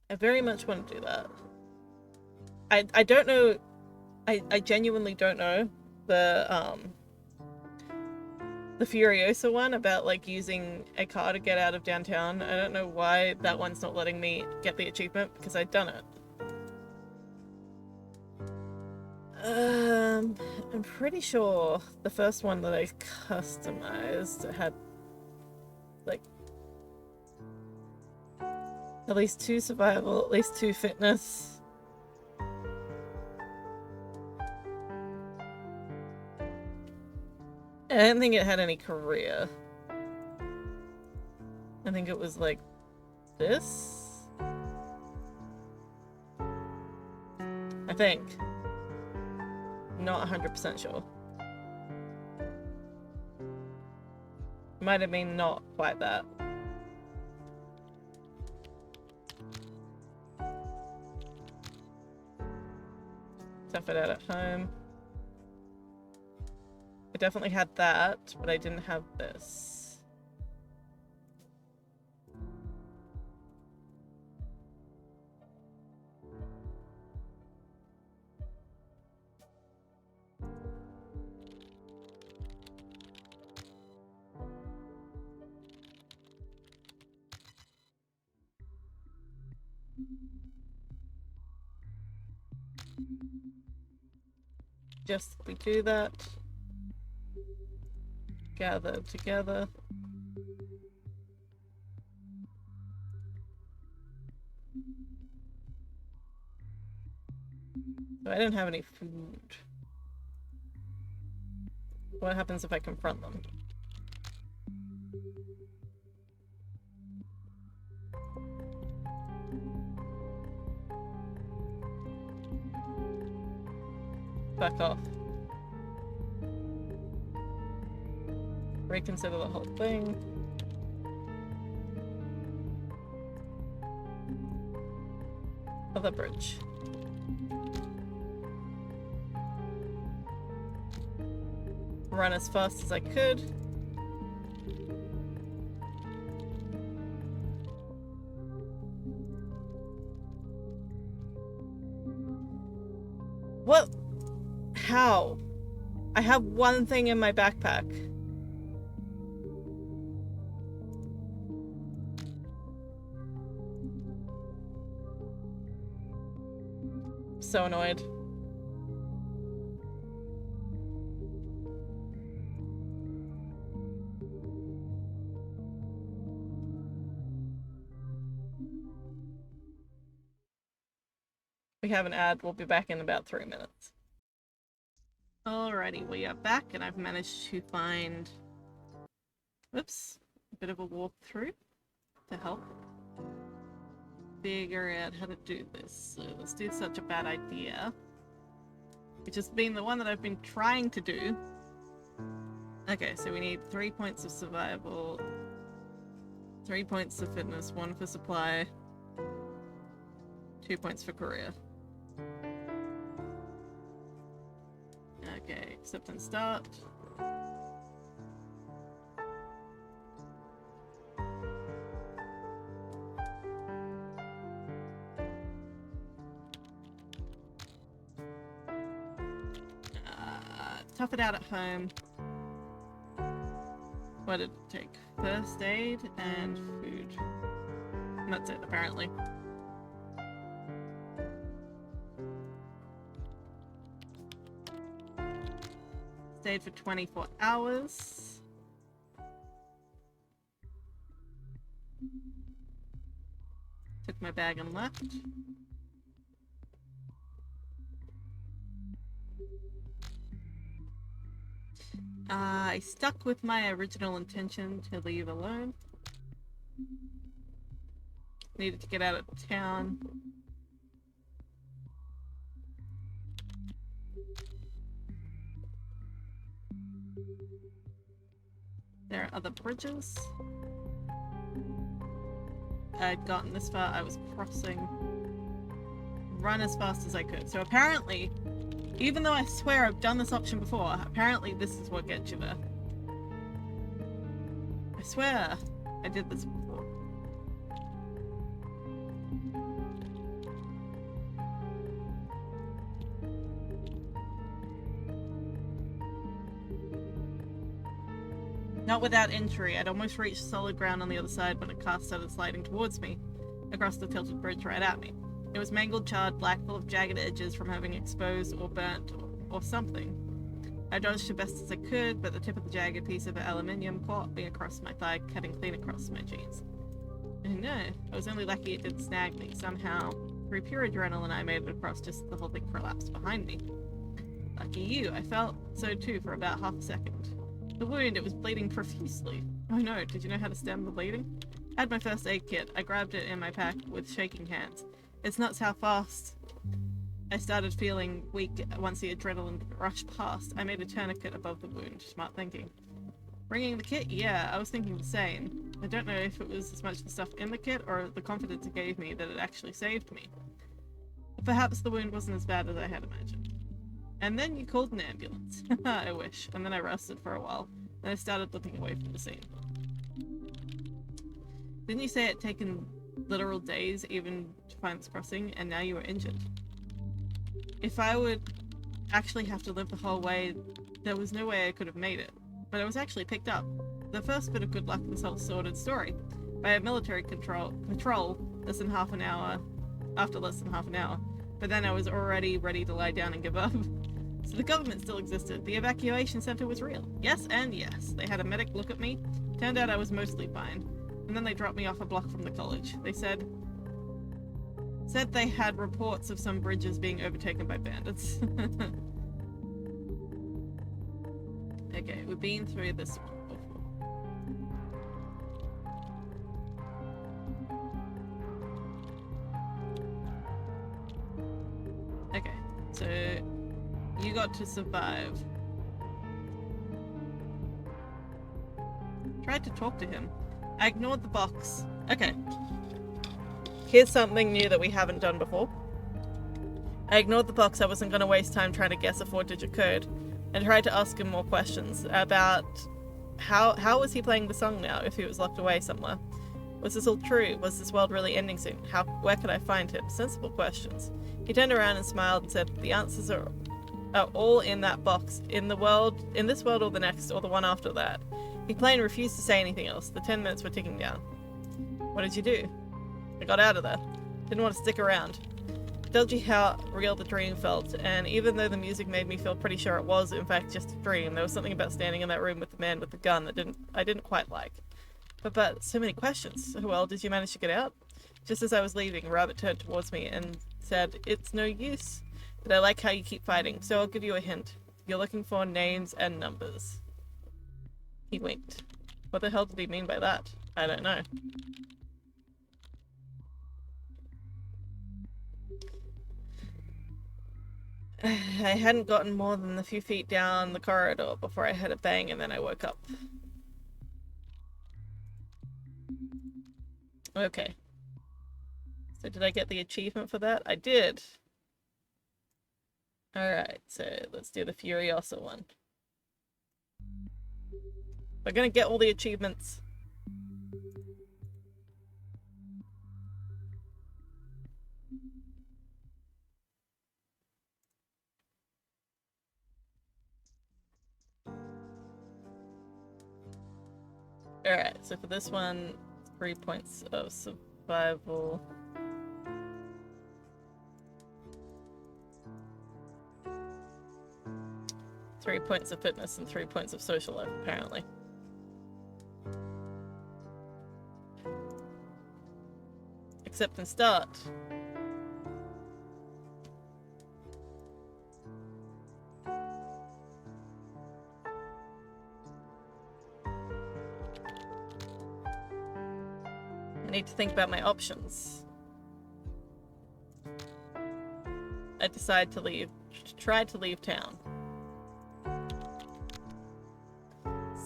I very much want to do that. I don't know. I genuinely don't know the Furiosa one about like using a car to get out of downtown. I don't know why that one's not letting me get the achievement because I'd done it. I'm pretty sure the first one that I customized had like at least 2 survival, at least 2 fitness. I don't think it had any career. I think it was like this. I think. Not 100% sure. Might have been not quite that. tough it out at home. I definitely had that, but I didn't have this. Just we do that. Gather together. So I didn't have any food. What happens if I confront them? Back off. Reconsider the whole thing. Other bridge. Run as fast as I could. What? How? I have one thing in my backpack. So annoyed. We have an ad. We'll be back in about 3 minutes. Alrighty, we are back and I've managed to find, whoops, a bit of a walkthrough to help figure out how to do this. So let's do such a bad idea, which has been the one that I've been trying to do. Okay, so we need 3 points of survival, 3 points of fitness, 1 for supply, 2 points for career. Okay, accept and start. Tough it out at home. What did it take? First aid and food. And that's it, apparently. Stayed for 24 hours. Took my bag and left. I stuck with my original intention to leave alone. Needed to get out of town. There are other bridges. I'd gotten this far, I was crossing. Run as fast as I could. So apparently, even though I swear I've done this option before, apparently this is what gets you there. I swear I did this before. Not without injury. I'd almost reached solid ground on the other side when a car started sliding towards me, across the tilted bridge right at me. It was mangled, charred, black, full of jagged edges from having exposed or burnt or something. I dodged as best as I could, but the tip of the jagged piece of aluminium caught me across my thigh, cutting clean across my jeans. And no, I was only lucky it didn't snag me. Somehow, through pure adrenaline, I made it across just as the whole thing collapsed behind me. Lucky you, I felt so too for about half a second. The wound, it was bleeding profusely. Oh no, did you know how to stem the bleeding? I had my first aid kit. I grabbed it in my pack with shaking hands. It's nuts how fast I started feeling weak once the adrenaline rushed past. I made a tourniquet above the wound. Smart thinking. Bringing the kit? Yeah, I was thinking the same. I don't know if it was as much the stuff in the kit or the confidence it gave me that it actually saved me. But perhaps the wound wasn't as bad as I had imagined. And then you called an ambulance. I wish. And then I rested for a while. Then I started looking away from the scene. Didn't you say it taken literal days even to find this crossing, and now you were injured? If I would actually have to live the whole way, there was no way I could have made it. But I was actually picked up. The first bit of good luck in this whole sordid story. By a military patrol less than half an hour, after less than half an hour. But then I was already ready to lie down and give up. So the government still existed. The evacuation center was real. Yes and yes. They had a medic look at me. Turned out I was mostly fine. And then they dropped me off a block from the college. They said they had reports of some bridges being overtaken by bandits. Okay, we've been through this one before. Okay, so you got to survive. Tried to talk to him. I ignored the box. Okay. Here's something new that we haven't done before. I ignored the box. I wasn't going to waste time trying to guess a 4-digit code, and tried to ask him more questions about how was he playing the song now if he was locked away somewhere? Was this all true? Was this world really ending soon? Where could I find him? Sensible questions. He turned around and smiled and said, the answers are all in that box, in this world or the next, or the one after that. He plain refused to say anything else. The 10 minutes were ticking down. What did you do? I got out of there. Didn't want to stick around. I told you how real the dream felt, and even though the music made me feel pretty sure it was, in fact, just a dream, there was something about standing in that room with the man with the gun that I didn't quite like. But so many questions. Well, did you manage to get out? Just as I was leaving, Rabbit turned towards me and said, it's no use, but I like how you keep fighting, so I'll give you a hint. You're looking for names and numbers. He winked. What the hell did he mean by that? I don't know. I hadn't gotten more than a few feet down the corridor before I heard a bang, and then I woke up. Okay. So did I get the achievement for that? I did. Alright, so let's do the Furiosa one. We're gonna get all the achievements. Alright, so for this one, 3 points of survival. Three points of fitness and 3 points of social life, apparently. Accept and start. I need to think about my options. I decide to leave, try to leave town.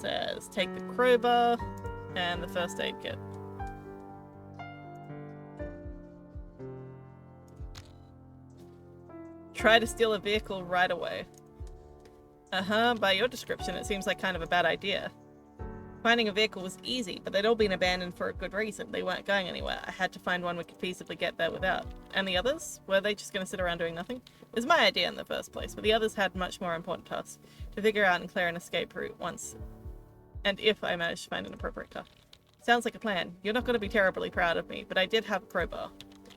Says take the crowbar and the first aid kit. Try to steal a vehicle right away. By your description it seems like kind of a bad idea. Finding a vehicle was easy, but they'd all been abandoned for a good reason. They weren't going anywhere. I had to find one we could feasibly get there without. And the others? Were they just going to sit around doing nothing? It was my idea in the first place, but the others had much more important tasks. To figure out and clear an escape route once. And if I managed to find an appropriate car. Sounds like a plan. You're not going to be terribly proud of me, but I did have a crowbar.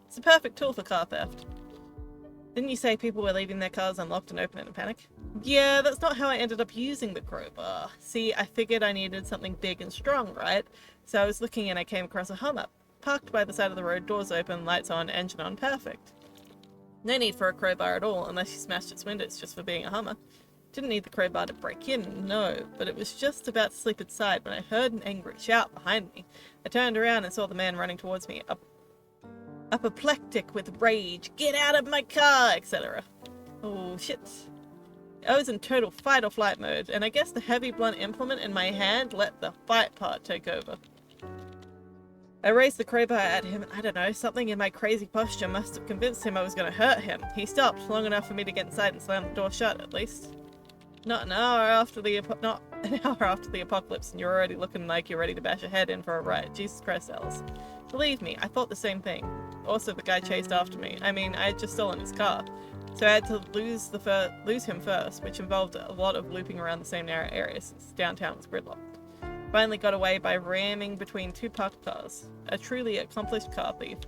It's a perfect tool for car theft. Didn't you say people were leaving their cars unlocked and open in a panic? Yeah, that's not how I ended up using the crowbar. See, I figured I needed something big and strong, right? So I was looking and I came across a Hummer. Parked by the side of the road, doors open, lights on, engine on, perfect. No need for a crowbar at all, unless you smashed its windows just for being a Hummer. Didn't need the crowbar to break in, no, but it was just about to slip inside when I heard an angry shout behind me. I turned around and saw the man running towards me, apoplectic with rage. Get out of my car, etc. Oh, shit. I was in total fight or flight mode, and I guess the heavy blunt implement in my hand let the fight part take over. I raised the crowbar at him, and I don't know, something in my crazy posture must have convinced him I was going to hurt him. He stopped, long enough for me to get inside and slam the door shut, at least. Not an hour after the apocalypse, and you're already looking like you're ready to bash your head in for a ride. Jesus Christ, Alice. Believe me, I thought the same thing. Also, the guy chased after me. I mean, I had just stolen his car. So I had to lose him first, which involved a lot of looping around the same narrow area since downtown was gridlocked. Finally got away by ramming between two parked cars. A truly accomplished car thief.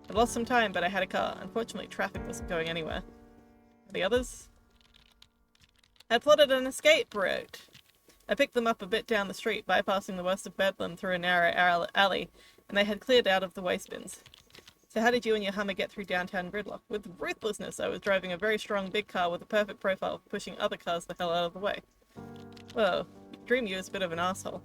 I lost some time, but I had a car. Unfortunately, traffic wasn't going anywhere. The others? I plotted an escape route. I picked them up a bit down the street, bypassing the worst of Bedlam through a narrow alley, and they had cleared out of the waste bins. So how did you and your Hummer get through downtown gridlock? With ruthlessness, I was driving a very strong big car with a perfect profile for pushing other cars the hell out of the way. Whoa, Dream you was a bit of an asshole.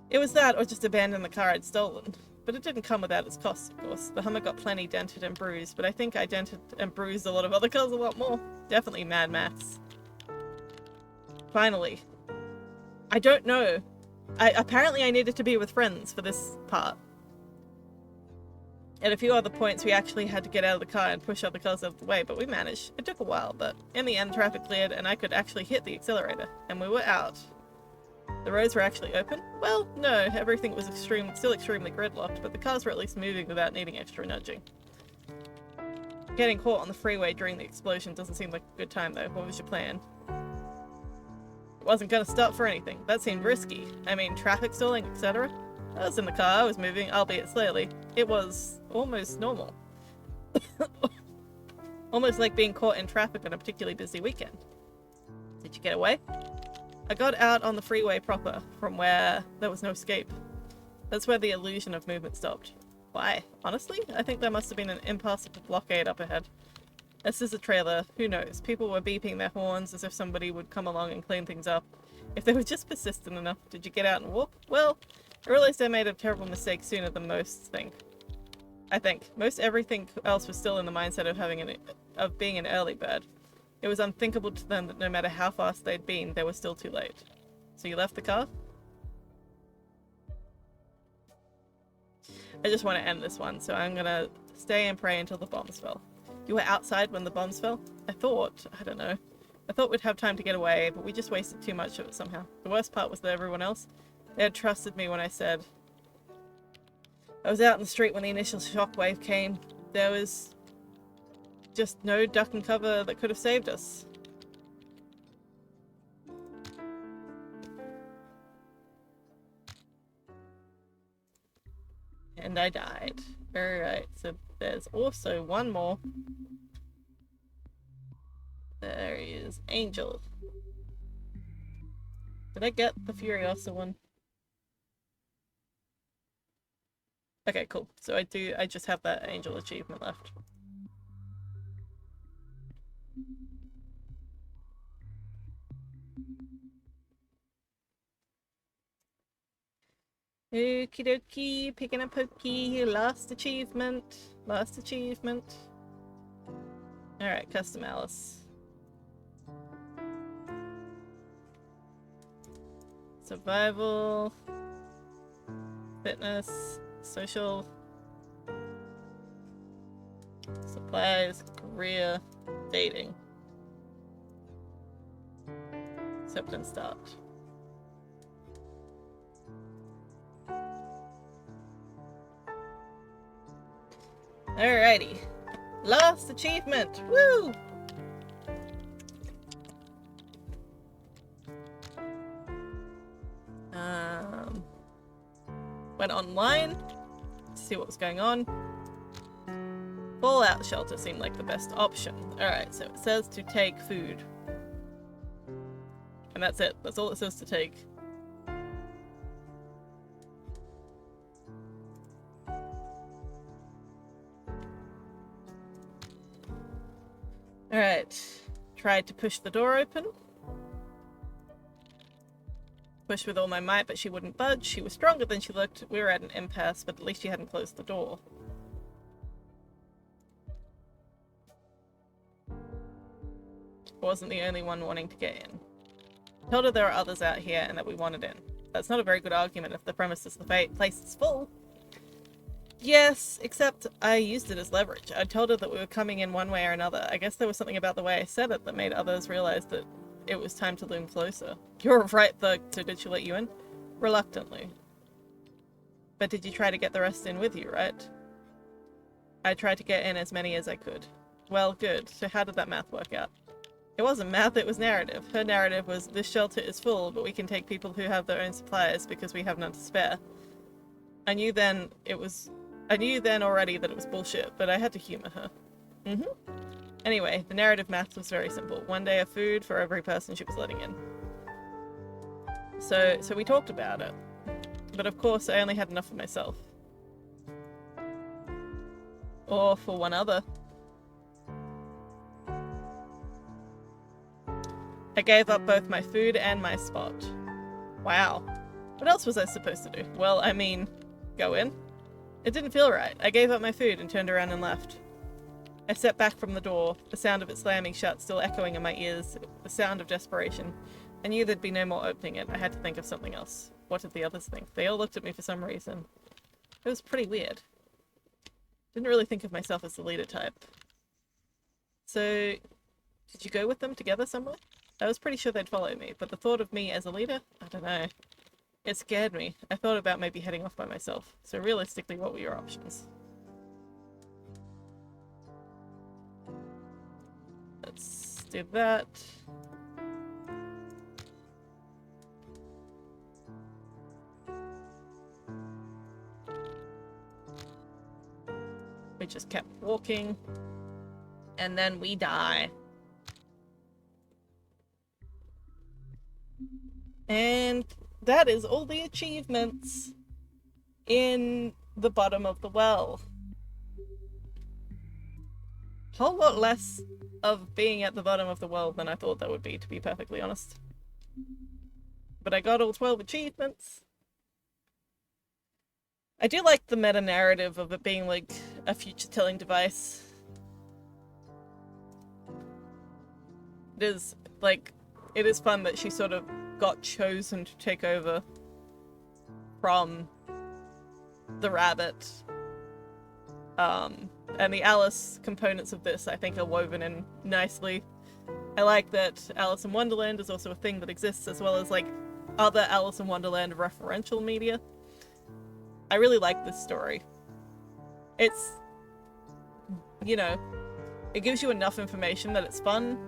It was that, or just abandon the car I'd stolen. But it didn't come without its costs, of course. The Hummer got plenty dented and bruised, but I think I dented and bruised a lot of other cars a lot more. Definitely mad maths. Finally. I don't know. Apparently I needed to be with friends for this part. At a few other points we actually had to get out of the car and push other cars out of the way, but we managed. It took a while, but in the end traffic cleared and I could actually hit the accelerator, and we were out. The roads were actually open? Well, no, everything was still extremely gridlocked, but the cars were at least moving without needing extra nudging. Getting caught on the freeway during the explosion doesn't seem like a good time though. What was your plan? It wasn't gonna stop for anything. That seemed risky. I mean, traffic stalling, etc. I was in the car, I was moving, albeit slowly. It was almost normal. Almost like being caught in traffic on a particularly busy weekend. Did you get away? I got out on the freeway proper, from where there was no escape. That's where the illusion of movement stopped. Why? Honestly, I think there must have been an impassable blockade up ahead. This is a trailer, who knows? People were beeping their horns as if somebody would come along and clean things up. If they were just persistent enough, did you get out and walk? Well, I realized I made a terrible mistake sooner than most think. I think. Most everything else was still in the mindset of being an early bird. It was unthinkable to them that no matter how fast they'd been, they were still too late. So you left the car? I just want to end this one, so I'm gonna stay and pray until the bombs fell. You were outside when the bombs fell? I thought we'd have time to get away, but we just wasted too much of it somehow. The worst part was that everyone else, they had trusted me when I said I was out in the street when the initial shockwave came. There was just no duck and cover that could have saved us. And I died. Alright, so there's also one more. There he is. Angel. Did I get the Furiosa one? Okay, cool. So I just have that Angel achievement left. Okie dokie, picking a pokey, last achievement. Last achievement. Alright, custom Alice. Survival. Fitness. Social. Supplies. Career. Dating. Accept and start. Alrighty. Last achievement! Woo! Went online to see what was going on. Fallout shelter seemed like the best option. Alright, so it says to take food. And that's it. That's all it says to take. Alright. Tried to push the door open. Pushed with all my might, but she wouldn't budge. She was stronger than she looked. We were at an impasse, but at least she hadn't closed the door. I wasn't the only one wanting to get in. Told her there are others out here and that we wanted in. That's not a very good argument if the premise is the place is full. Yes, except I used it as leverage. I told her that we were coming in one way or another. I guess there was something about the way I said it that made others realize that it was time to loom closer. You're right, though. So did she let you in? Reluctantly. But did you try to get the rest in with you, right? I tried to get in as many as I could. Well, good. So how did that math work out? It wasn't math, it was narrative. Her narrative was, this shelter is full, but we can take people who have their own supplies because we have none to spare. I knew then already that it was bullshit, but I had to humor her. Anyway, the narrative math was very simple. 1 day of food for every person she was letting in. So we talked about it. But of course, I only had enough for myself. Or for one other. I gave up both my food and my spot. Wow. What else was I supposed to do? Well, I mean, go in. It didn't feel right. I gave up my food and turned around and left. I stepped back from the door, the sound of it slamming shut still echoing in my ears, the sound of desperation. I knew there'd be no more opening it. I had to think of something else. What did the others think? They all looked at me for some reason. It was pretty weird. Didn't really think of myself as the leader type. So, did you go with them together somewhere? I was pretty sure they'd follow me, but the thought of me as a leader? I don't know. It scared me. I thought about maybe heading off by myself. So realistically, what were your options? Let's do that. We just kept walking. And then we die. And that is all the achievements in the bottom of the well. Whole lot less of being at the bottom of the well than I thought that would be, to be perfectly honest. But I got all 12 achievements. I do like the meta-narrative of it being like a future-telling device. It is fun that she sort of got chosen to take over from the rabbit. And the Alice components of this, I think, are woven in nicely. I like that Alice in Wonderland is also a thing that exists, as well as, like, other Alice in Wonderland referential media. I really like this story. It's, you know, it gives you enough information that it's fun.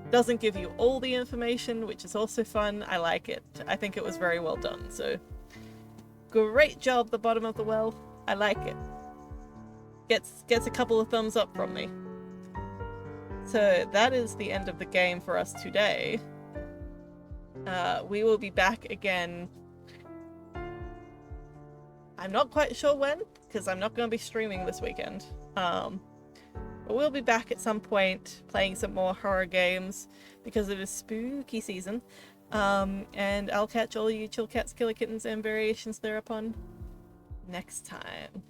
Doesn't give you all the information, which is also fun. I like it. I think it was very well done, so great job, the bottom of the well. I like it. Gets a couple of thumbs up from me. So that is the end of the game for us today. We will be back again. I'm not quite sure when, because I'm not going to be streaming this weekend. But we'll be back at some point playing some more horror games because it is spooky season. And I'll catch all you chill cats, killer kittens, and variations thereupon next time.